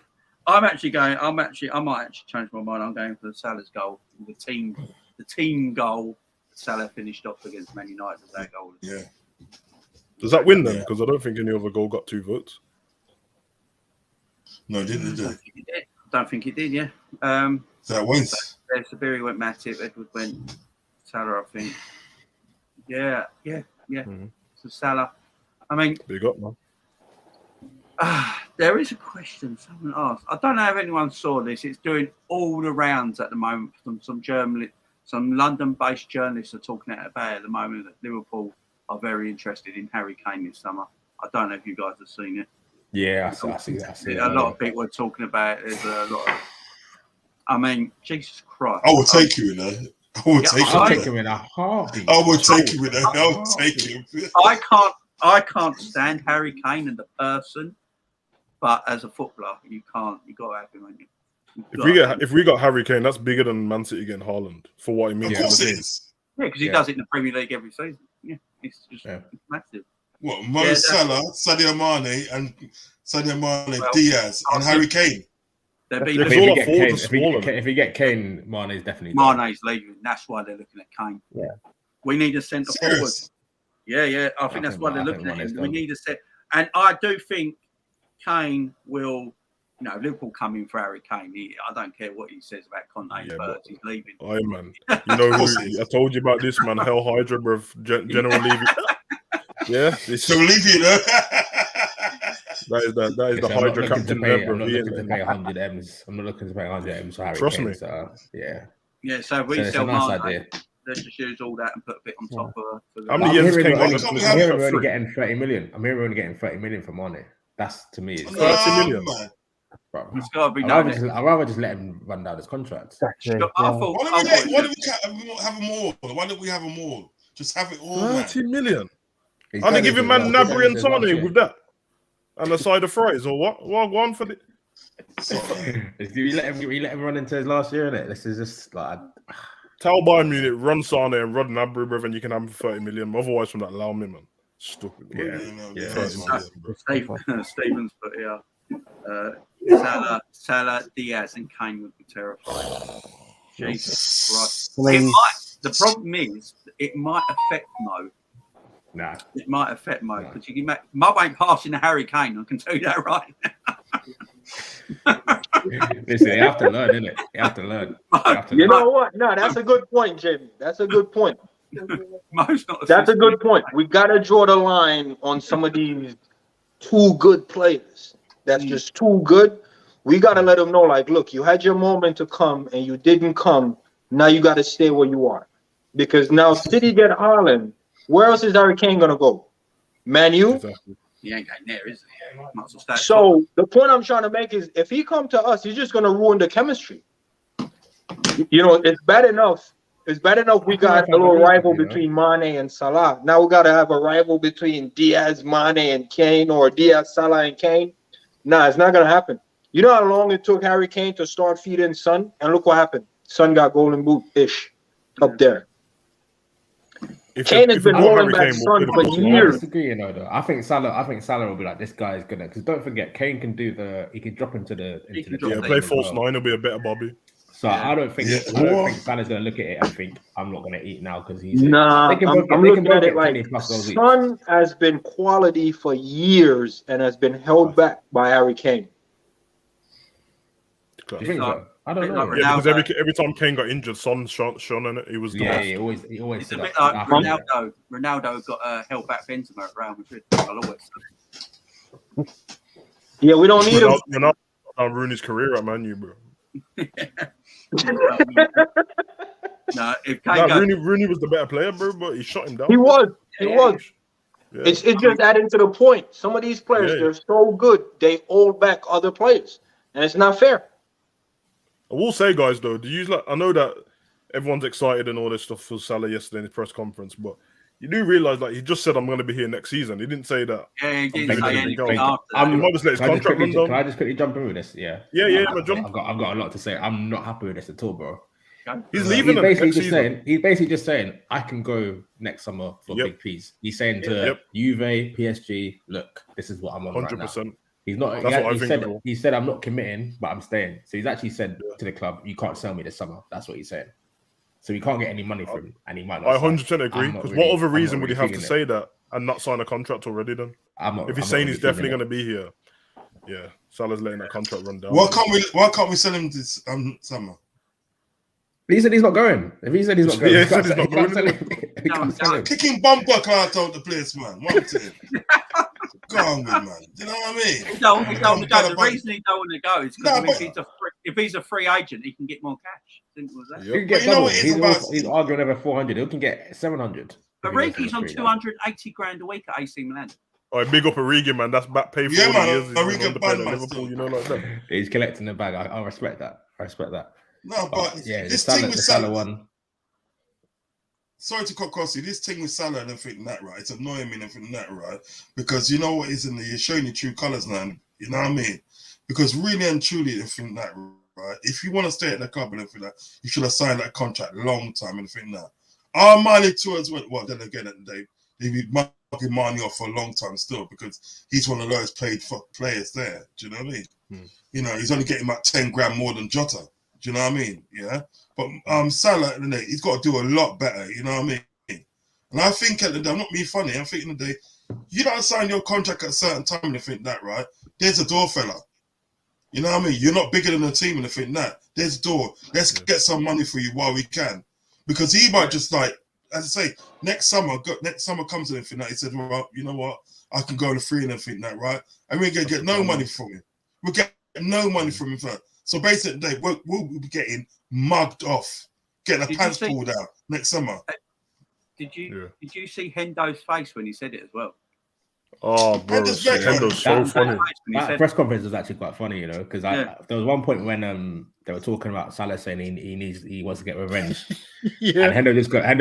I might actually change my mind. I'm going for the Salah's goal. The team goal. Salah finished off against Man United with that goal. Yeah. Does that win then? Because I don't think any other goal got 2 votes. No, didn't it? I don't think it did. Yeah. That wins. Sabiri went Matip. Edward went Salah. I think. Yeah. So Salah. I mean, Big up, man. there is a question someone asked. I don't know if anyone saw this. It's doing all the rounds at the moment from some London-based journalists are talking about it at the moment that Liverpool are very interested in Harry Kane this summer. I don't know if you guys have seen it. Yeah, I see that. A lot of people are talking about it. There's a lot of... I mean, Jesus Christ. I will take you in there. I would take I'll him. take him in a heartbeat. I would take him. I'll take him. I can't stand Harry Kane and the person, but as a footballer, you can't. You got to have him on you. If we got Harry Kane, that's bigger than Man City getting Haaland for what he means. Of course it is. Yeah, because he does it in the Premier League every season. Yeah, it's just it's massive. What, Mo Salah, Sadio Mane, Diaz, and Harry Kane. If we get Kane, Mane's definitely Mane's leaving. That's why they're looking at Kane. Yeah. We need a centre forward. Yeah. I think that's why they're looking at him. We need a set. And I do think Kane will, Liverpool come in for Harry Kane. I don't care what he says about Conte, but he's leaving. Aye, man. You know who I told you about this, man. Hell Hydra, bruv. General Levy. Yeah. So Levy, That is the Hydra captain. I'm not looking to pay 100 M's. I'm not looking to pay 100 M's for Harry Kane. Trust me. So, yeah. Yeah, so if we sell Mane, let's just use all that and put a bit on top of it. How many years Kane got? I'm hearing we're only getting 30 million. I'm hearing we're only getting 30 million for Mane. That's, to me, it's 30 million. Bro, it's got to be I'd rather just let him run down his contract. Exactly. Why don't we have them all? Why don't we have them all? Just have it all, 30 million. He's I think give him man Nabry and Sane Sane with that. And a side of fries or what? What one for the? You let him run into his last year, innit? This is just like Tell Bayern Munich, run Sane and run Nabry, brother, and you can have him for 30 million. Otherwise, from that, allow me, man. Stupid. Stevens, but Salah, Diaz, and Kane would be terrifying. Jesus Christ! The problem is, it might affect Mo. Nah. It might affect Mo because Mo ain't passing to Harry Kane. I can tell you that right now. Listen, you have to learn, innit? You have to learn. You know what? No, that's a good point, Jamie. That's a good point. That's a good point. We got to draw the line on some of these too good players. That's just too good. We got to let them know, like, look, you had your moment to come and you didn't come. Now you got to stay where you are. Because now City get Haaland. Where else is Harry Kane going to go? Man U? Exactly. He ain't going there, is he? So the point I'm trying to make is if he come to us, he's just going to ruin the chemistry. It's bad enough. It's bad enough we got a little rival between Mane and Salah. Now we got to have a rival between Diaz, Mane, and Kane, or Diaz, Salah, and Kane. Nah, it's not going to happen. You know how long it took Harry Kane to start feeding Son? And look what happened. Son got golden boot-ish up there. Kane has been holding back Son for years. I disagree, though. I think Salah will be like, this guy's gonna, because don't forget, Kane can he can drop into the play false nine. He'll be a better Bobby. So I don't think Salah's gonna look at it and think I'm not gonna eat now because he's. Nah, I'm looking at it like Son has been quality for years and has been held back by Harry Kane. Do you think so? I don't know. Yeah, because every time Kane got injured, Son shone in it. He was he always. It's a bit like Ronaldo. Ronaldo got held back Benzema at Real Madrid. I'll always say. Yeah, we don't need him. You're not ruin his career at Man U, bro. Rooney was the better player, bro, but he shot him down. He was. Yeah. It's just adding to the point. Some of these players, they're so good, they hold back other players, and it's not fair. I will say, guys, though, I know that everyone's excited and all this stuff for Salah yesterday in his press conference, but you do realise, like, he just said, I'm going to be here next season. He didn't say that. Yeah, he didn't say anything after that. He might just let his contract run down. Can I just quickly jump in with this? Yeah. I've got a lot to say. I'm not happy with this at all, bro. He's leaving. He's basically just saying, I can go next summer for big piece. He's saying to Juve, PSG, look, this is what I'm on 100%. Right now. He's not. He said, I'm not committing, but I'm staying. So he's actually said to the club, you can't sell me this summer. That's what he said. So we can't get any money from him, and he might not. I 100% agree. Because what other reason would he have to say that and not sign a contract already? Then, if he's saying he's definitely going to be here, Salah's letting that contract run down. Why can't we sell him this summer? He said he's not going. If he said he's not going, he said he's not going. Kicking bumper can't out the place, man. One thing. Go on, man. You know what I mean? He don't want to go. The reason he don't want to go is because if he's a free agent, he can get more cash. Simple as that. He can get double. He's arguing over 400. He can get 700. But Origi's on 280 grand a week at AC Milan. Oh, big up Origi, man. That's back pay for years. Liverpool, you know, like that. He's collecting the bag. I respect that. No, but the Salah one. sorry to cut across you. This thing with Salah and everything that, right? It's annoying me and everything that, right? Because you know what is in there? You're showing your true colours now. You know what I mean? Because really and truly, everything that, right? If you want to stay at the club and everything that, you should have signed that contract long time and everything that. Our money too as well. Well, then again, they've been marking money off for a long time still because he's one of the lowest paid players there. Do you know what I mean? You know, he's only getting about 10 grand more than Jota. Do you know what I mean? Yeah. But Salah, he's got to do a lot better. You know what I mean? And I think at the day, I'm not being funny. I'm thinking the day, you don't sign your contract at a certain time and think that, right? There's a door, fella. You know what I mean? You're not bigger than the team and think that. There's a door. Let's get some money for you while we can. Because he might just like, as I say, next summer comes and think that. He said, well, you know what? I can go to free and think that, right? And we're going to get no money from him. We'll get no money from him. So basically, we'll be getting mugged off, getting our pants pulled out next summer. Did you see Hendo's face when he said it as well? Oh, bro, Hendo's so funny. That press conference was actually quite funny, you know, because there was one point when they were talking about Salah saying he wants to get revenge, and Hendo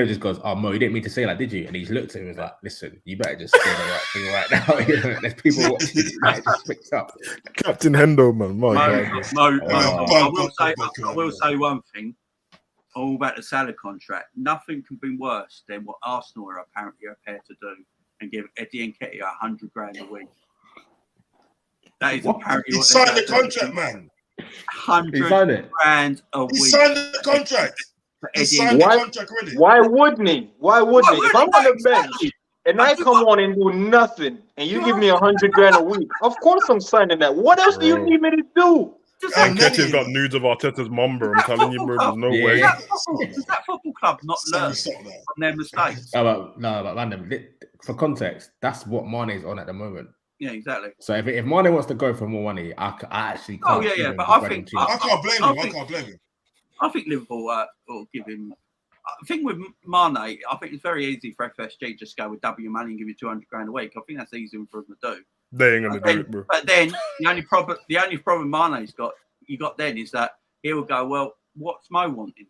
just goes, "Oh Mo, you didn't mean to say that, did you?" And he looked at him and was like, "Listen, you better just say the right thing right now. You know, there's people watching. You better just fix up." Captain Hendo, man, I will say one thing. All about the Salah contract. Nothing can be worse than what Arsenal are apparently prepared to do and give Eddie Nketiah 100 grand a week. That is apparently what he signed the contract, man. 100 grand a week. He signed the contract. He signed the contract already. Why wouldn't he? Why wouldn't he? If I'm on the bench and I come on and do nothing and you give me 100 grand a week, of course I'm signing that. What else do you need me to do? Nketiah's got nudes of Arteta's mum, bro. I'm telling you, bro, there's no way. Does that football club not learn from their mistakes? No, but random. For context, that's what Mane's on at the moment. Yeah, exactly. So if Mane wants to go for more money, I actually can't. Oh yeah, but I can't blame him. I can't blame him. I think Liverpool will give him. I think with Mane, I think it's very easy for FSG just go with W money and give you 200 grand a week. I think that's easy for them to do. They ain't gonna do it, bro. But then the only problem Mane's got then is that he will go, well, what's Mo wanting?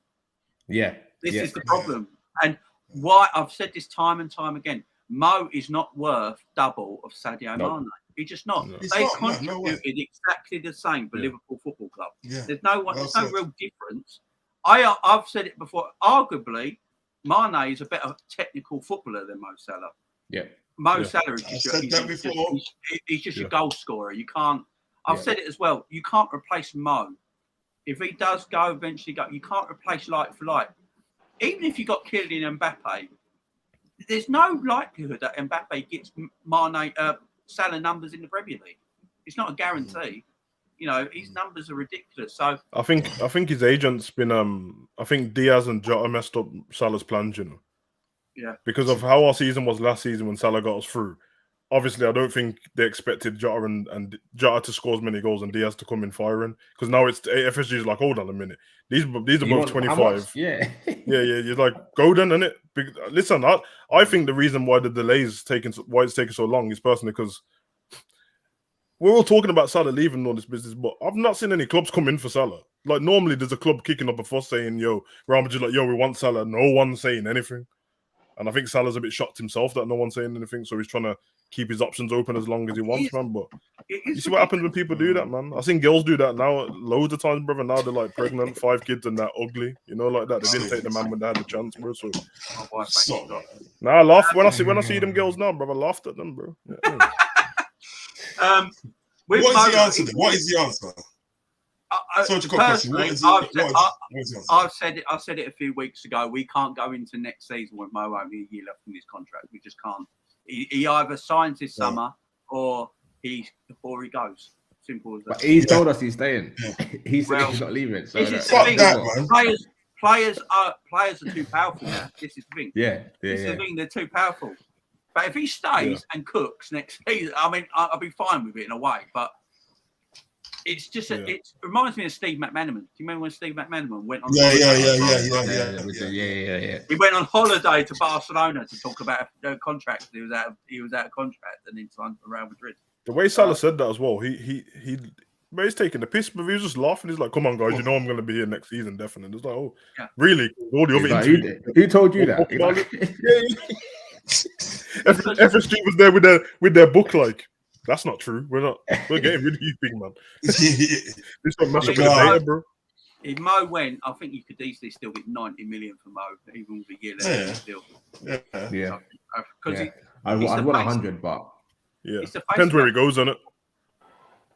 Yeah. This is the problem. And why I've said this time and time again, Mo is not worth double of Sadio Mane. He's just not. No. They contributed exactly the same for Liverpool Football Club. Yeah. There's no real difference. I've said it before. Arguably, Mane is a better technical footballer than Mo Salah. Yeah. Mo Salah is he's just a goal scorer. You can't. I've said it as well. You can't replace Mo. If he does eventually go, you can't replace like for like. Even if you got Kylian Mbappe, there's no likelihood that Mbappe gets Salah numbers in the Premier League. It's not a guarantee. You know, his numbers are ridiculous. So I think his agent's been I think Diaz and Jota messed up Salah's plans, you know. Yeah. Because of how our season was last season when Salah got us through. Obviously, I don't think they expected Jota and Jota to score as many goals and Diaz to come in firing. Because now it's FSG is like, hold on a minute. These are both 25. Yeah. yeah. You're like, go then, innit? Listen, I think the reason why the delay is why it's taking so long is personally because we're all talking about Salah leaving all this business, but I've not seen any clubs come in for Salah. Like normally, there's a club kicking up a fuss saying, "Yo, Real Madrid, like, yo, we want Salah." No one's saying anything, and I think Salah's a bit shocked himself that no one's saying anything. So he's trying to keep his options open as long as he wants, man. But you see what happens when people do that, man. I've seen girls do that now loads of times, brother. Now they're like pregnant, 5 kids, and they're ugly, you know, like that. They didn't take the man when they had the chance, bro. So I laugh when I see them girls now, brother. I laughed at them, bro. Yeah. What is the answer? What is the answer? I've said it a few weeks ago. We can't go into next season with Mo only a year left in his contract. We just can't. He either signs this summer or he goes. Simple as that. But he's told us he's staying. Yeah. He said he's not leaving. So players are too powerful now. This is the thing. This is the thing. They're too powerful. But if he stays and cooks next season, I mean, I'll be fine with it in a way. But it's just it reminds me of Steve McManaman. Do you remember when Steve McManaman went on? Yeah. He went on holiday to Barcelona to talk about the contract. He was out of contract and then signed for Real Madrid. The way Salah said that as well, he But he's taking the piss, but he was just laughing. He's like, "Come on, guys, you know I'm going to be here next season, definitely." It's like, "Oh, really?" All the other interviews. Who told you that? FSG was there with their book, like, that's not true. We're getting rid of you, big man. This got massive data, bro. If Mo went, I think you could easily still get 90 million for Mo, even with a year left. Still. Yeah. Because I'd want 100, but Depends where he goes on it.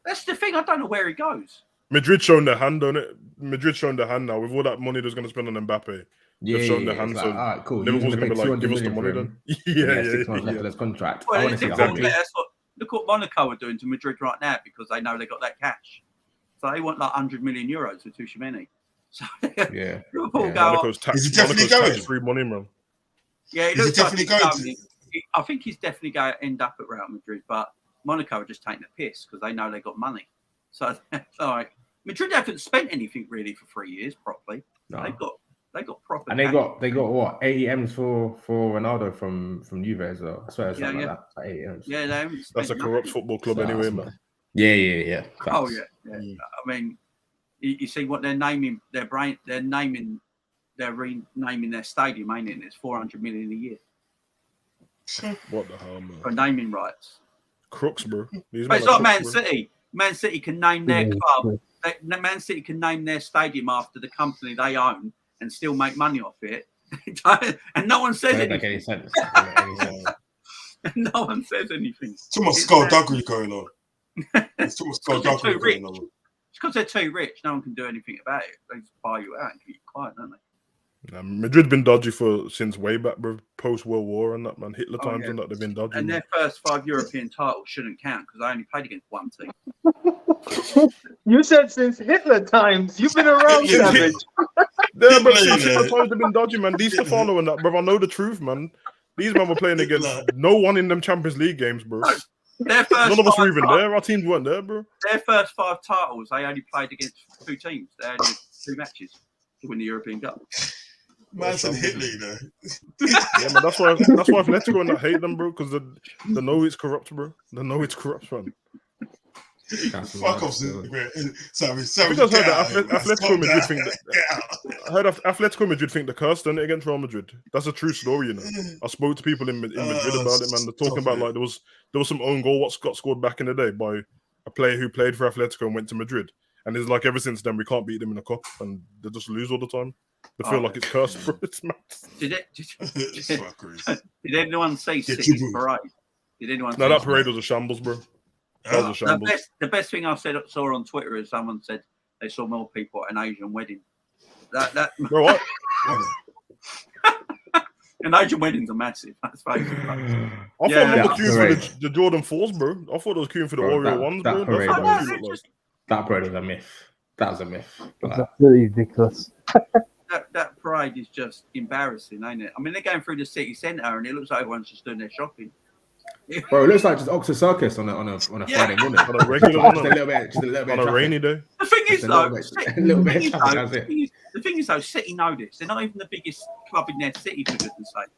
That's the thing. I don't know where he goes. Madrid showing their hand on it. Madrid showing their hand now with all that money they're going to spend on Mbappe. They've shown their hand. Like, so all right, cool. Liverpool's going to be like, give us the money then. 6 months left of this contract. Well, I want to see that. Look what Monaco are doing to Madrid right now because they know they got that cash. So they want like 100 million euros for Tchouaméni. So Liverpool go. Monaco's definitely going? Free money, man. Yeah, it looks like I think he's definitely going to end up at Real Madrid, but Monaco are just taking the piss because they know they got money. So like Madrid haven't spent anything really for 3 years properly. No. They got proper. And they got what 80 M's for Ronaldo from Juve as well. I swear it's something like that. Like 80 M's. Yeah, that's a corrupt football club anyway, man. Yeah. Oh yeah. I mean, you see what they're naming they're renaming their stadium, ain't it? And it's 400 million a year. What the hell, man? For naming rights. Crooks, bro. But it's like Man City. Man City can name their club. Man City can name their stadium after the company they own and still make money off it. And no one says anything. Make any sense. No one says anything. Too much skullduggery going on. It's too much skullduggery going on. It's because they're too rich. No one can do anything about it. They just buy you out and keep you quiet, don't they? Madrid's been dodgy since way back, bro. Post World War and that, man. Hitler times and that, they've been dodgy. And their first 5 European titles shouldn't count because I only played against one team. You said since Hitler times. You've been around, Savage. Yeah, but since Hitler times they've been dodgy, man. These Stefano and that, bro. I know the truth, man. These men were playing against no one in them Champions League games, bro. Their first None of us were even there. Our teams weren't there, bro. Their first 5 titles, they only played against 2 teams. They only had 2 matches to win the European Cup. Man said Hitler, you know. Yeah, man. That's why Atletico and I hate them, bro, because they know it's corrupt, bro. They know it's corrupt, man. Fuck off, Savage. Atletico Madrid think I heard Atletico Madrid think the curse done it against Real Madrid. That's a true story, you know. I spoke to people in Madrid about it, man. They're talking about like there was some own goal what got scored back in the day by a player who played for Atletico and went to Madrid. And it's like ever since then we can't beat them in the cup and they just lose all the time. They feel like it's cursed, bro. It's mad. Did anyone see City's parade? No, that parade was a shambles, bro. That was a shambles. The best thing I saw on Twitter is someone said they saw more people at an Asian wedding. Bro, what? And Asian weddings are massive. That's basically. I thought they were queuing for the Jordan 4s, bro. I thought they was queuing for the Oreo 1s, bro. That parade was a myth. That was a myth. It's absolutely ridiculous. That parade is just embarrassing, ain't it? I mean, they're going through the city centre and it looks like everyone's just doing their shopping. Bro, it looks like just Oxford Circus on a Friday morning. On a regular one. Just a little bit on a rainy day. The thing is, The thing is, City know this. They're not even the biggest club in their city, for goodness sake.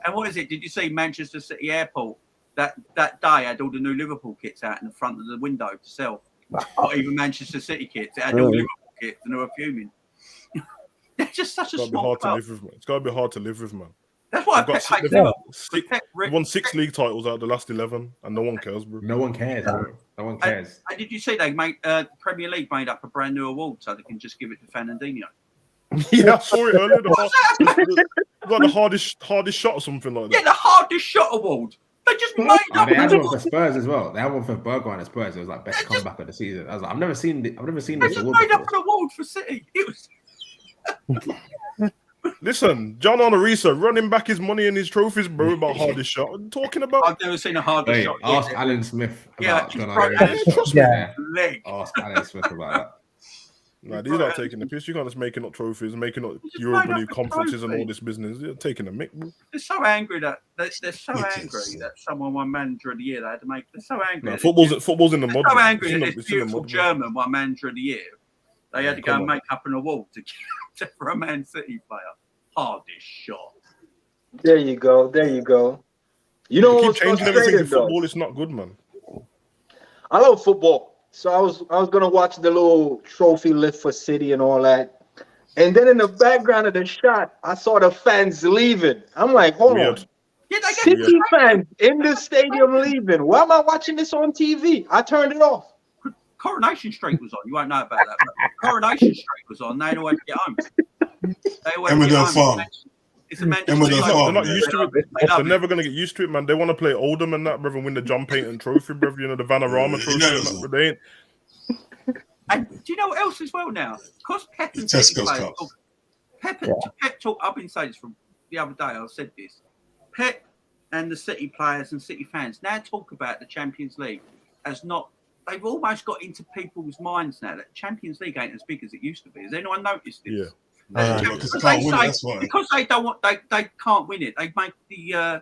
And what is it? Did you see Manchester City Airport that day had all the new Liverpool kits out in the front of the window to sell? Not even Manchester City kits. It had all Liverpool kits and they were fuming. They're just such a small club. It's got to be hard to live with, man. That's why Pep hates Liverpool. Won 6 league titles out of the last 11, and no one cares, bro. No one cares, bro. No one cares. And did you see they made Premier League made up a brand new award so they can just give it to Fernandinho? Yeah, I saw it earlier. Like the hardest shot or something like that. Yeah, the hardest shot award. They just made up. They had one for Spurs as well. They had one for Bergwijn at Spurs. It was like best comeback of the season. I was like, I've never seen this award. They just made up an award for City. It was. Listen, John Honorisa running back his money and his trophies, bro, about hardest shot. I'm talking about. I've never seen a hardest shot. Ask Alan Smith about John Honorisa. Ask Alan Smith about that. Nah, these are taking the piss. You can't just making up trophies, making up Europa League conferences and all this business. They're taking the mick, bro. They're so angry that that someone won Manager of the Year. They had to make. They're so angry. No, football's in the mud. So angry that this beautiful German won Manager of the Year. They had to go and make up an award for a Man City player. Hardest shot. There you go. You know keep what's changing everything in frustrating though? football. It's not good, man. I love football. So I was gonna watch the little trophy lift for City and all that. And then in the background of the shot, I saw the fans leaving. I'm like, hold Weird. on. Yeah, they get City fans in the stadium leaving. Why am I watching this on TV? I turned it off. Coronation Street was on. You won't know about that. But Coronation Street was on. They'd always get home. They always get Emmerdale home. Farm. It's a Manchester Emmerdale United. Farm. They're not used to it. They're it. never going to get used to it, man. They want to play Oldham and that, brother, win the John Payton Trophy, brother. You know, the Vanarama Trophy. Yeah, And that, but they ain't. And do you know what else as well now? Because Pep and The City Tesco's players Cup. Pep talk. I've been saying this from the other day. I said this. Pep and the City players and City fans now talk about the Champions League as not. They've almost got into people's minds now that Champions League ain't as big as it used to be. Has anyone noticed this? Yeah. Because they can't win it, that's why. Because they don't want, they can't win it. They make the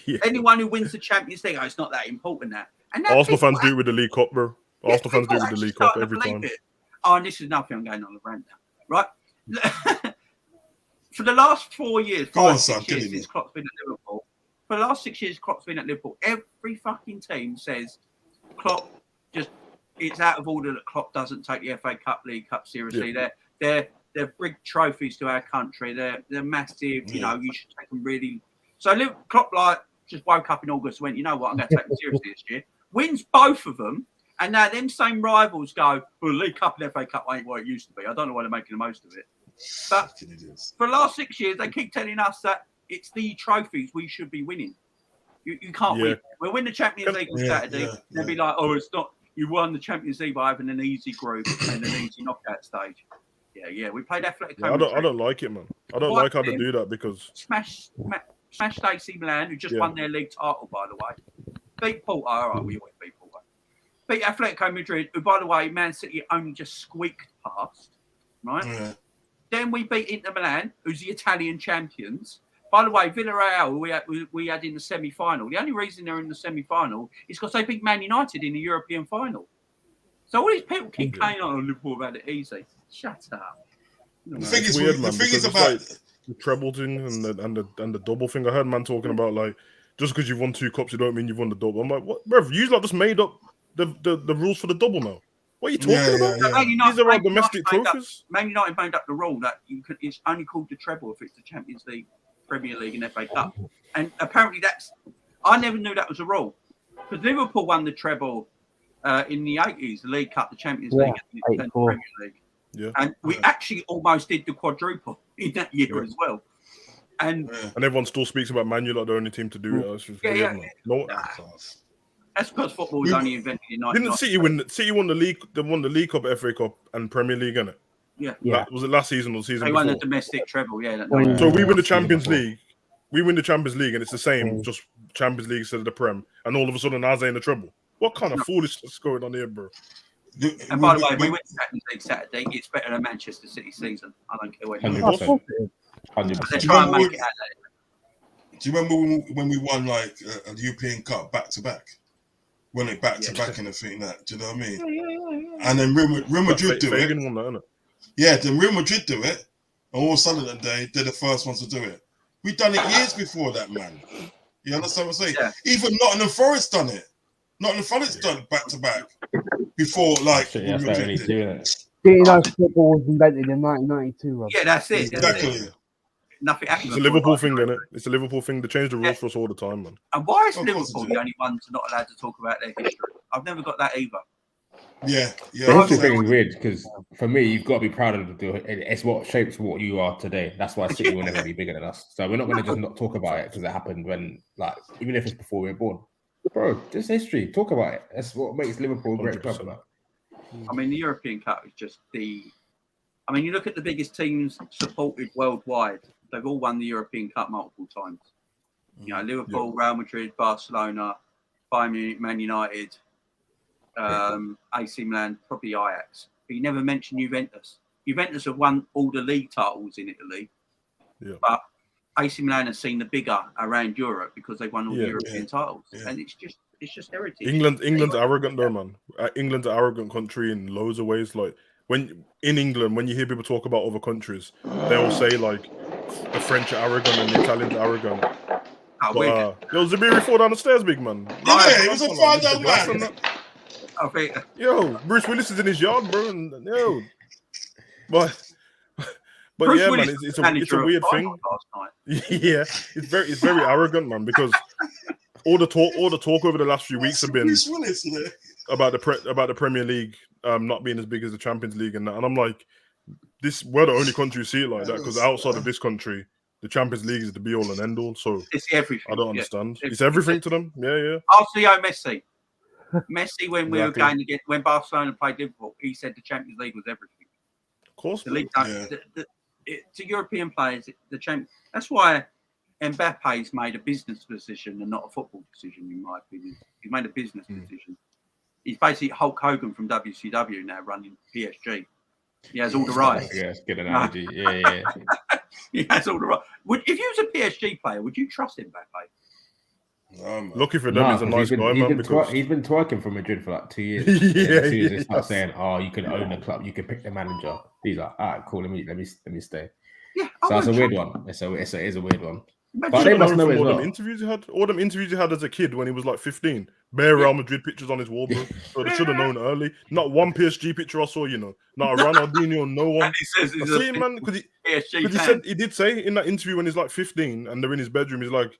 Yeah. anyone who wins the Champions League, it's not that important now. And now Arsenal people fans do it with the League Cup, bro. Arsenal fans do it with the League Cup every time. Oh, and this is nothing. I'm going on the rant now, right? For the last 4 years, Go on, 5, 6 son, years kill him. since Klopp's been at Liverpool, for the last 6 years Klopp's been at Liverpool, every fucking team says Klopp just, it's out of order that Klopp doesn't take the FA Cup, League Cup seriously. Yeah. They're big trophies to our country. They're massive. You know, you should take them really. So Klopp like just woke up in August and went, you know what, I'm going to take them seriously this year. Wins both of them, and now them same rivals go, well, League Cup and FA Cup ain't what it used to be. I don't know why they're making the most of it. But for the last 6 years, they keep telling us that it's the trophies we should be winning. You can't win. We'll win the Champions League on Saturday. They'll be like, oh, it's not. You won the Champions League by having an easy group and an easy knockout stage. Yeah. We played Athletic. I don't like it, man. I don't like how they do that because smashed AC Milan, who just won their league title, by the way. Beat Porto. All right, we always beat Porto. Beat Atletico Madrid, who, by the way, Man City only just squeaked past. Right. Yeah. Then we beat Inter Milan, who's the Italian champions. By the way, Villarreal, we had in the semi-final. The only reason they're in the semi-final is because they beat Man United in the European final. So all these people keep playing on Liverpool about it easy. Shut up. The thing is, weird, the man, thing is because about it's like the treble thing and the double thing. I heard man talking about like just because you've won 2 cups, you don't mean you've won the double. I'm like, what, bruv? You like just made up the rules for the double now. What are you talking about? These are our domestic trophies. Man United made up the rule that it's only called the treble if it's the Champions League, Premier League, and FA Cup. And apparently I never knew that was a rule because Liverpool won the treble in the 80s, the League Cup, the Champions League, and the Premier League. Yeah. And we actually almost did the quadruple in that year as well. And everyone still speaks about Man U like the only team to do it. That's just weird, man. No, that's because football was only invented in 1990. Didn't City win the league? They won the League Cup, FA Cup, and Premier League, innit? Yeah. Was it last season or the season They before? won the domestic treble, So we win the Champions League. We win the Champions League, and it's the same, just Champions League instead of the Prem. And all of a sudden, Ours ain't the treble. What kind of foolishness is going on here, bro? And by the way, we win the Champions League Saturday. It's better than Manchester City season. I don't care what you 100%. They try and make it out there. Do you remember when we won like a European Cup back to back? Won it back to back and everything that. Do you know what I mean? Yeah. And then Real Madrid do it. Won that, innit? Yeah, then Real Madrid do it, and all of a sudden that day they're the first ones to do it. We've done it years before that, man. You understand what I'm saying? Yeah. Even Nottingham Forest done it. Nottingham Forest done back to back before, like. That's what they do, innit? Football was invented in 1992, Rob. Yeah, that's it. Exactly. That's it. Nothing happened. It's a Liverpool thing, innit? It's a Liverpool thing. They change the rules for us all the time, man. And why is Liverpool the only ones not allowed to talk about their history? I've never got that either. Yeah. The history thing is weird because for me, you've got to be proud of it. It's what shapes what you are today. That's why City will never be bigger than us. So we're not going to just not talk about it because it happened when, like, even if it's before we were born. Bro, just history. Talk about it. That's what makes Liverpool a great club. I mean, the European Cup is just you look at the biggest teams supported worldwide. They've all won the European Cup multiple times. You know, Liverpool, Real Madrid, Barcelona, Bayern Munich, Man United, AC Milan, probably Ajax. But you never mention Juventus. Juventus have won all the league titles in Italy. Yeah. But AC Milan has seen the bigger around Europe because they've won all the European titles. Yeah. And it's just heritage. England's arrogant though, man. England's an arrogant country in loads of ways. Like when you hear people talk about other countries, they'll say like the French are arrogant and the Italians are arrogant. Yo, Zabiri fall down the stairs, big man. Yeah, it was a far down man. I think. Yo, Bruce Willis is in his yard, bro. And, yo, but Bruce yeah, Willis man, was it's manager a of weird Feyenoord thing. last night. Yeah, it's very arrogant, man. Because all the talk over the last few weeks have been Bruce Willis, you know? about the Premier League not being as big as the Champions League and that. And I'm like, we're the only country who see it like that, because outside of this country, the Champions League is the be all and end all. So It's everything. I don't understand. It's everything to them. Yeah. RCO Messi. Messi, when we were Exactly. going to get, when Barcelona played Liverpool, he said the Champions League was everything. Of course. The league, Yeah. to European players, the champ. That's why Mbappe's made a business decision and not a football decision, in my opinion. He made a business decision. He's basically Hulk Hogan from WCW now, running PSG. He has all the rights. Yeah, it's good analogy. Yeah. He has all the rights. If you was a PSG player, would you trust Mbappe? No, man. Lucky for them, he's a nice guy, man. Because He's been twerking for Madrid for like 2 years. Yeah, As soon as they start yes. saying, "Oh, you can own the club, you can pick the manager," he's like, "All right, cool. Let me stay." Yeah, So it's a weird one. It is a weird one. Imagine But they Should've must known know from as all well. them interviews he had as a kid when he was like 15. Bare Real Madrid pictures on his wall, bro. So they should have known early. Not one PSG picture I saw, not a Ronaldinho, no one. And he says I he's see a him, man, because PSG he did say in that interview when he's like 15 and they're in his bedroom, he's like,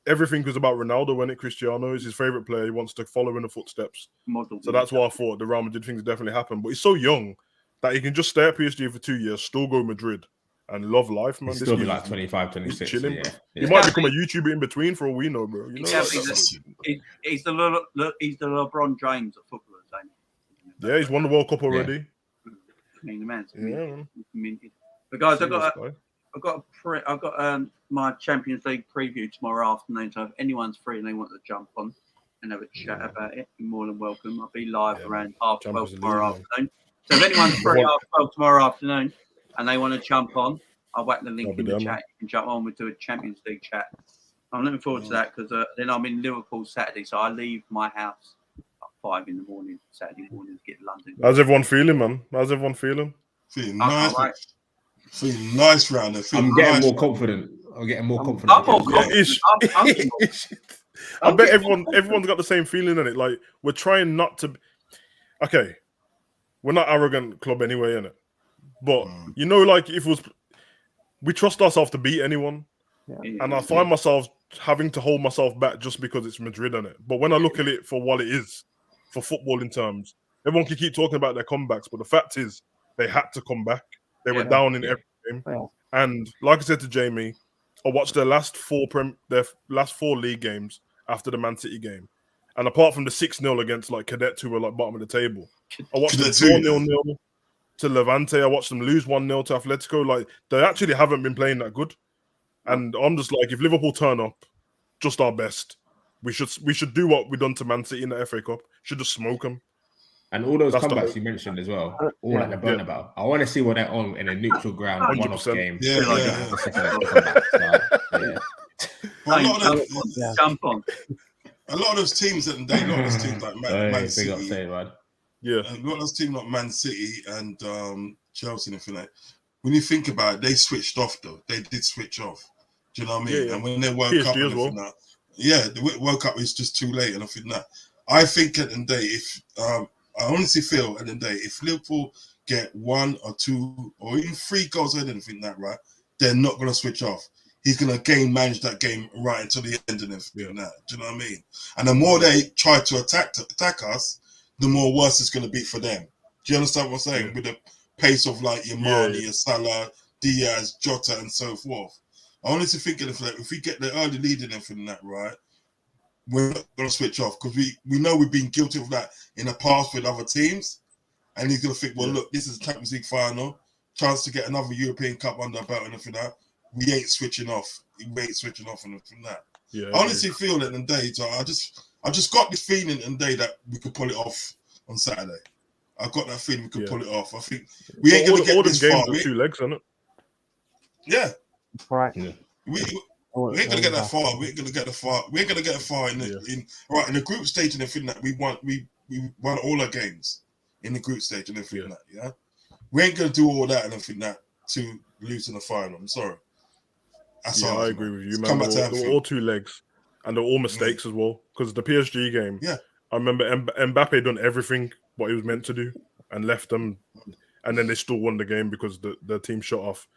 everything was about Ronaldo when it Cristiano is his favorite player. He wants to follow in the footsteps. model. So that's why I thought the Real Madrid things definitely happened. But he's so young that he can just stay at PSG for 2 years, still go Madrid and love life, man. He'll This still be kid like is- 25, he's 26. chilling, Yeah. bro. Yeah. He might become a YouTuber in between for all we know, bro. You know, Yeah, like that. he's the LeBron James of footballers, ain't he? Yeah, he's won the World Cup already. I mean, the man's Yeah, minted. man. Minted. But guys, I've got Serious guy. I've got my Champions League preview tomorrow afternoon. So if anyone's free and they want to jump on and have a chat about it, you're more than welcome. I'll be live around half 12 Champions tomorrow League, afternoon. So if anyone's free half 12 tomorrow afternoon and they want to jump on, I'll whack the link I'll be in the there, chat. man. You can jump on. We'll do a Champions League chat. I'm looking forward to that because then I'm in Liverpool Saturday, so I leave my house at 5 in the morning Saturday morning to get to London. How's everyone feeling, man? How's everyone feeling? Feeling I nice. can't wait. Feeling nice round there. Feeling I'm getting nice. more confident. I'm getting more confident. I'm more confident. I'm getting more- I bet everyone's got the same feeling in it. Like, we're trying not to. Okay, we're not arrogant club anyway, innit? But like if it was, we trust ourselves to beat anyone, and I find myself having to hold myself back just because it's Madrid, innit? But when I look at it for what it is, for footballing terms, everyone can keep talking about their comebacks, but the fact is they had to come back. They were down in every game, and like I said to Jamie, I watched their last four league games after the Man City game, and apart from the 6-0 against like Cadets, who were like bottom of the table, I watched them 4-0 to Levante. I watched them lose 1-0 to Atletico. Like, they actually haven't been playing that good, and I'm just like, if Liverpool turn up, just our best, we should do what we done to Man City in the FA Cup. Should just smoke them. And all those That's the comebacks hope. you mentioned as well, all at the Bernabeu. I want to see what they're on in a neutral ground 100%. one-off game. Yeah, Like, yeah. the second leg comebacks, yeah. But a lot of Jump on. a lot of those teams at the day, a lot of those teams like Man Big up, City, say it, man. Yeah, a lot of those teams like Man City and Chelsea and everything like. When you think about it, they switched off though. They did switch off. Do you know what I mean? Yeah. And when they woke PSG up, and as well. everything that, the World Cup is just too late and I think that. I think at the end of the day, if I honestly feel at the end of the day, if Liverpool get 1 or 2 or even 3 goals ahead and think that, right, they're not going to switch off. He's going to manage that game right until the end and everything that. Do you know what I mean? And the more they try to attack us, the more worse it's going to be for them. Do you understand what I'm saying? With the pace of like your Mane, your Salah, Diaz, Jota, and so forth. I honestly think if we get the early lead and everything that, right, we're not going to switch off because we know we've been guilty of that in the past with other teams. And he's going to think, well, look, this is a Champions League final, chance to get another European Cup under our belt and everything that. We ain't switching off. We ain't switching off and everything that. yeah. I honestly feel that in the day, so I just got this feeling in the day that we could pull it off on Saturday. I got that feeling we could pull it off. I think we ain't going to get this far. All the games are 2 legs, isn't it? Yeah. Right. We ain't gonna get that far. We ain't gonna get far in the group stage and everything that we won all our games in the group stage and everything that. Yeah, we ain't gonna do all that and everything that to lose in the final. I'm sorry. That's all. I agree with you, man. They were all 2 legs, and they're all mistakes as well. Because the PSG game, I remember Mbappe done everything what he was meant to do and left them, and then they still won the game because the team shut off.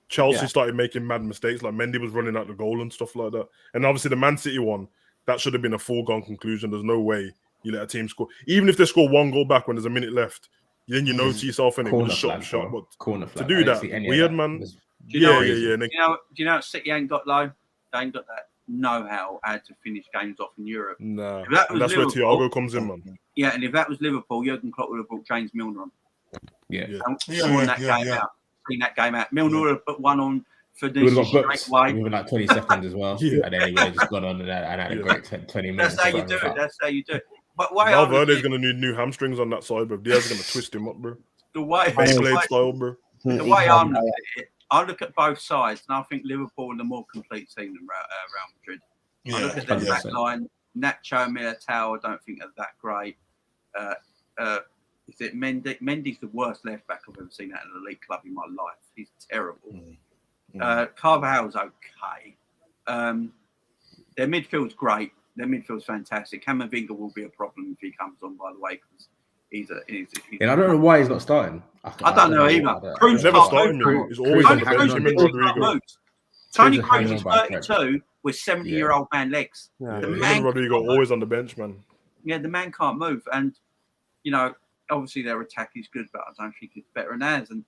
Chelsea started making mad mistakes, like Mendy was running out the goal and stuff like that. And obviously the Man City one, that should have been a foregone conclusion. There's no way you let a team score, even if they score one goal back when there's a minute left. Then you know to yourself, and it was shot. But to do that, weird man. Do you know City ain't got low? They ain't got that know-how how to finish games off in Europe. Nah, that's where Thiago comes in, man. Yeah, and if that was Liverpool, Jurgen Klopp would have brought James Milner on. Seen that game out. Milner would have put one on for this straight away. Within like 20 seconds as well. And then he would have just gone on and had a great 20 minutes. That's how you do it. That's how you do it. But Valverde's going to need new hamstrings on that side, bro. Diaz is going to twist him up, bro. The way style, bro. The way I'm looking at it, I look at both sides, and I think Liverpool are the more complete team than Real Madrid. I look at their back line. Nacho, Militao, I don't think are that great. Is it Mendy? Mendy's the worst left back I've ever seen at an elite club in my life. He's terrible. Carvajal's okay. Their midfield's great. Their midfield's fantastic. Camavinga will be a problem if he comes on, by the way, because he's I don't know why he's not starting. I don't know either. He's never starting. He's always on the bench. Him and Rodrigo. Tony Kroos is 32 with 70-year-old man legs. The man Rodrigo always on the bench, man. Yeah, the man can't move, and you know, obviously their attack is good, but I don't think it's better than ours. And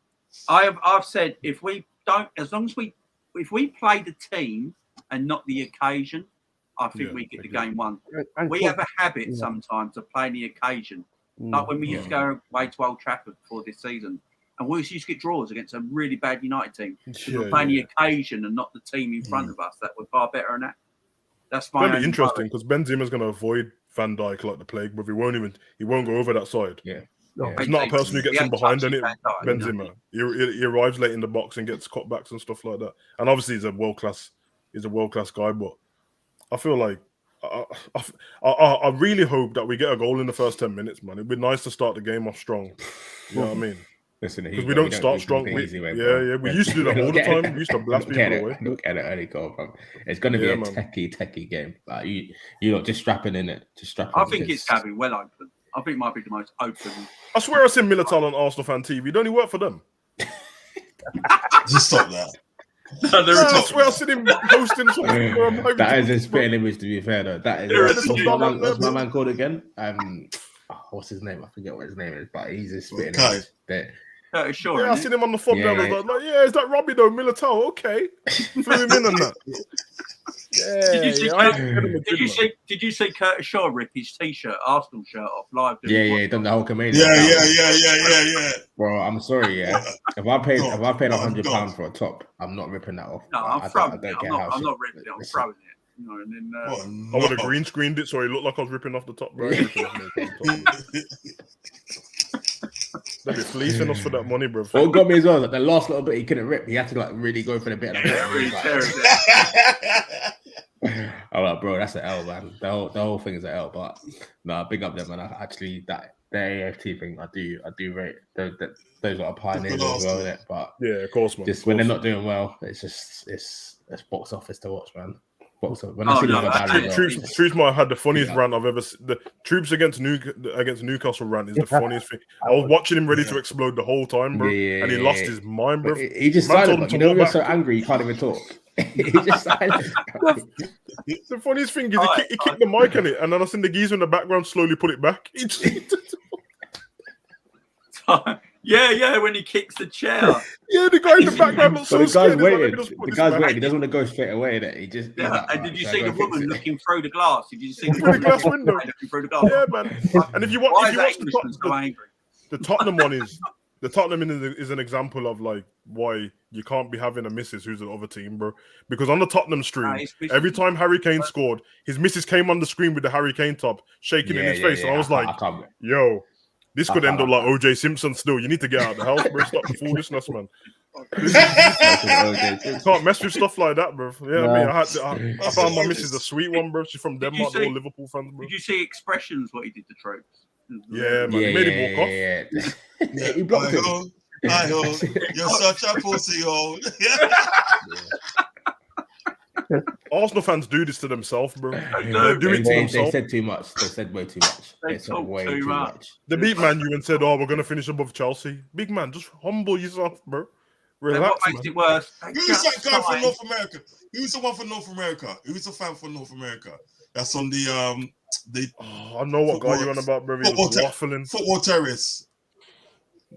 I've said if we play the team and not the occasion, I think we get the game won. We have a habit sometimes of playing the occasion, like when we used to go away to Old Trafford before this season, and we used to get draws against a really bad United team. We're playing the occasion and not the team in front of us that were far better than that. That's my. It'll be interesting because Benzema's going to avoid Van Dijk like the plague, but he won't go over that side. He's not a person who gets in behind any Benzema. He arrives late in the box and gets cutbacks and stuff like that. And obviously he's a world class guy, but I feel like I really hope that we get a goal in the first 10 minutes, man. It'd be nice to start the game off strong. You know what I mean? Listen, because we don't start strong. We used to do that all the time. We used to blast people away. Look at it early goal, bro. It's going to be a techie game. Like you're not just strapping in it. I think it's going to be well open. I think it might be the most open. I swear I seen Militao on Arsenal fan TV. Don't he work for them? Just stop that. I swear I seen him hosting something. That is a spitting image, to be fair, though. That is. What's my man called again? What's his name? I forget what his name is, but he's a spitting image. Sure. Yeah, I seen him on the fob down. I was like, is that Robbie though? Militao, okay. Flew him in on that. Did you see Curtis Shaw rip his t-shirt, Arsenal shirt off live? He done the whole comedian. Yeah. Bro, I'm sorry, If I paid £100 for a top, I'm not ripping that off. No, I'm not ripping it. I'm throwing it. You know, and then I would have green screened it so it looked like I was ripping off the top, bro. They'd be fleecing us for that money, bro. What got me as well, like the last little bit he couldn't rip. He had to really go for the bit. I'm like, bro, that's an L, man. The whole thing is an L. But no, big up them, man. Actually, that the AFT thing, I do rate. Those are pioneers as well, isn't it? But yeah, of course, man. Just when they're not doing well, it's box office to watch, man. Troops might have had the funniest rant I've ever seen. The Troops against Newcastle rant is the funniest thing. I was watching him ready to explode the whole time, bro, and he lost his mind, bro. He just silent. You know, you're so angry, you can't even talk. He just silent. The funniest thing is he kicked the mic in it, and then I seen the geezer in the background slowly put it back. When he kicks the chair. The guy in the background looks so scared. The guy's waiting. He doesn't want to go straight away. He just. And did you see the woman looking through the glass? Did you see through the glass window? Looking through the glass. Yeah, man. And if you watch the Tottenham one is an example of like why you can't be having a missus who's the other team, bro. Because on the Tottenham stream, every time Harry Kane scored, his missus came on the screen with the Harry Kane top shaking in his face, and I was like, yo. This could end up like OJ Simpson still. You need to get out of the house, bro. Stop the foolishness, man. You can't mess with stuff like that, bro. I found my missus a sweet one, bro. She's from Denmark, all Liverpool fans, bro. Did you see Expressions, what he did to Troops? Yeah, man. He made him walk off. He blocked him. You're such a pussy, ho. Arsenal fans do this to themselves, bro. They do it to They themselves. said too much. They said way too much. They They said talk way too too much. much. They beat Man U and said, "Oh, we're gonna finish above Chelsea." Big man, just humble yourself, bro. And Relax, what makes man. it worse? Who's that guy from North America? Who's the one from North America? Who's the fan from North America? That's on the Oh, I know what guy you're on about, bro. He was waffling. Football terrorist.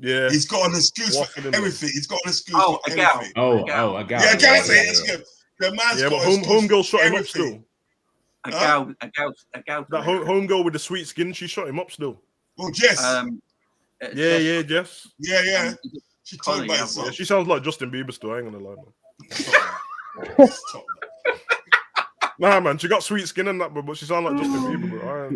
Yeah, He's got an excuse for Waffling, everything. He's got an excuse Oh, for a gal. everything. Oh, Gal. a gal. Yeah, Gareth, Yeah. the man's yeah, got but an excuse home girl for shot him up everything. still. A gal. That home girl with the sweet skin, she shot him up still. Oh, Jess. Yeah, Jess. Yeah. She told Connie, by yeah, herself. Yeah, she sounds like Justin Bieber still. I ain't gonna lie, man. Nah, man, she got sweet skin and that, but she sounds like Justin Bieber, bro.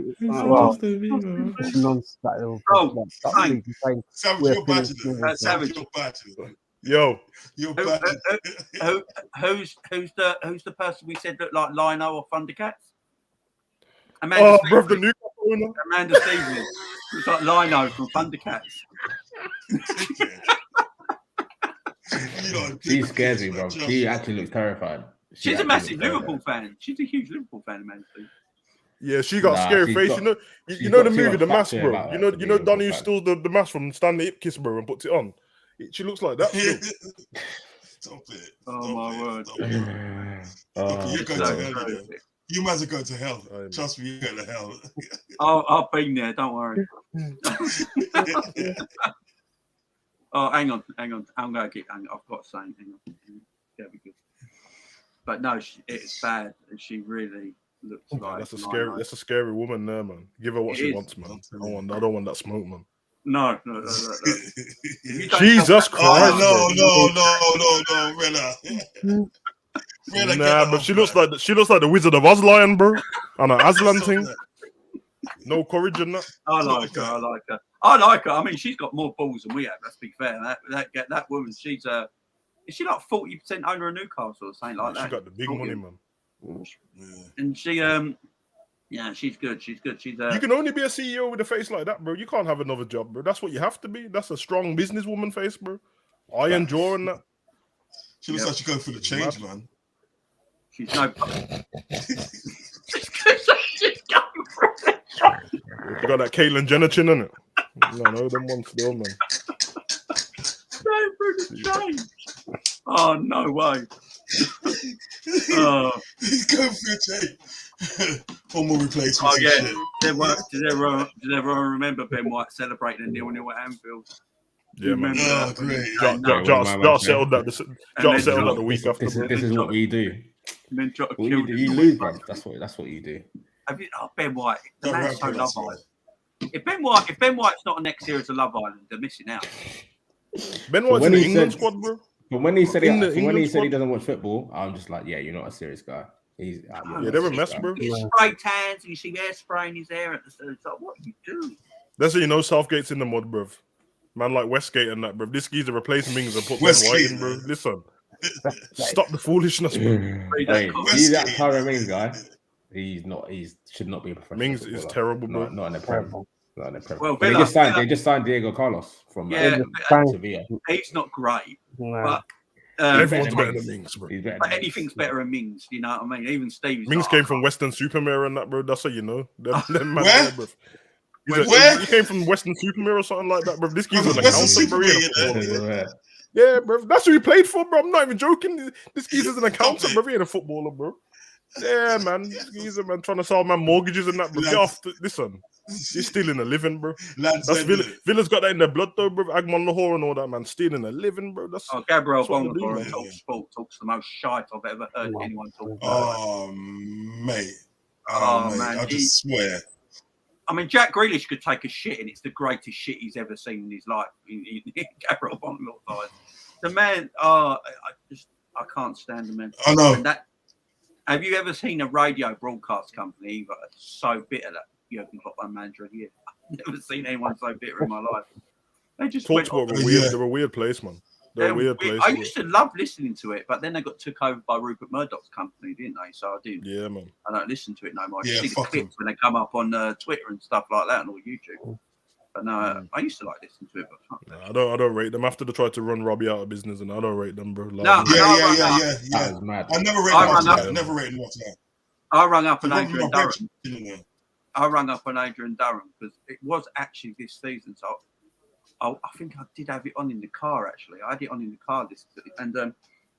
It's non-style. Oh, fine. Savage, you're bad to this. Savage. You're bad to this. Yo, You're bad to this. Who's the person we said looked like Lino or Thundercats? Amanda bro, Stevens. the Newcastle owner. Amanda Stevens. It's like Lino from Thundercats. She scares me, bro. She actually looks terrified. She's a massive Liverpool fan. She's a huge Liverpool fan, Amanda Stevens. Yeah, she got a scary face. You know the movie The Mask, bro. You know Donnie who steals the mask from Stanley Ipkiss, bro, and puts it on. She looks like that. Stop it. Oh my word. You go to hell. You might as well go to hell. Trust me, you go to hell. I've been there. Don't worry. Oh, hang on. I'm gonna get. I've got something. Hang on. Yeah, be good. But no, it's bad. She really looks like that's a scary woman there, man. Give her what she wants, man. I don't want that smoke, man. No. Jesus Christ! No, Rilla. Nah, but she looks like the Wizard of Oz lion, bro, on an Aslan thing. No courage in that. I like her. I mean, she's got more balls than we have. Let's be fair. That woman, is she like 40% owner of Newcastle or something like that? She got the big money, man. And she, she's good. She's good. She's You can only be a CEO with a face like that, bro. You can't have another job, bro. That's what you have to be. That's a strong businesswoman face, bro. Iron jaw and that. She looks like she's going for the change, man. She's no. She's going for it. You got that Caitlyn Jenner chin in it. No, them ones still, man. No for the change. Oh no way. He's going for a change. Formal replacement. Oh yeah. Does everyone remember Ben White celebrating the 0-0 at Anfield? Yeah, man. Oh, great. Jot settled that the week after. This is what we do. And then You lose, bro. That's what you do. Ben White, the man's so Love Island. If Ben White's not next year as a Love Island, they're missing out. Ben White's in the England squad, bro. But when he said he doesn't watch football, I'm just like, yeah, you're not a serious guy. He's they're a mess, bro. He's spray tans and you see hairspray in his hair at the start. It's like, what are you doing? That's how you know Southgate's in the mud, bro. Man like Westgate and that, bro. This geezer replace Mings and put Ben White in, bro. Listen, stop the foolishness, bro. See that Tyron Mings guy? He should not be a professional. Mings footballer. is terrible, bro. Not in the Prem. Well, they just signed Diego Carlos from Sevilla. He's not great, but everyone's better than Mings, bro. But anything's better than Mings. You know what I mean? Even Steve. Mings came from Western Supermare and that, bro. That's how you know. Them man Where? there, bro. He came from Western Supermare or something like that, bro. This geezer's an accountant, bro. Yeah, bro. That's who he played for, bro. I'm not even joking. This geezer's an accountant, bro. He ain't a footballer, bro. Yeah, man. This geezer, man, trying to sell man mortgages and that, bro. Get off. Listen, he's stealing a living, bro. That's Villa's got that in their blood, though, bro. Agman Lahore and all that, man. Stealing a living, bro. Gabriel Bonner talks the most shite I've ever heard anyone talk about. Oh, mate. Man. I just swear. I mean, Jack Grealish could take a shit, and it's the greatest shit he's ever seen in his life. Gabriel Bonner, the man. I can't stand the man. I know. Have you ever seen a radio broadcast company either so bitter that you haven't got one manager of the year? I've never seen anyone so bitter in my life. They just they're a weird place, man. They're a weird place. I used to love listening to it, but then they got took over by Rupert Murdoch's company, didn't they? So I didn't. Yeah, man. I don't listen to it no more. I Yeah, see the clips when they come up on Twitter and stuff like that and all YouTube. But no, I used to like listening to it. But I don't rate them after they tried to run Robbie out of business, and I don't rate them, bro. No, That was mad. I never rated him after that. Never rated him after that. I rung up on Because Adrian Robbie Durham. I rung up on Adrian Durham because it was actually this season. So I think I did have it on in the car, actually. I had it on in the car this season. And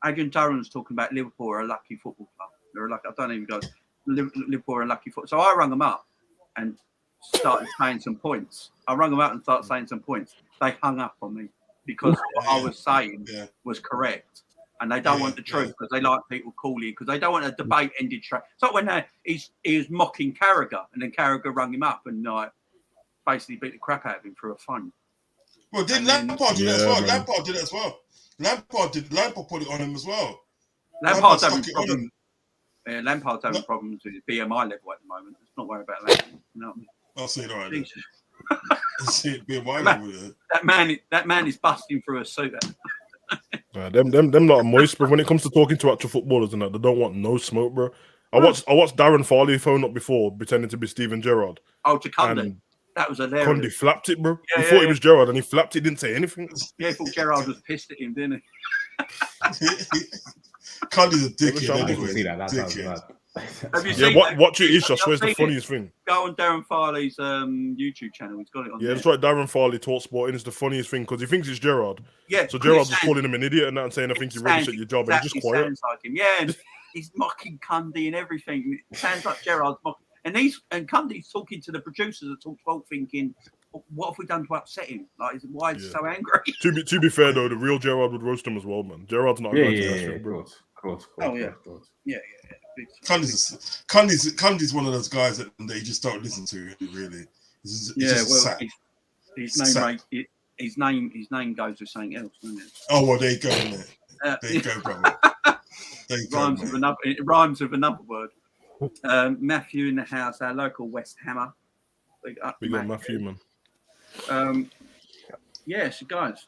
Adrian Durham was talking about Liverpool are a lucky football club. They're lucky. I don't even go. Liverpool are a lucky football. So I rung them up and started saying some points. I rung them up and started saying some points. They hung up on me because what I was saying was correct. And they don't want the truth because they like people calling, because they don't want a debate ended straight. It's like when he was mocking Carragher, and then Carragher rung him up and basically beat the crap out of him through a phone. Well, didn't Lampard do that as well? Lampard did it as well. Lampard put it on him as well. Lampard's having problems. Lampard's having problems with his BMI level at the moment. Let's not worry about that. You know what I mean? I'll see it all right. See it BMI level. That man is busting through a suit. Them lot are moist, but when it comes to talking to actual footballers and that, they don't want no smoke, bro. I watched Darren Farley phone up before, pretending to be Steven Gerrard. Oh, to Cundy. That was hilarious. Cundy flapped it, bro. He thought he was Gerrard, and he flapped it, didn't say anything. Yeah, he thought Gerrard was pissed at him, didn't he? Cundy's a dickhead. Anyway. See that? That sounds bad. Have you seen watch it, Ish. I swear it's the funniest thing. Go on Darren Farley's YouTube channel. He's got it on there. That's right. Darren Farley taught sport, and it's the funniest thing because he thinks it's Gerrard. Yeah. So Gerard's just calling him an idiot and that, and saying, "I think you're rubbish at your job," and he's just quiet. Sounds like him. Yeah, and he's mocking Cundy and everything. It sounds like Gerard's mocking, and Cundy's talking to the producers at Talk 12, thinking, "What have we done to upset him? Like, why is he so angry?" To be fair though, the real Gerard would roast him as well, man. Gerard's not a guy to that shit, bro. Of course. Oh yeah. Yeah. Cundy's one of those guys that they just don't listen to, really. His name goes with something else, doesn't it? Oh well, there you go, man. There you go, brother. There you go, it rhymes with another word. Matthew in the house, our local West Hammer. Big up Matthew, man. So guys.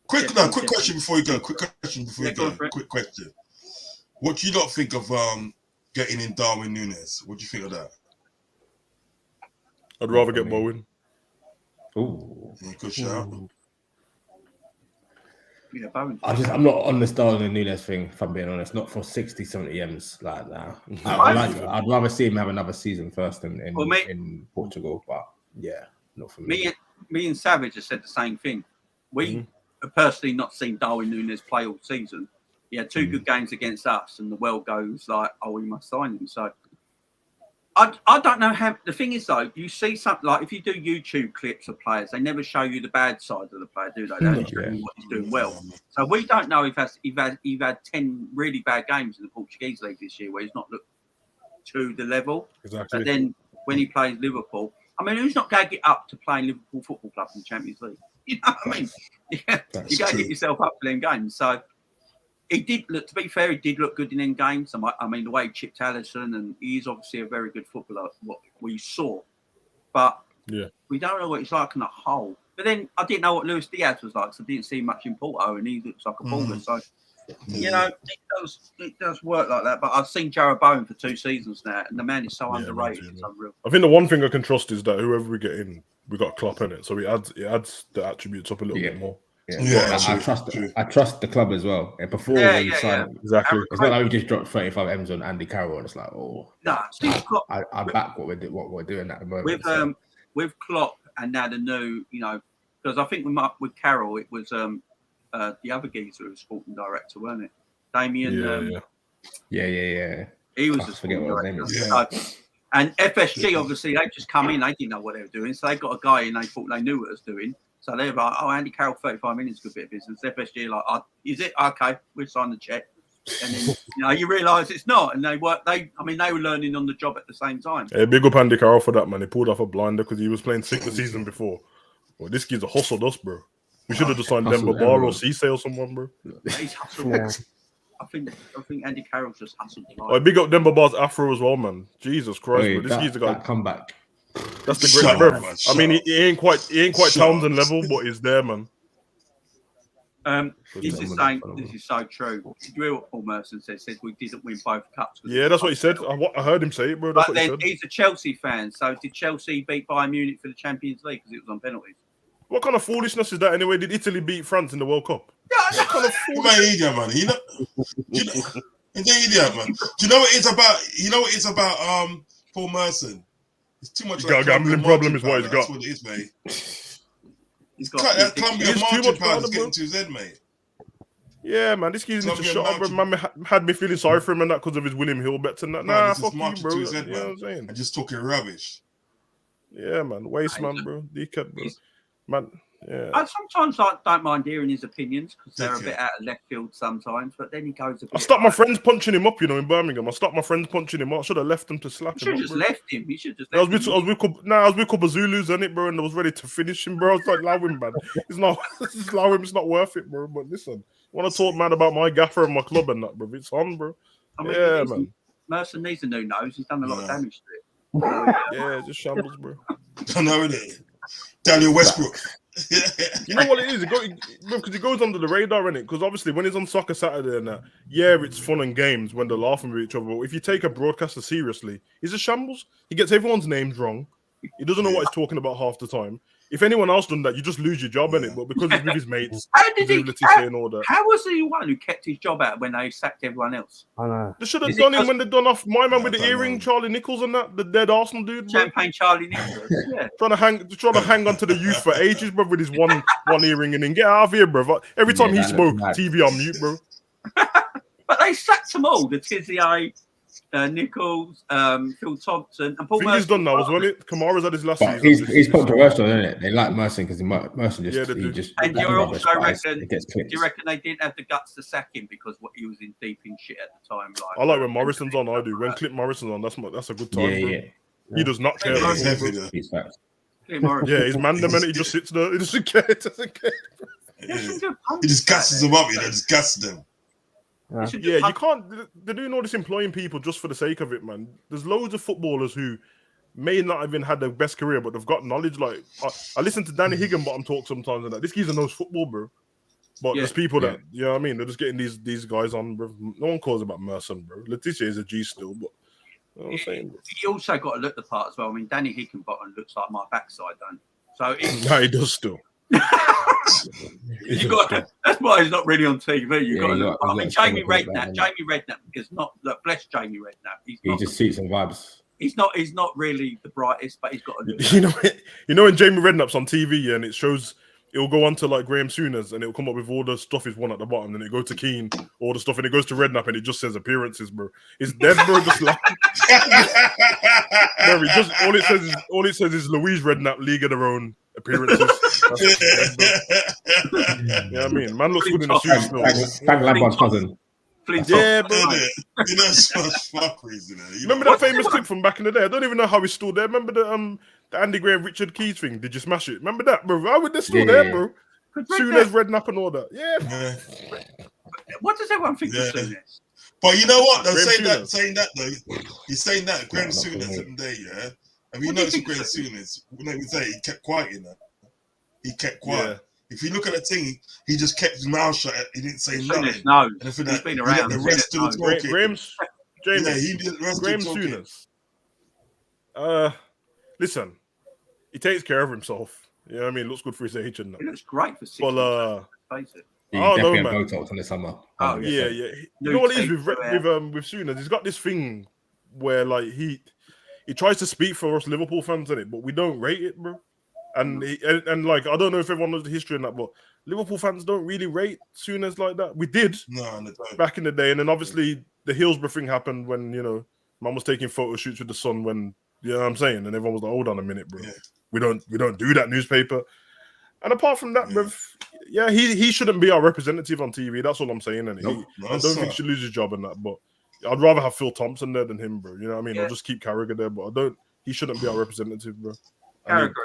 Quick question before you go. Quick question. What do you not think of getting in Darwin Núñez? What do you think of that? I'd rather get Bowen. Ooh, good shout. Yeah, Bowen. I'm not on the Darwin Núñez thing, if I'm being honest. Not for 60, 70 M's like that. I'd rather see him have another season first in Portugal, but yeah, not for me. Me and Savage have said the same thing. We have personally not seen Darwin Núñez play all season. He had two good games against us, and the world goes like, "Oh, we must sign him." So I don't know how. The thing is, though, you see something like if you do YouTube clips of players, they never show you the bad side of the player, do they? They only show you what he's doing well. So we don't know if he's had 10 really bad games in the Portuguese league this year where he's not looked to the level. Exactly. But then when he plays Liverpool, I mean, who's not going to get up to playing Liverpool Football Club in the Champions League? You know what I mean? Yeah, you got to get yourself up for them games. So. He did look, to be fair, he did look good in them games. I mean, the way he chipped Alison, and he's obviously a very good footballer, what we saw. But we don't know what he's like in a whole. But then I didn't know what Luis Diaz was like, so I didn't see much in Porto, and he looks like a baller. So, you know, it does work like that. But I've seen Jarrod Bowen for 2 seasons now, and the man is so underrated. It's unreal. I think the one thing I can trust is that whoever we get in, we got Klopp in it, so it adds the attributes up a little bit more. I trust the club as well. And before we sign, exactly. It's not like we just dropped 35 M's on Andy Carroll. And it's like, I back what we're doing at the moment. With Klopp and now the new, you know, because I think with Carroll it was the other geezer who was sporting director, weren't it? Damien. Yeah. He was the sporting director. And FSG obviously they just come in, they didn't know what they were doing, so they got a guy and they thought they knew what it was doing. So they're like, "Oh, Andy Carroll, 35 minutes, good bit of business." FSG like, "Oh, is it okay? We'll sign the check." And then you realise it's not, and they were learning on the job at the same time. Hey, big up Andy Carroll for that, man. He pulled off a blinder because he was playing sick the season before. Well, this kid's hustled us, bro. We should have just signed Demba Ba or Cisse or someone, bro. He's hustled. I think Andy Carroll just hustled. Oh, big up Demba Ba's afro as well, man. Jesus Christ, bro. This kid's got comeback. That's the great bro. I mean, he ain't quite Townsend level, but he's there, man. This is saying this is so true. Did you hear what Paul Merson said? Said we didn't win both cups. Yeah, that's what he said. I heard him say it, bro. That's but what he then said. he's a Chelsea fan. So did Chelsea beat Bayern Munich for the Champions League because it was on penalties? What kind of foolishness is that anyway? Did Italy beat France in the World Cup? Yeah, what kind of idiot, man. You know, idiot, man. Do you know what it's about? You know what it's about? Paul Merson. It's too much. He's got a gambling problem, is what he's got. That's what it is, mate. He's got that Columbia margin pound is getting to his head, mate. Yeah, man, this kid needs to shut up, bro. Man had me feeling sorry for him and that because of his William Hill bets and that. Nah, fuck you, bro. You know what I'm saying? And just talking rubbish. Yeah, man. Waste, man, bro. Dickhead, bro. Man, yeah. Sometimes I don't mind hearing his opinions because they're a bit out of left field sometimes, but then he goes a bit... I stopped my friends punching him up, you know, in Birmingham. I stopped my friends punching him up. I should have left them to slap him. You should have just left him. You should just left him. I was with couple Zulus, innit, bro, and I was ready to finish him, bro. I was like, allow him, man. It's not worth it, bro. But listen, I want to talk, man, about my gaffer and my club and that, bro. It's on, bro. I mean, yeah, man. Merson needs a new nose. He's done a lot of damage to it. Yeah, just shambles, bro. I know it. Daniel Westbrook. You know what it is? Because it goes under the radar, innit? Because obviously, when he's on Soccer Saturday and that, yeah, it's fun and games when they're laughing with each other. But if you take a broadcaster seriously, he's a shambles. He gets everyone's names wrong. He doesn't know what he's talking about half the time. If anyone else done that, you just lose your job, innit? But because he's with his mates, how was he the one who kept his job out when they sacked everyone else? I know. They should have done him when they done off my man with the earring, Charlie Nichols and that, the dead Arsenal dude. Bro. Champagne Charlie Nichols. Yeah. trying to hang on to the youth for ages, bro, with his one earring and then get out of here, bro. Every time he spoke, TV on mute, bro. But they sacked them all. The Tizier, Nichols, Phil Thompson, and Paul Merson. He's done now as well. Kamara's had his last season. He's controversial, isn't it? They like Merson because Merson just. Yeah, they just. And do you also reckon? Do you reckon they didn't have the guts to sack him because he was in deep in shit at the time? Like, I like when Morrison's on. I do. When Clip Morrison's on, that's a good time. Yeah. He does not care. He's yeah, he's man the minute he just sits there. He doesn't care. He just gasses them up. You know, just gasses them. Yeah, you can't. They're doing all this employing people just for the sake of it, man. There's loads of footballers who may not even had their best career, but they've got knowledge. Like I listen to Danny Higginbottom talk sometimes, and that this geezer knows football, bro. But there's people that, you know what I mean? They're just getting these guys on, bro. No one calls about Merson, bro. Letitia is a G still, but you know what I'm saying, bro. You also got to look the part as well. I mean, Danny Higginbottom looks like my backside, don't? So no, he does still. That's why he's not really on TV. You got to look. I mean, Jamie Redknapp is not. Look, bless Jamie Redknapp. He just sees some vibes. He's not really the brightest, but he's got a look. You know when Jamie Redknapp's on TV and it shows, it'll go on to like Graham Souness and it'll come up with all the stuff he's won at the bottom, and it go to Kane, all the stuff, and it goes to Redknapp and it just says appearances, bro. It's dead, bro. Just like bro, all it says is Louise Redknapp, League of Their Own appearances. Yeah, I mean, man looks good in the suit still. Frank Lampard's cousin. Yeah, bro. You know, it's fuck crazy. Remember that famous clip from back in the day? I don't even know how it's still there. Remember the Andy Gray and Richard Keys thing? Did you smash it? Remember that, bro? How would they still there, bro? Souness, Redknapp, and all that. Yeah. What does everyone think of Souness? But you know what? They're saying that though. He's saying that Graham Souness in the day, yeah. Have you noticed Graham Souness? When we say he kept quiet in that. He kept quiet. Yeah. If you look at the thing, he just kept his mouth shut. He didn't say nothing. No, he's been around. The rest of the talking. Graham Souness. Listen, he takes care of himself. You know what I mean? Looks good for his age and that. He looks great for 6 months. Face it. I don't know, man. Botox in the summer. Oh yeah. You know what it is with Souness? He's got this thing where like he tries to speak for us Liverpool fans in it, but we don't rate it, bro. And like I don't know if everyone knows the history in that, but Liverpool fans don't really rate Souness like that. We did back in the day, and then obviously the Hillsborough thing happened when man was taking photo shoots with the sun when you know what I'm saying, and everyone was like, "Hold on a minute, bro, we don't do that newspaper." And apart from that, bro, he shouldn't be our representative on TV. That's all I'm saying. And I don't think he should lose his job in that, but I'd rather have Phil Thompson there than him, bro. You know what I mean? I'll just keep Carragher there, but he shouldn't be our representative, bro.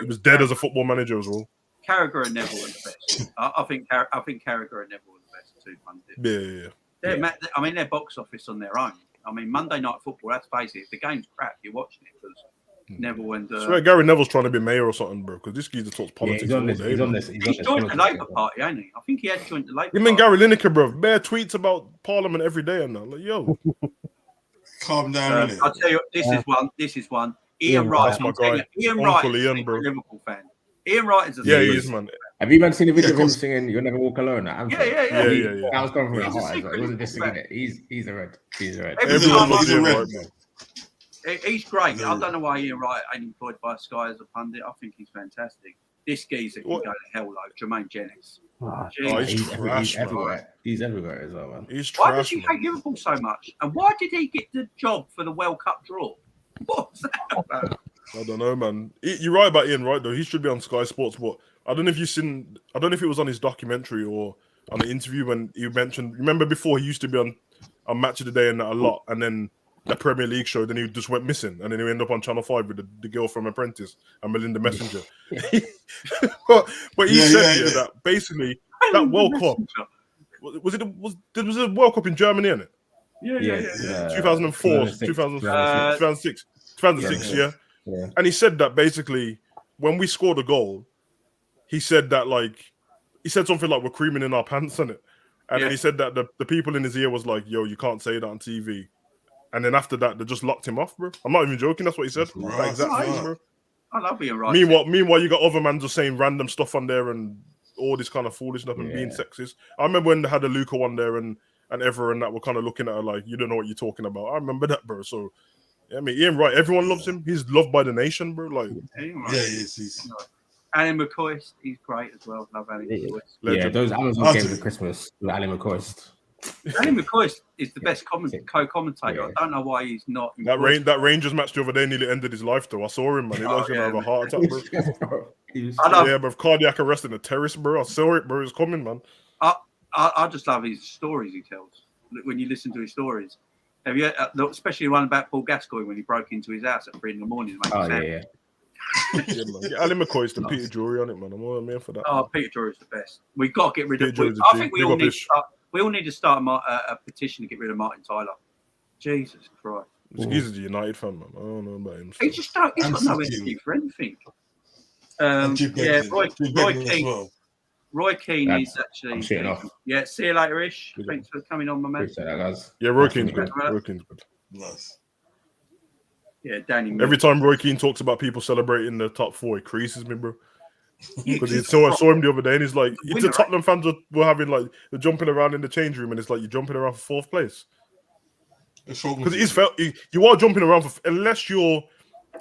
He was dead as a football manager as well. Carragher and Neville are the best. I think Carragher and Neville are the best too. Yeah. I mean, they're box office on their own. I mean, Monday Night Football. Let's face it. If the game's crap, you're watching it because Neville and. I swear Gary Neville's trying to be mayor or something, bro. Because this geezer talks politics he's on all this. day. He's on man. this. He's joined the Labour Party, ain't he? I think he had joined the Labour Party. You mean Gary Lineker, bro? Bare tweets about Parliament every day and that. Like, yo, calm down. I'll tell you, this is one. Ian Wright, that's my I'm telling guy. you, Ian Uncle Wright is Ian, a bro. Liverpool fan. Ian Wright is a yeah, he is, man. Have you seen the video of him course. singing "You'll Never Walk Alone"? Yeah. That was coming from the He's a heart. As well. He wasn't just singing fan. it. He's a red. He's a red. Every time I loves Ian red. Wright, man. He's great. No. I don't know why Ian Wright ain't employed by Sky as a pundit. I think he's fantastic. This geezer can go to hell like Jermaine Jennings. Ah, he's trash, man. everywhere. He's everywhere as well, man. He's Why trash, does he man. hate Liverpool so much? And why did he get the job for the World Cup draw? What's that about? I don't know, man. You're right about Ian Wright, though. He should be on Sky Sports, but I don't know if you've seen. I don't know if it was on his documentary or on the interview when you mentioned. Remember before he used to be on Match of the Day and that a lot, and then the Premier League show, then he just went missing, and then he ended up on Channel 5 with the girl from Apprentice and Melinda Messenger. but he said that basically that World Cup was a World Cup in Germany, innit? Yeah. 2004, 2006, yeah. And he said that basically when we scored a goal, he said that he said something like we're creaming in our pants, innit? And then he said that the people in his ear was like, yo, you can't say that on TV. And then after that, they just locked him off, bro. I'm not even joking. That's what he said. Right. That exact thing, bro. I love Ian Wright. Meanwhile, you got other man just saying random stuff on there and all this kind of foolishness and being sexist. I remember when they had the Luca one there and Ever and that were kind of looking at her like, you don't know what you're talking about. I remember that, bro. So, I mean, Ian Wright, everyone loves him. He's loved by the nation, bro. Like, Ian Wright. Yeah, he is. Alan McCoist, he's great as well. Love Alan McCoist. Yeah, those Amazon games at Christmas with Ali McCoist. Alan McCoist is the best co-commentator. I don't know why he's not. That Rangers match the other day nearly ended his life, though. I saw him, man. He was going to have a heart attack, bro. Bro, cardiac arrest in a terrace, bro. I saw it, bro. It's coming, man. I just love his stories he tells. When you listen to his stories, have you, especially one about Paul Gascoigne when he broke into his house at 3 a.m. Yeah. Ali McCoist and Peter Drury on it, man. I'm all man for that. Oh, Peter Drury's the best. We've got to get rid of. I think we all need to start a petition to get rid of Martin Tyler. Jesus Christ. He's a United fan, man. I don't know about him. He's got no energy for anything. Roy Keane is actually. I'm shitting off. Yeah, see you later, Ish. Thanks for coming on, my man. Appreciate that, guys. Yeah, Roy Keane's good. Roy Keane's good. Nice. Yeah, Danny. Every time Roy Keane talks about people celebrating the top 4, it creases me, bro. Because I saw him the other day, and he's like, it's the Tottenham fans were having like they're jumping around in the change room, and it's like you're jumping around for 4th place. Because it is felt you are jumping around for unless you're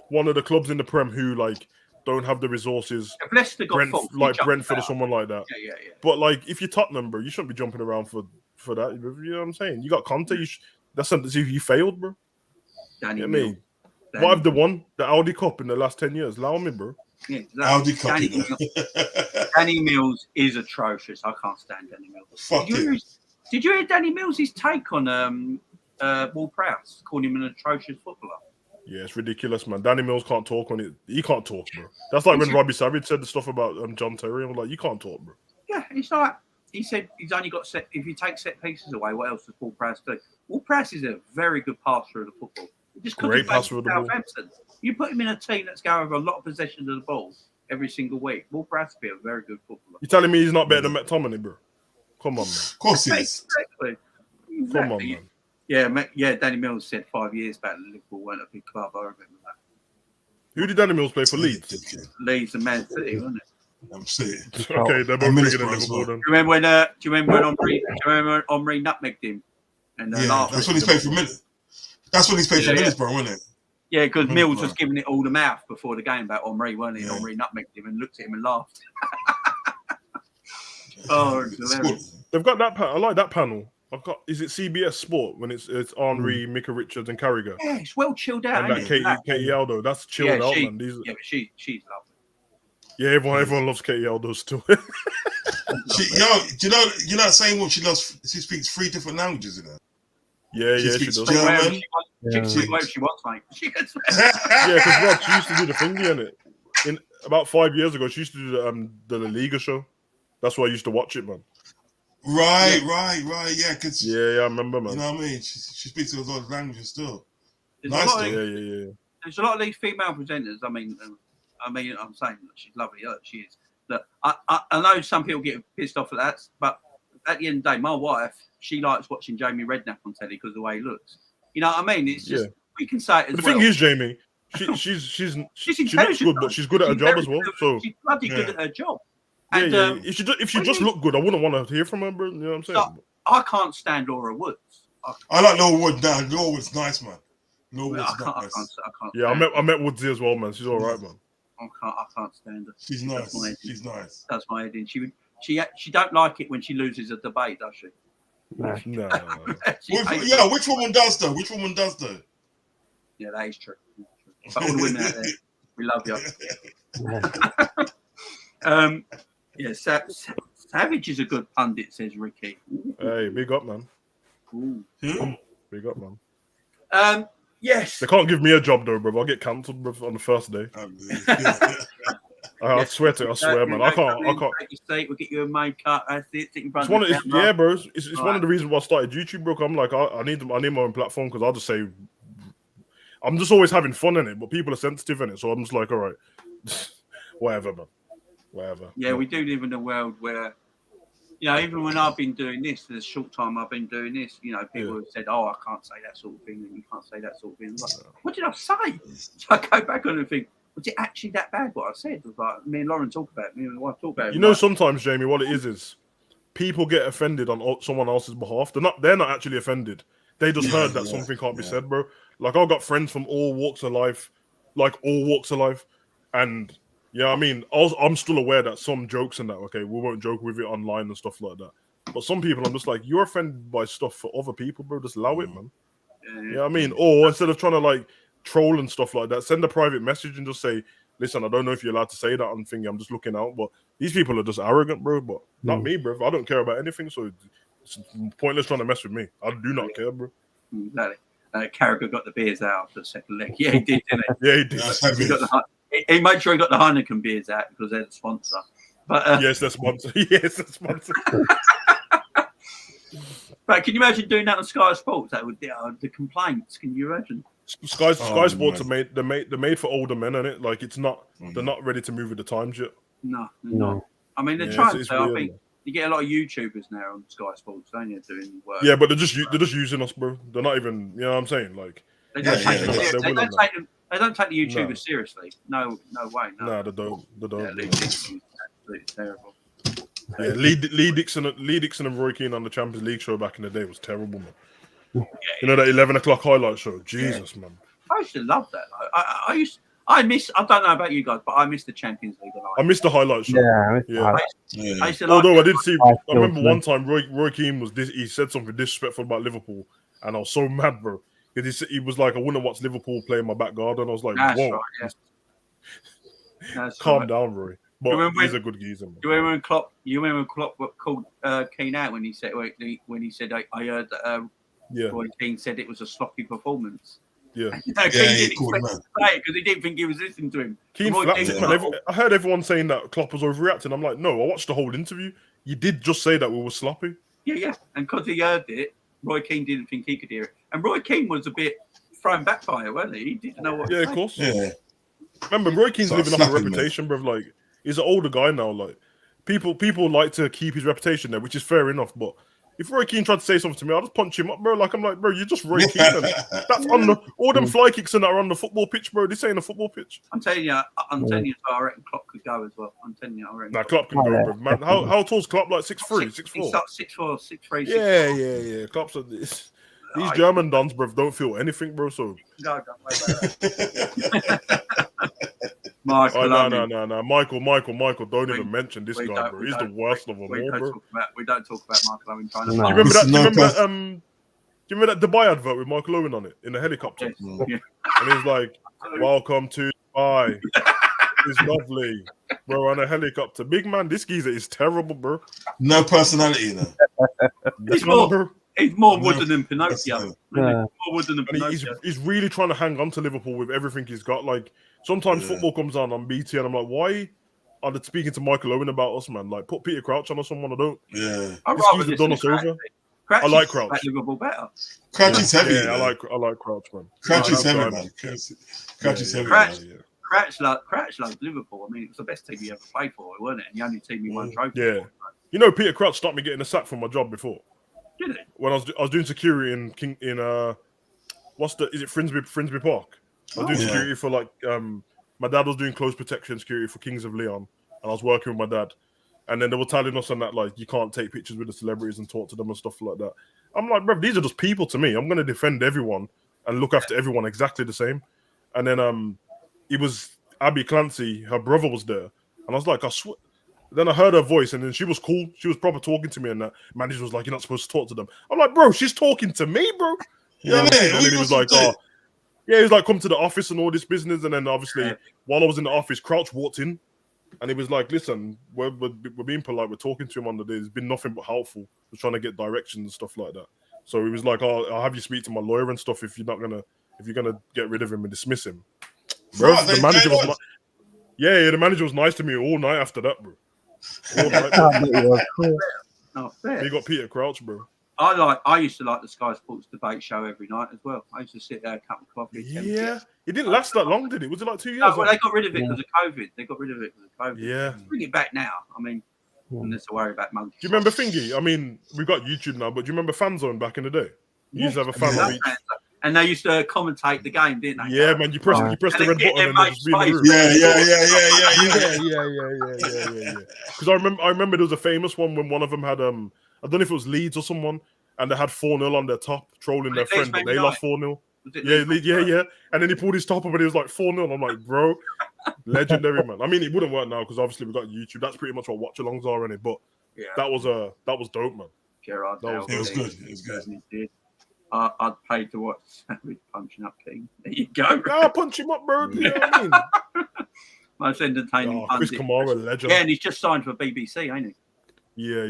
one of the clubs in the Prem who like don't have the resources. If Leicester got Brentford or someone like that. Yeah. But like if you're Tottenham, bro, you shouldn't be jumping around for that. You know what I'm saying? You got Conte. That's something you failed, bro. Danny, you know what I mean? What have they won? The Audi Cup in the last 10 years. Allow me, bro. Yeah, Audi Cup. Danny Mills is atrocious. I can't stand Danny Mills. Did you hear Danny Mills' take on Wall Prowse, calling him an atrocious footballer? Yeah, it's ridiculous, man. Danny Mills can't talk on it. He can't talk, bro. That's like when Robbie Savage said the stuff about John Terry. I'm like, you can't talk, bro. Yeah, it's like he said he's only got set. If you take set pieces away, what else does Wall Prowse do? Wall Prowse is a very good passer of the football. Just great passer of the ball. You put him in a team that's going over a lot of possession of the ball every single week. Wall Prowse will be a very good footballer. You're telling me he's not better than McTominay, bro? Come on, man. Of course he is. Exactly. Come on, man. Yeah. Danny Mills said 5 years back Liverpool weren't a big club. I remember that. Who did Danny Mills play for? Leeds. Leeds and Man City, wasn't it? I'm saying. Okay, they're both bigger than Liverpool. Then. Do you remember when Omri nutmegged him? And that's when he's played for Middlesbrough. That's when he's played for Middlesbrough, wasn't it? Yeah, because Mills was giving it all the mouth before the game about Omri, weren't he? And Omri nutmegged him and looked at him and laughed. It's hilarious. They've got that. I like that panel. Is it CBS Sport when it's Henry, Mika Richards, and Carragher? Yeah, it's well chilled out. And that Katie Aldo, that's chilled out, man. But she's lovely. Yeah, everyone loves Katie Aldo still. Do you know? You're not saying what she loves. She speaks 3 different languages, you know. Yeah, she does. German. She can speak whatever she wants, mate. Yeah, because Rob, she used to do the thingy in it. In about 5 years ago, she used to do the La Liga show. That's why I used to watch it, man. Right. Yeah, I remember, man. You know what I mean? She speaks those other languages still. There's nice, a there's a lot of these female presenters. I mean, I'm saying that she's lovely. She is. That I know some people get pissed off at that, but at the end of the day, my wife, she likes watching Jamie Redknapp on telly because of the way he looks. You know what I mean? It's just we can say it as the well. thing is, Jamie, she looks good, but she's good at her job as well. So she's bloody good at her job. And, And if she just looked good, I wouldn't want to hear from her, bro. You know what I'm saying? So, I can't stand Laura Woods. I like Laura Wood now. Laura Wood's nice, man. Laura Wood's I nice. can't. Yeah, I met Woodsy as well, man. She's all right, man. I can't stand her. She's nice. She's nice. That's my head in. She don't like it when she loses a debate, does she? No. Which woman does though? Yeah, that is true. But all the women out there, we love you. Savage is a good pundit, says Ricky. Hey, big up, man. Ooh. Big up, man. Yes. They can't give me a job though, bro. I'll get cancelled, bro, on the first day. I swear to you, I swear, man. I can't. Take your seat, we'll get you a main cut. That's it. It's one of the reasons why I started YouTube, bro. I'm like, I need my own platform because I'll just say, I'm just always having fun in it, but people are sensitive in it, so I'm just like, all right, whatever, man, whatever. Yeah, we do live in a world where, you know, even when I've been doing this for the short time I've been doing this, you know, people have said, "Oh, I can't say that sort of thing, and you can't say that sort of thing." Like, what did I say? So I go back on and think, was it actually that bad? What I said? It was like me and Lauren talk about it. Me and my wife talk about it. You know, sometimes, Jamie, what it is people get offended on someone else's behalf. They're not actually offended. They just heard that something can't be said, bro. Like, I've got friends from all walks of life, and yeah, I mean, I'm still aware that some jokes and that, okay, we won't joke with it online and stuff like that. But some people, I'm just like, you're offended by stuff for other people, bro. Just allow it, man. Yeah, I mean, or instead of trying to like troll and stuff like that, send a private message and just say, listen, I don't know if you're allowed to say that. I'm thinking, I'm just looking out, but these people are just arrogant, bro. But not me, bro. I don't care about anything, so it's pointless trying to mess with me. I do not care, bro. Exactly. Carragher got the beers out after the second leg. Yeah, he did, didn't he? Yeah, he did. He made sure he got the Heineken beers out because they're the sponsor. But yes, they're sponsor. Yes, they're sponsor. But can you imagine doing that on Sky Sports? That would the complaints. Can you imagine? Sky Sports are they're made for older men, and it like it's not. They're not ready to move with the times yet. No. I mean, they're trying to. I think you get a lot of YouTubers now on Sky Sports, don't you, doing work? Yeah, but they're just using us, bro. They're not even. You know what I'm saying? Like they don't take the YouTubers seriously. No way. No, they don't. Yeah, absolutely terrible. Yeah, Lee Dixon and Roy Keane on the Champions League show back in the day was terrible, man. Yeah, you know that 11 o'clock highlight show? Jesus, man. I used to love that. I don't know about you guys, but I miss the Champions League. I miss the highlight show. I used to Although I did see, I remember one time Roy Keane he said something disrespectful about Liverpool, and I was so mad, bro. Because he was like, I wouldn't watch Liverpool play in my back garden. I was like, whoa. Right, calm down, Roy. But he's a good geezer, man. You remember when Klopp called Kane out when he said I heard that Roy Keane said it was a sloppy performance. Yeah, Kane didn't expect to say it because he didn't think he was listening to him. Keane flapped it, man. I heard everyone saying that Klopp was overreacting. I'm like, no, I watched the whole interview. You did just say that we were sloppy. Yeah, and because he heard it, Roy Keane didn't think he could hear it. And Roy Keane was a bit thrown back by it, wasn't he? He didn't know what. Yeah, of course. Yeah. Remember, Roy Keane's living off a reputation, bro. Like, he's an older guy now. Like, people like to keep his reputation there, which is fair enough. But if Roy Keane tried to say something to me, I'll just punch him up, bro. Like, I'm like, bro, you're just Roy Keane. That's on all them fly kicks and that are on the football pitch, bro. This ain't a football pitch. I'm telling you, I reckon Klopp could go as well. I'm telling you, I reckon. Nah, Klopp can go, bro. Man, how tall's Klopp? Like 6'3", 6'4"? He's like 6'4", 6'3". Yeah. Klopp's this. These German dons, bro, don't feel anything, bro. So no, don't worry about that. Michael, no. Michael, don't even mention this guy, bro. He's the worst of them all, bro. We don't talk about Michael Owen trying to. Do you remember that Dubai advert with Michael Owen on it in the helicopter? Yeah. And he's like, "Welcome to Dubai. It's lovely, bro." On a helicopter, big man. This geezer is terrible, bro. No personality, though. He's more wooden than Pinocchio. More wooden than Pinocchio. He's really trying to hang on to Liverpool with everything he's got. Like, sometimes football comes on BT and I'm like, why are they speaking to Michael Owen about us, man? Like, put Peter Crouch on or someone. I don't. Yeah. This geezer done us over. Crouch I like is Crouch. Liverpool better. Crouch is heavy. Yeah, you know. I like Crouch, man. Crouch is heavy, guy, man. Crouch is heavy. Crouch- Man. Crouch loves Liverpool. I mean, it was the best team he ever played for, wasn't it? And the only team he won trophies Yeah. for. You know, Peter Crouch stopped me getting a sack from my job before. Did it? When I was doing security in is it Frisbee Park? I was doing security for like my dad was doing close protection security for Kings of Leon, and I was working with my dad. And then they were telling us on that, like, you can't take pictures with the celebrities and talk to them and stuff like that. I'm like, bro, these are just people to me. I'm going to defend everyone and look after everyone exactly the same. And then it was Abby Clancy, her brother was there. And I was like, I swear. Then I heard her voice, and then she was cool. She was proper talking to me, and that manager was like, you're not supposed to talk to them. I'm like, bro, she's talking to me, bro. You know what I mean? And then he was like, he was like, come to the office and all this business. And then obviously, while I was in the office, Crouch walked in. And he was like, listen, we're being polite. We're talking to him on the day. There's been nothing but helpful. We're trying to get directions and stuff like that. So he was like, I'll have you speak to my lawyer and stuff if you're gonna get rid of him and dismiss him. Bro, the manager was the manager was nice to me all night after that, bro. All night. No, fair. He got Peter Crouch, bro. I used to like the Sky Sports debate show every night as well. I used to sit there, a cup of coffee. Yeah, it didn't last that long, did it? Was it like 2 years? No, well, they got rid of it because of COVID. Yeah. Bring it back now. I mean, unless to worry about monkeys. Do you remember Thingy? I mean, we've got YouTube now, but do you remember Fan Zone back in the day? You used to have a fan of each. And they used to commentate the game, didn't they? Yeah, man. You press the red button and they just be in the room. Yeah. Because I remember there was a famous one when one of them had I don't know if it was Leeds or someone, and they had 4-0 on their top, trolling their friend, but they lost 4-0. Yeah. And then he pulled his top up and it was like 4-0. I'm like, bro, legendary, man. I mean, it wouldn't work now because obviously we got YouTube. That's pretty much what watch-alongs are, innit? But that was dope, man. Gerard, it was good. It was good. I'd pay to watch Savage punching up King. There you go. Yeah, punch him up, bro. You know what I mean? Most entertaining. Chris Kamara, legend. Yeah, and he's just signed for BBC, ain't he? Yeah.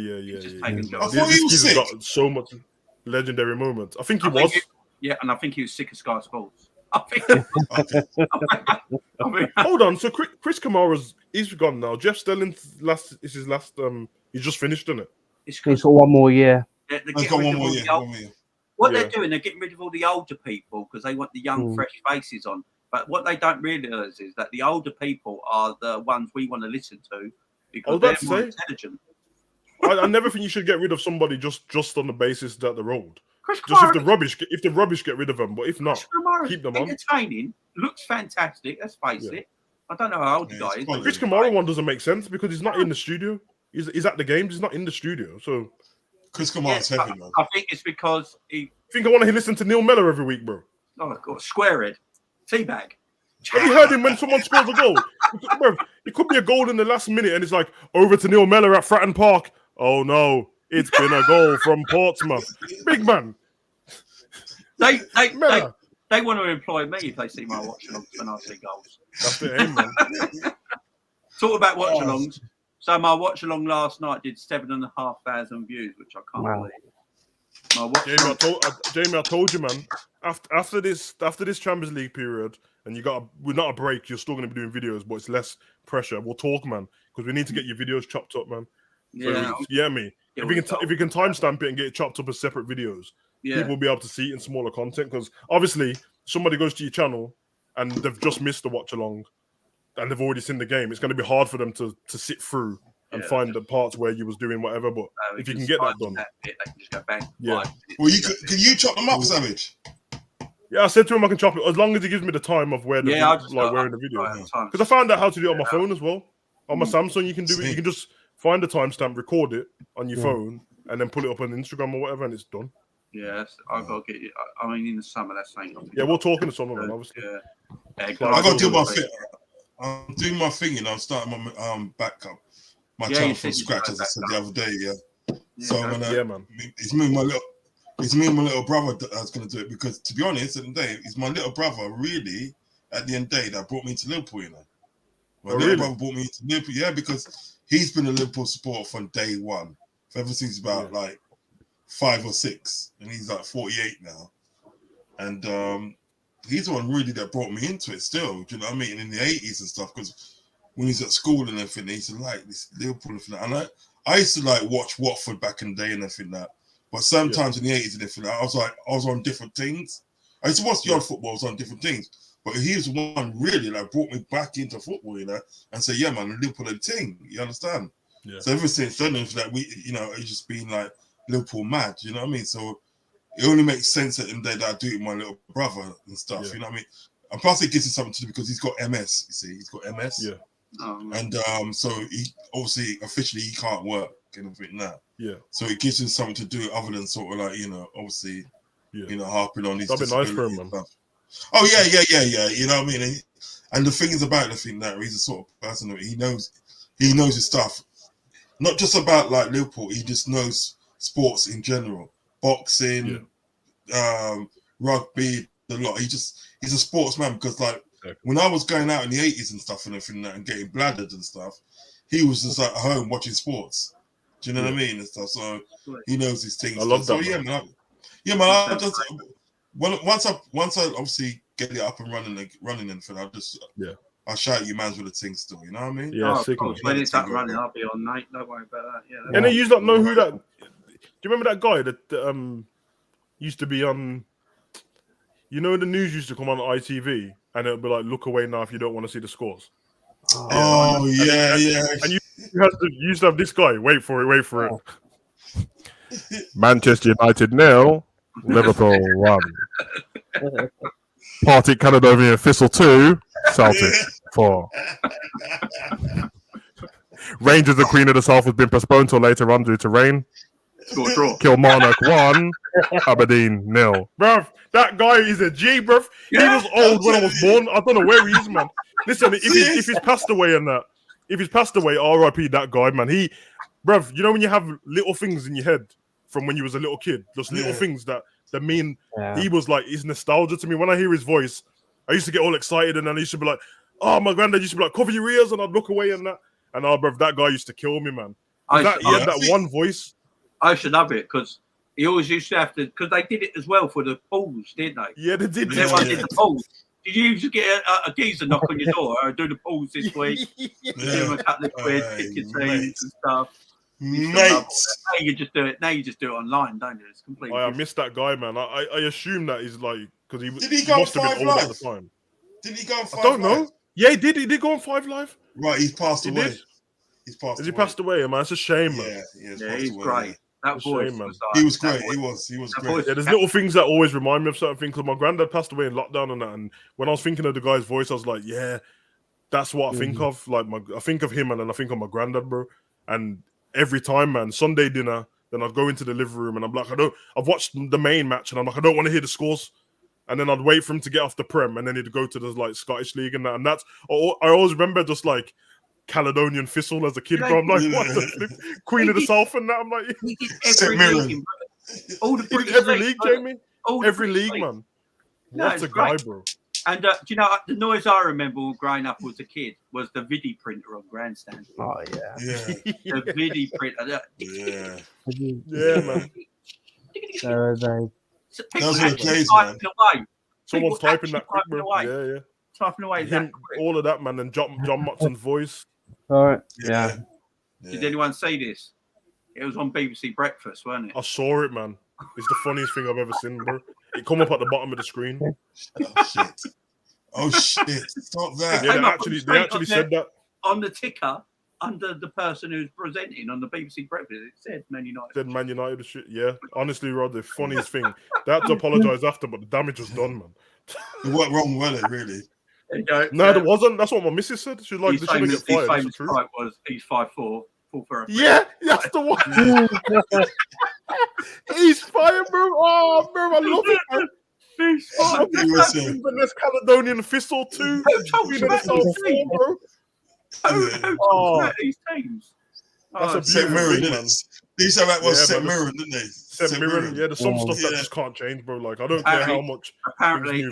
I thought he was sick. Got so much legendary moments. I think he was. And I think he was sick of Sky Sports. I think. Hold on. So Chris he's gone now. Jeff Stelling's his last. He's just finished, isn't it? He's got one more year. He's got one more year. What they're doing, they're getting rid of all the older people because they want the young, fresh faces on. But what they don't realise is that the older people are the ones we want to listen to because they're more intelligent. I never think you should get rid of somebody just on the basis that they're old. Just if the rubbish, get rid of them. But if not, keep them on. Entertaining, looks fantastic. Let's face it. I don't know how old the guy is. Chris Kamara one doesn't make sense because he's not in the studio. He's at the games. He's not in the studio. So Chris Kamara's heavy, man. I think it's because he. I think I want to listen to Neil Mellor every week, bro. Oh God, square it, teabag. Have you heard him when someone scores a goal? Bro, it could be a goal in the last minute, and it's like over to Neil Mellor at Fratton Park. Oh no, it's been a goal from Portsmouth. Big man. They want to employ me if they see my watch-alongs when I see goals. That's the aim, man. Talk about watch-alongs. So my watch-along last night did 7,500 views, which I can't believe. Jamie, I told you, man. After this Champions League period, and we're not a break. You're still going to be doing videos, but it's less pressure. We'll talk, man, because we need to get your videos chopped up, man. Yeah, so, if you can timestamp it and get it chopped up as separate videos, people will be able to see it in smaller content. Because obviously, somebody goes to your channel and they've just missed the watch along, and they've already seen the game. It's going to be hard for them to sit through and find the parts where you was doing whatever. But if you can get that done, they can just go bang. Yeah. Well, can you chop them up, Savage? Yeah, I said to him I can chop it as long as he gives me the time of where we're in the video. Because I found out how to do it on my phone as well. On my Samsung, you can do it. You can just find the timestamp, record it on your phone, and then pull it up on Instagram or whatever, and it's done. Yeah, I've got to get you. I mean, in the summer, that's saying. Yeah, we'll talk in the summer, man. Obviously. I got to do my thing. I'm doing my thing, I'm starting my backup, my channel from scratch, as I said the other day. So I'm gonna. It's me and my little brother that's gonna do it because, to be honest, at the end of the day, it's my little brother really. At the end of the day, that brought me to Liverpool. You know, my little brother brought me to Liverpool. Yeah, because he's been a Liverpool supporter from day one, ever since about like 5 or 6, and he's like 48 now, and he's the one really that brought me into it. Still, do you know what I mean? In the 80s and stuff, because when he's at school and everything, he used to like this Liverpool and everything. And I used to like watch Watford back in the day and everything that. But sometimes in the 80s and everything, I was on different things. I used to watch the odd football, I was on different things. But he was the one really like brought me back into football, you know, and say, yeah, man, Liverpool a team. You understand? Yeah. So ever since then, it's like it's just been like Liverpool mad. You know what I mean? So it only makes sense at the end of the day that I do it with my little brother and stuff. Yeah. You know what I mean? And plus, it gives him something to do because he's got MS. You see, he's got MS. Yeah. And so he obviously officially he can't work and everything now. Yeah. So it gives him something to do other than sort of like obviously harping on his. That'd be nice for him, man. Stuff. Oh yeah. You know what I mean? And the thing is about the thing that he's a sort of person that he knows his stuff. Not just about like Liverpool, he just knows sports in general, boxing, rugby, the lot. He's a sportsman because like when I was going out in the 80s and stuff and everything and getting bladdered and stuff, he was just at home watching sports. Do you know what I mean and stuff? So he knows his things. I love that. So man. I just once I obviously get it up and running and thing, I'll shout you man's with the thing still. You know what I mean? Yeah, when it's up running, I'll be on, mate. Don't worry about that. Yeah. And then you don't know who that. Do you remember that guy that used to be on? You know, the news used to come on ITV, and it'll be like, "Look away now if you don't want to see the scores." Oh yeah. And you used to have this guy. Wait for it. Manchester United 0, Liverpool 1. Partick Caledonian Thistle 2, Celtic 4. Rangers, the Queen of the South, has been postponed till later on due to rain. Kilmarnock 1, Aberdeen 0. Bruv, that guy is a G, bruv. He was old when I was born. I don't know where he is, man. Listen, if he's passed away and that, R.I.P. that guy, man. Bruv, you know when you have little things in your head from when you was a little kid, just little things that mean he was like, his nostalgia to me. When I hear his voice, I used to get all excited and then I used to be like, oh, my granddad used to be like, cover your ears, and I'd look away and that. And bruv, that guy used to kill me, man. He had that one voice. I should love it because he always used to have to, because they did it as well for the pools, didn't they? Yeah, they did. Everyone did the pools. Did you used to get a geezer knock on your door or do the pools this week? Give him a couple of quid, pick your teams and stuff. Mate. Now you just do it. Now you just do it online, don't you? It's completely. I missed that guy, man. I assume that he's like because he must have been old at the time. Did he go on 5 I don't know. Live? Yeah, he did. He did go on 5 Live. Right, he's passed away. Did? He's passed. Has he passed away, man? It's a shame, man. Yeah, he's great. That voice, man. Was he was great. He was great. Yeah, there's little things that always remind me of certain things. Because my granddad passed away in lockdown and that, and when I was thinking of the guy's voice, I was like, yeah, that's what I think of. Like I think of him, and then I think of my granddad, bro. And every time, man, Sunday dinner, then I'd go into the living room and I'm like, I've watched the main match and I'm like, I don't want to hear the scores. And then I'd wait for him to get off the Prem and then he'd go to the like Scottish League and that. And that's, I always remember just like Caledonian Thistle as a kid, bro. I'm like, what the flip? Queen of the South and that. I'm like, all the every league, Jamie. Every league, man. What a guy, bro. And do you know the noise I remember growing up as a kid was the Vidi printer on Grandstand. Oh yeah. The Vidi printer. Yeah, man. Those are the days, man. Someone's typing that quick, bro. Yeah. Typing away. All of that, man. And John Motson's voice. All right. Yeah. Did anyone see this? It was on BBC Breakfast, wasn't it? I saw it, man. It's the funniest thing I've ever seen, bro. It come up at the bottom of the screen. Oh shit! Stop that. Yeah, they actually said that on the ticker under the person who's presenting on the BBC Breakfast. It said Man United. Said Man United shit. Yeah, honestly, Rod, the funniest thing. They had to apologise after, but the damage was done, man. It went wrong, was it? Really? No, there wasn't. That's what my missus said. She's like, "This shouldn't get fired." His famous quote was, "He's 5'4", full therapy." Yeah, that's the one. He's fired, bro. Oh, bro, I love it, bro. He's fired. There's Caledonian Thistle too. Who these teams? That's a beautiful thing, man. These are that was St. Mirren, didn't they? St. Mirren, yeah. There's some stuff that just can't change, bro. Like I don't care how much. Apparently,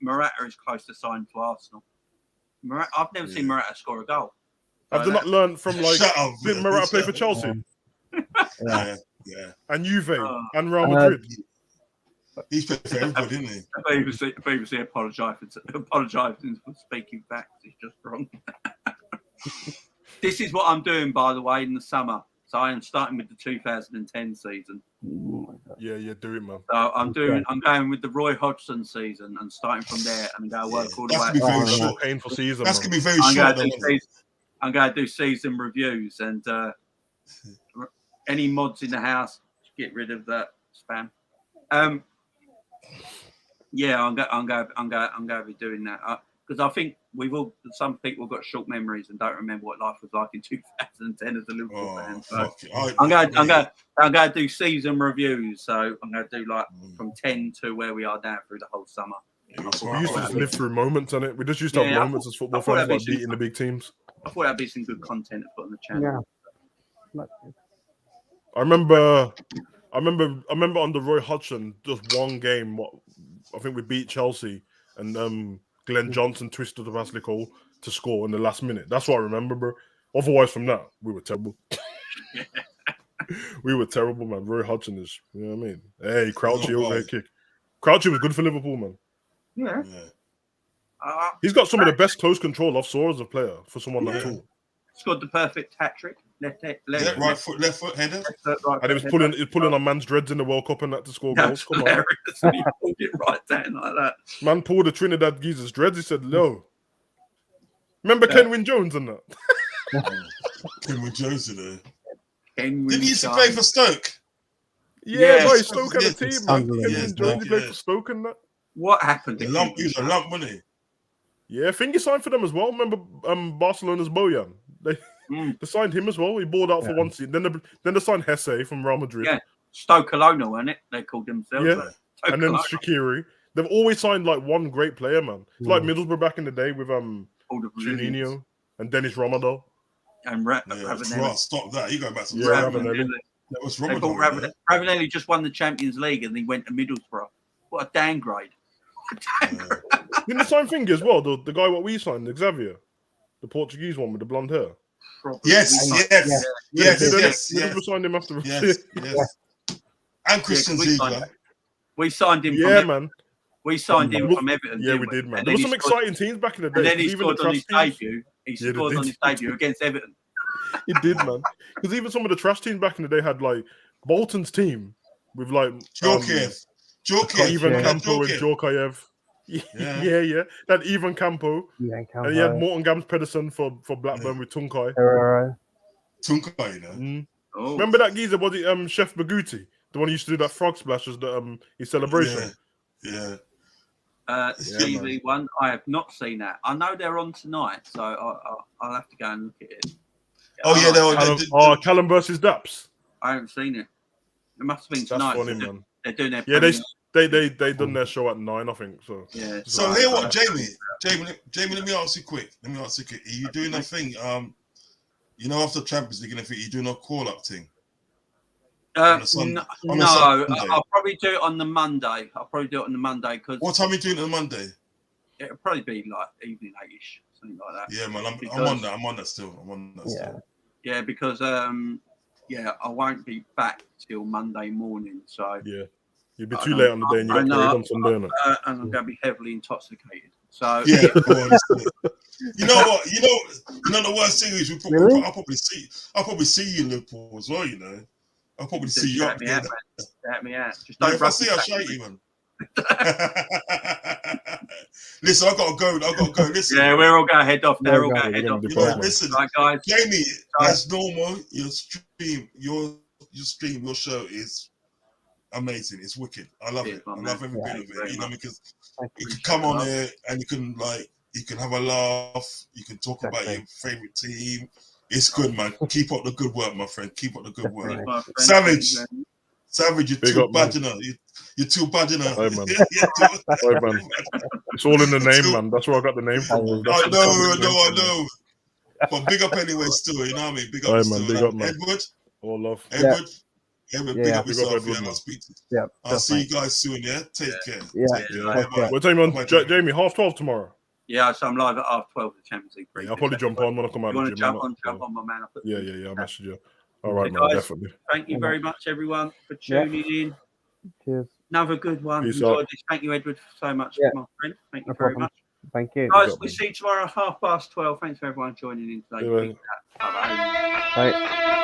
Morata is close to signing to Arsenal. I've never seen Morata score a goal. Have they not learned from like? Didn't Morata play for Chelsea? Yeah. And Juve and Real Madrid. He's played for everybody, didn't he? BBC apologising for speaking facts. It's just wrong. This is what I'm doing, by the way, in the summer. So I am starting with the 2010 season. Yeah, do it, man. So I'm going with the Roy Hodgson season and starting from there and go work all the way. That's gonna be very short. Painful season. That's man. gonna be very short. I'm going to do season reviews and any mods in the house, get rid of that spam. Yeah, I'm going to be doing that because I think some people got short memories and don't remember what life was like in 2010 as a Liverpool fan. So I'm going to do season reviews. So I'm going to do like from 10 to where we are now through the whole summer. We used to just live through moments, innit? We just used to have moments as football fans, like beating the big teams. I thought that'd be some good content to put on the channel. Yeah. I remember on the Roy Hodgson, just one game. I think we beat Chelsea, and Glenn Johnson twisted the Ashley Cole to score in the last minute. That's what I remember, bro. Otherwise, from that, we were terrible. We were terrible, man. Roy Hodgson is, you know what I mean? Hey, Crouchy overhead kick. Crouchy was good for Liverpool, man. Yeah. He's got some of the best close control I've saw as a player for someone like tall. Scored the perfect hat trick. Left right foot header. And he was pulling on man's dreads in the World Cup and that to score goals. Come on. And he pulled it right down like that. Man pulled the Trinidad geezer's dreads. He said, "No." Remember Kenwyn Jones and that? Kenwyn Jones in there. Didn't he used to play for Stoke? Yeah, boy, Stoke had a team, man. Kenwyn Jones, he played for Stoke and that. What happened? He was a lump, wasn't he? Yeah, I think he signed for them as well. Remember Barcelona's Bojan? They signed him as well. He balled out for one season. Then they signed Hesse from Real Madrid. Yeah, Stoke Alona, wasn't it? They called themselves. Yeah, and then Shaqiri. They've always signed like one great player, man. It's like Middlesbrough back in the day with Juninho and Dennis Romadol. And Ravanelli. Stop that. You go back to Ravanelli. That was Romadol. Ravanelli just won the Champions League and he went to Middlesbrough. What a downgrade. Didn't the same thing as well? The guy what we signed, Xavier, the Portuguese one with the blonde hair. Yes. We signed him after. Yes. And Christian Ziegler. We signed him. Yeah, man. We signed him from Everton. Yeah, we did, man. There was some exciting teams back in the day. And then he scored on his debut. He scored on his debut against Everton. He did, man. Because even some of the trash teams back in the day had like Bolton's team with like Djorkaeff, Ivan Campo and Djorkaeff. Yeah. That Ivan Campo. And he had Morton Gams Pedersen for Blackburn with Tunkai. Tunkai, you know. Oh. Remember that geezer? Was it Chef Baguti? The one who used to do that frog splash as his celebration. Yeah. TV one. I have not seen that. I know they're on tonight, so I'll have to go and look at it. Callum versus Daps. I haven't seen it. It must have been tonight. That's funny, man. They're doing their they done their show at 9, I think. So yeah. So here, what, Jamie? Let me ask you quick. Are you doing a thing? After Champions League, are you doing a call-up thing? No. I'll probably do it on the Monday. Because what time are you doing it on Monday? It'll probably be like evening 8ish, something like that. Yeah, man. I'm on that still. Yeah, because I won't be back till Monday morning. So yeah, you'll be too late on the day, and you got parade on Sunday, and I'm going to be heavily intoxicated. So yeah. You know what? You know the worst thing is I'll probably see you in Liverpool as well. You know. I'll probably see you up there. Shout me out. Just don't if I see, I'll shout you, man. Listen, I gotta go. Listen. Yeah, we're all gonna head off now. We're all gonna head off. Listen, right, guys. Jamie, as normal, your show is amazing. It's wicked. I love it. I love every bit of it. You know, because you can come on here and you can have a laugh. You can talk about your favorite team. It's good, man. Keep up the good work, my friend. Keep up the good work. Savage, you're too bad, you know. You're too bad, you know. Hey, man. It's all in the name, man. That's where I got the name from. I know. But big up anyway, still. You know what I mean? Big up, man. Big up, man. Edward. All love. Edward, big up yourself. Edward, I'll speak to you. I'll see you guys soon, yeah? Take care. We're taking on Jamie, 12:30 tomorrow. Yeah, so I'm live at 12:30 for the Champions League. I'll probably jump on when I come out of the gym. Jump on, my man. Yeah, I'll message you. All right, man, definitely. Thank you very much, everyone, for tuning in. Cheers. Another good one. Peace Enjoyed out. this. Thank you, Edward, so much, my friend. Thank you very much. Thank you. Guys, we'll see you tomorrow at 12:30. Thanks for everyone joining in today. Yeah. Bye-bye. Bye.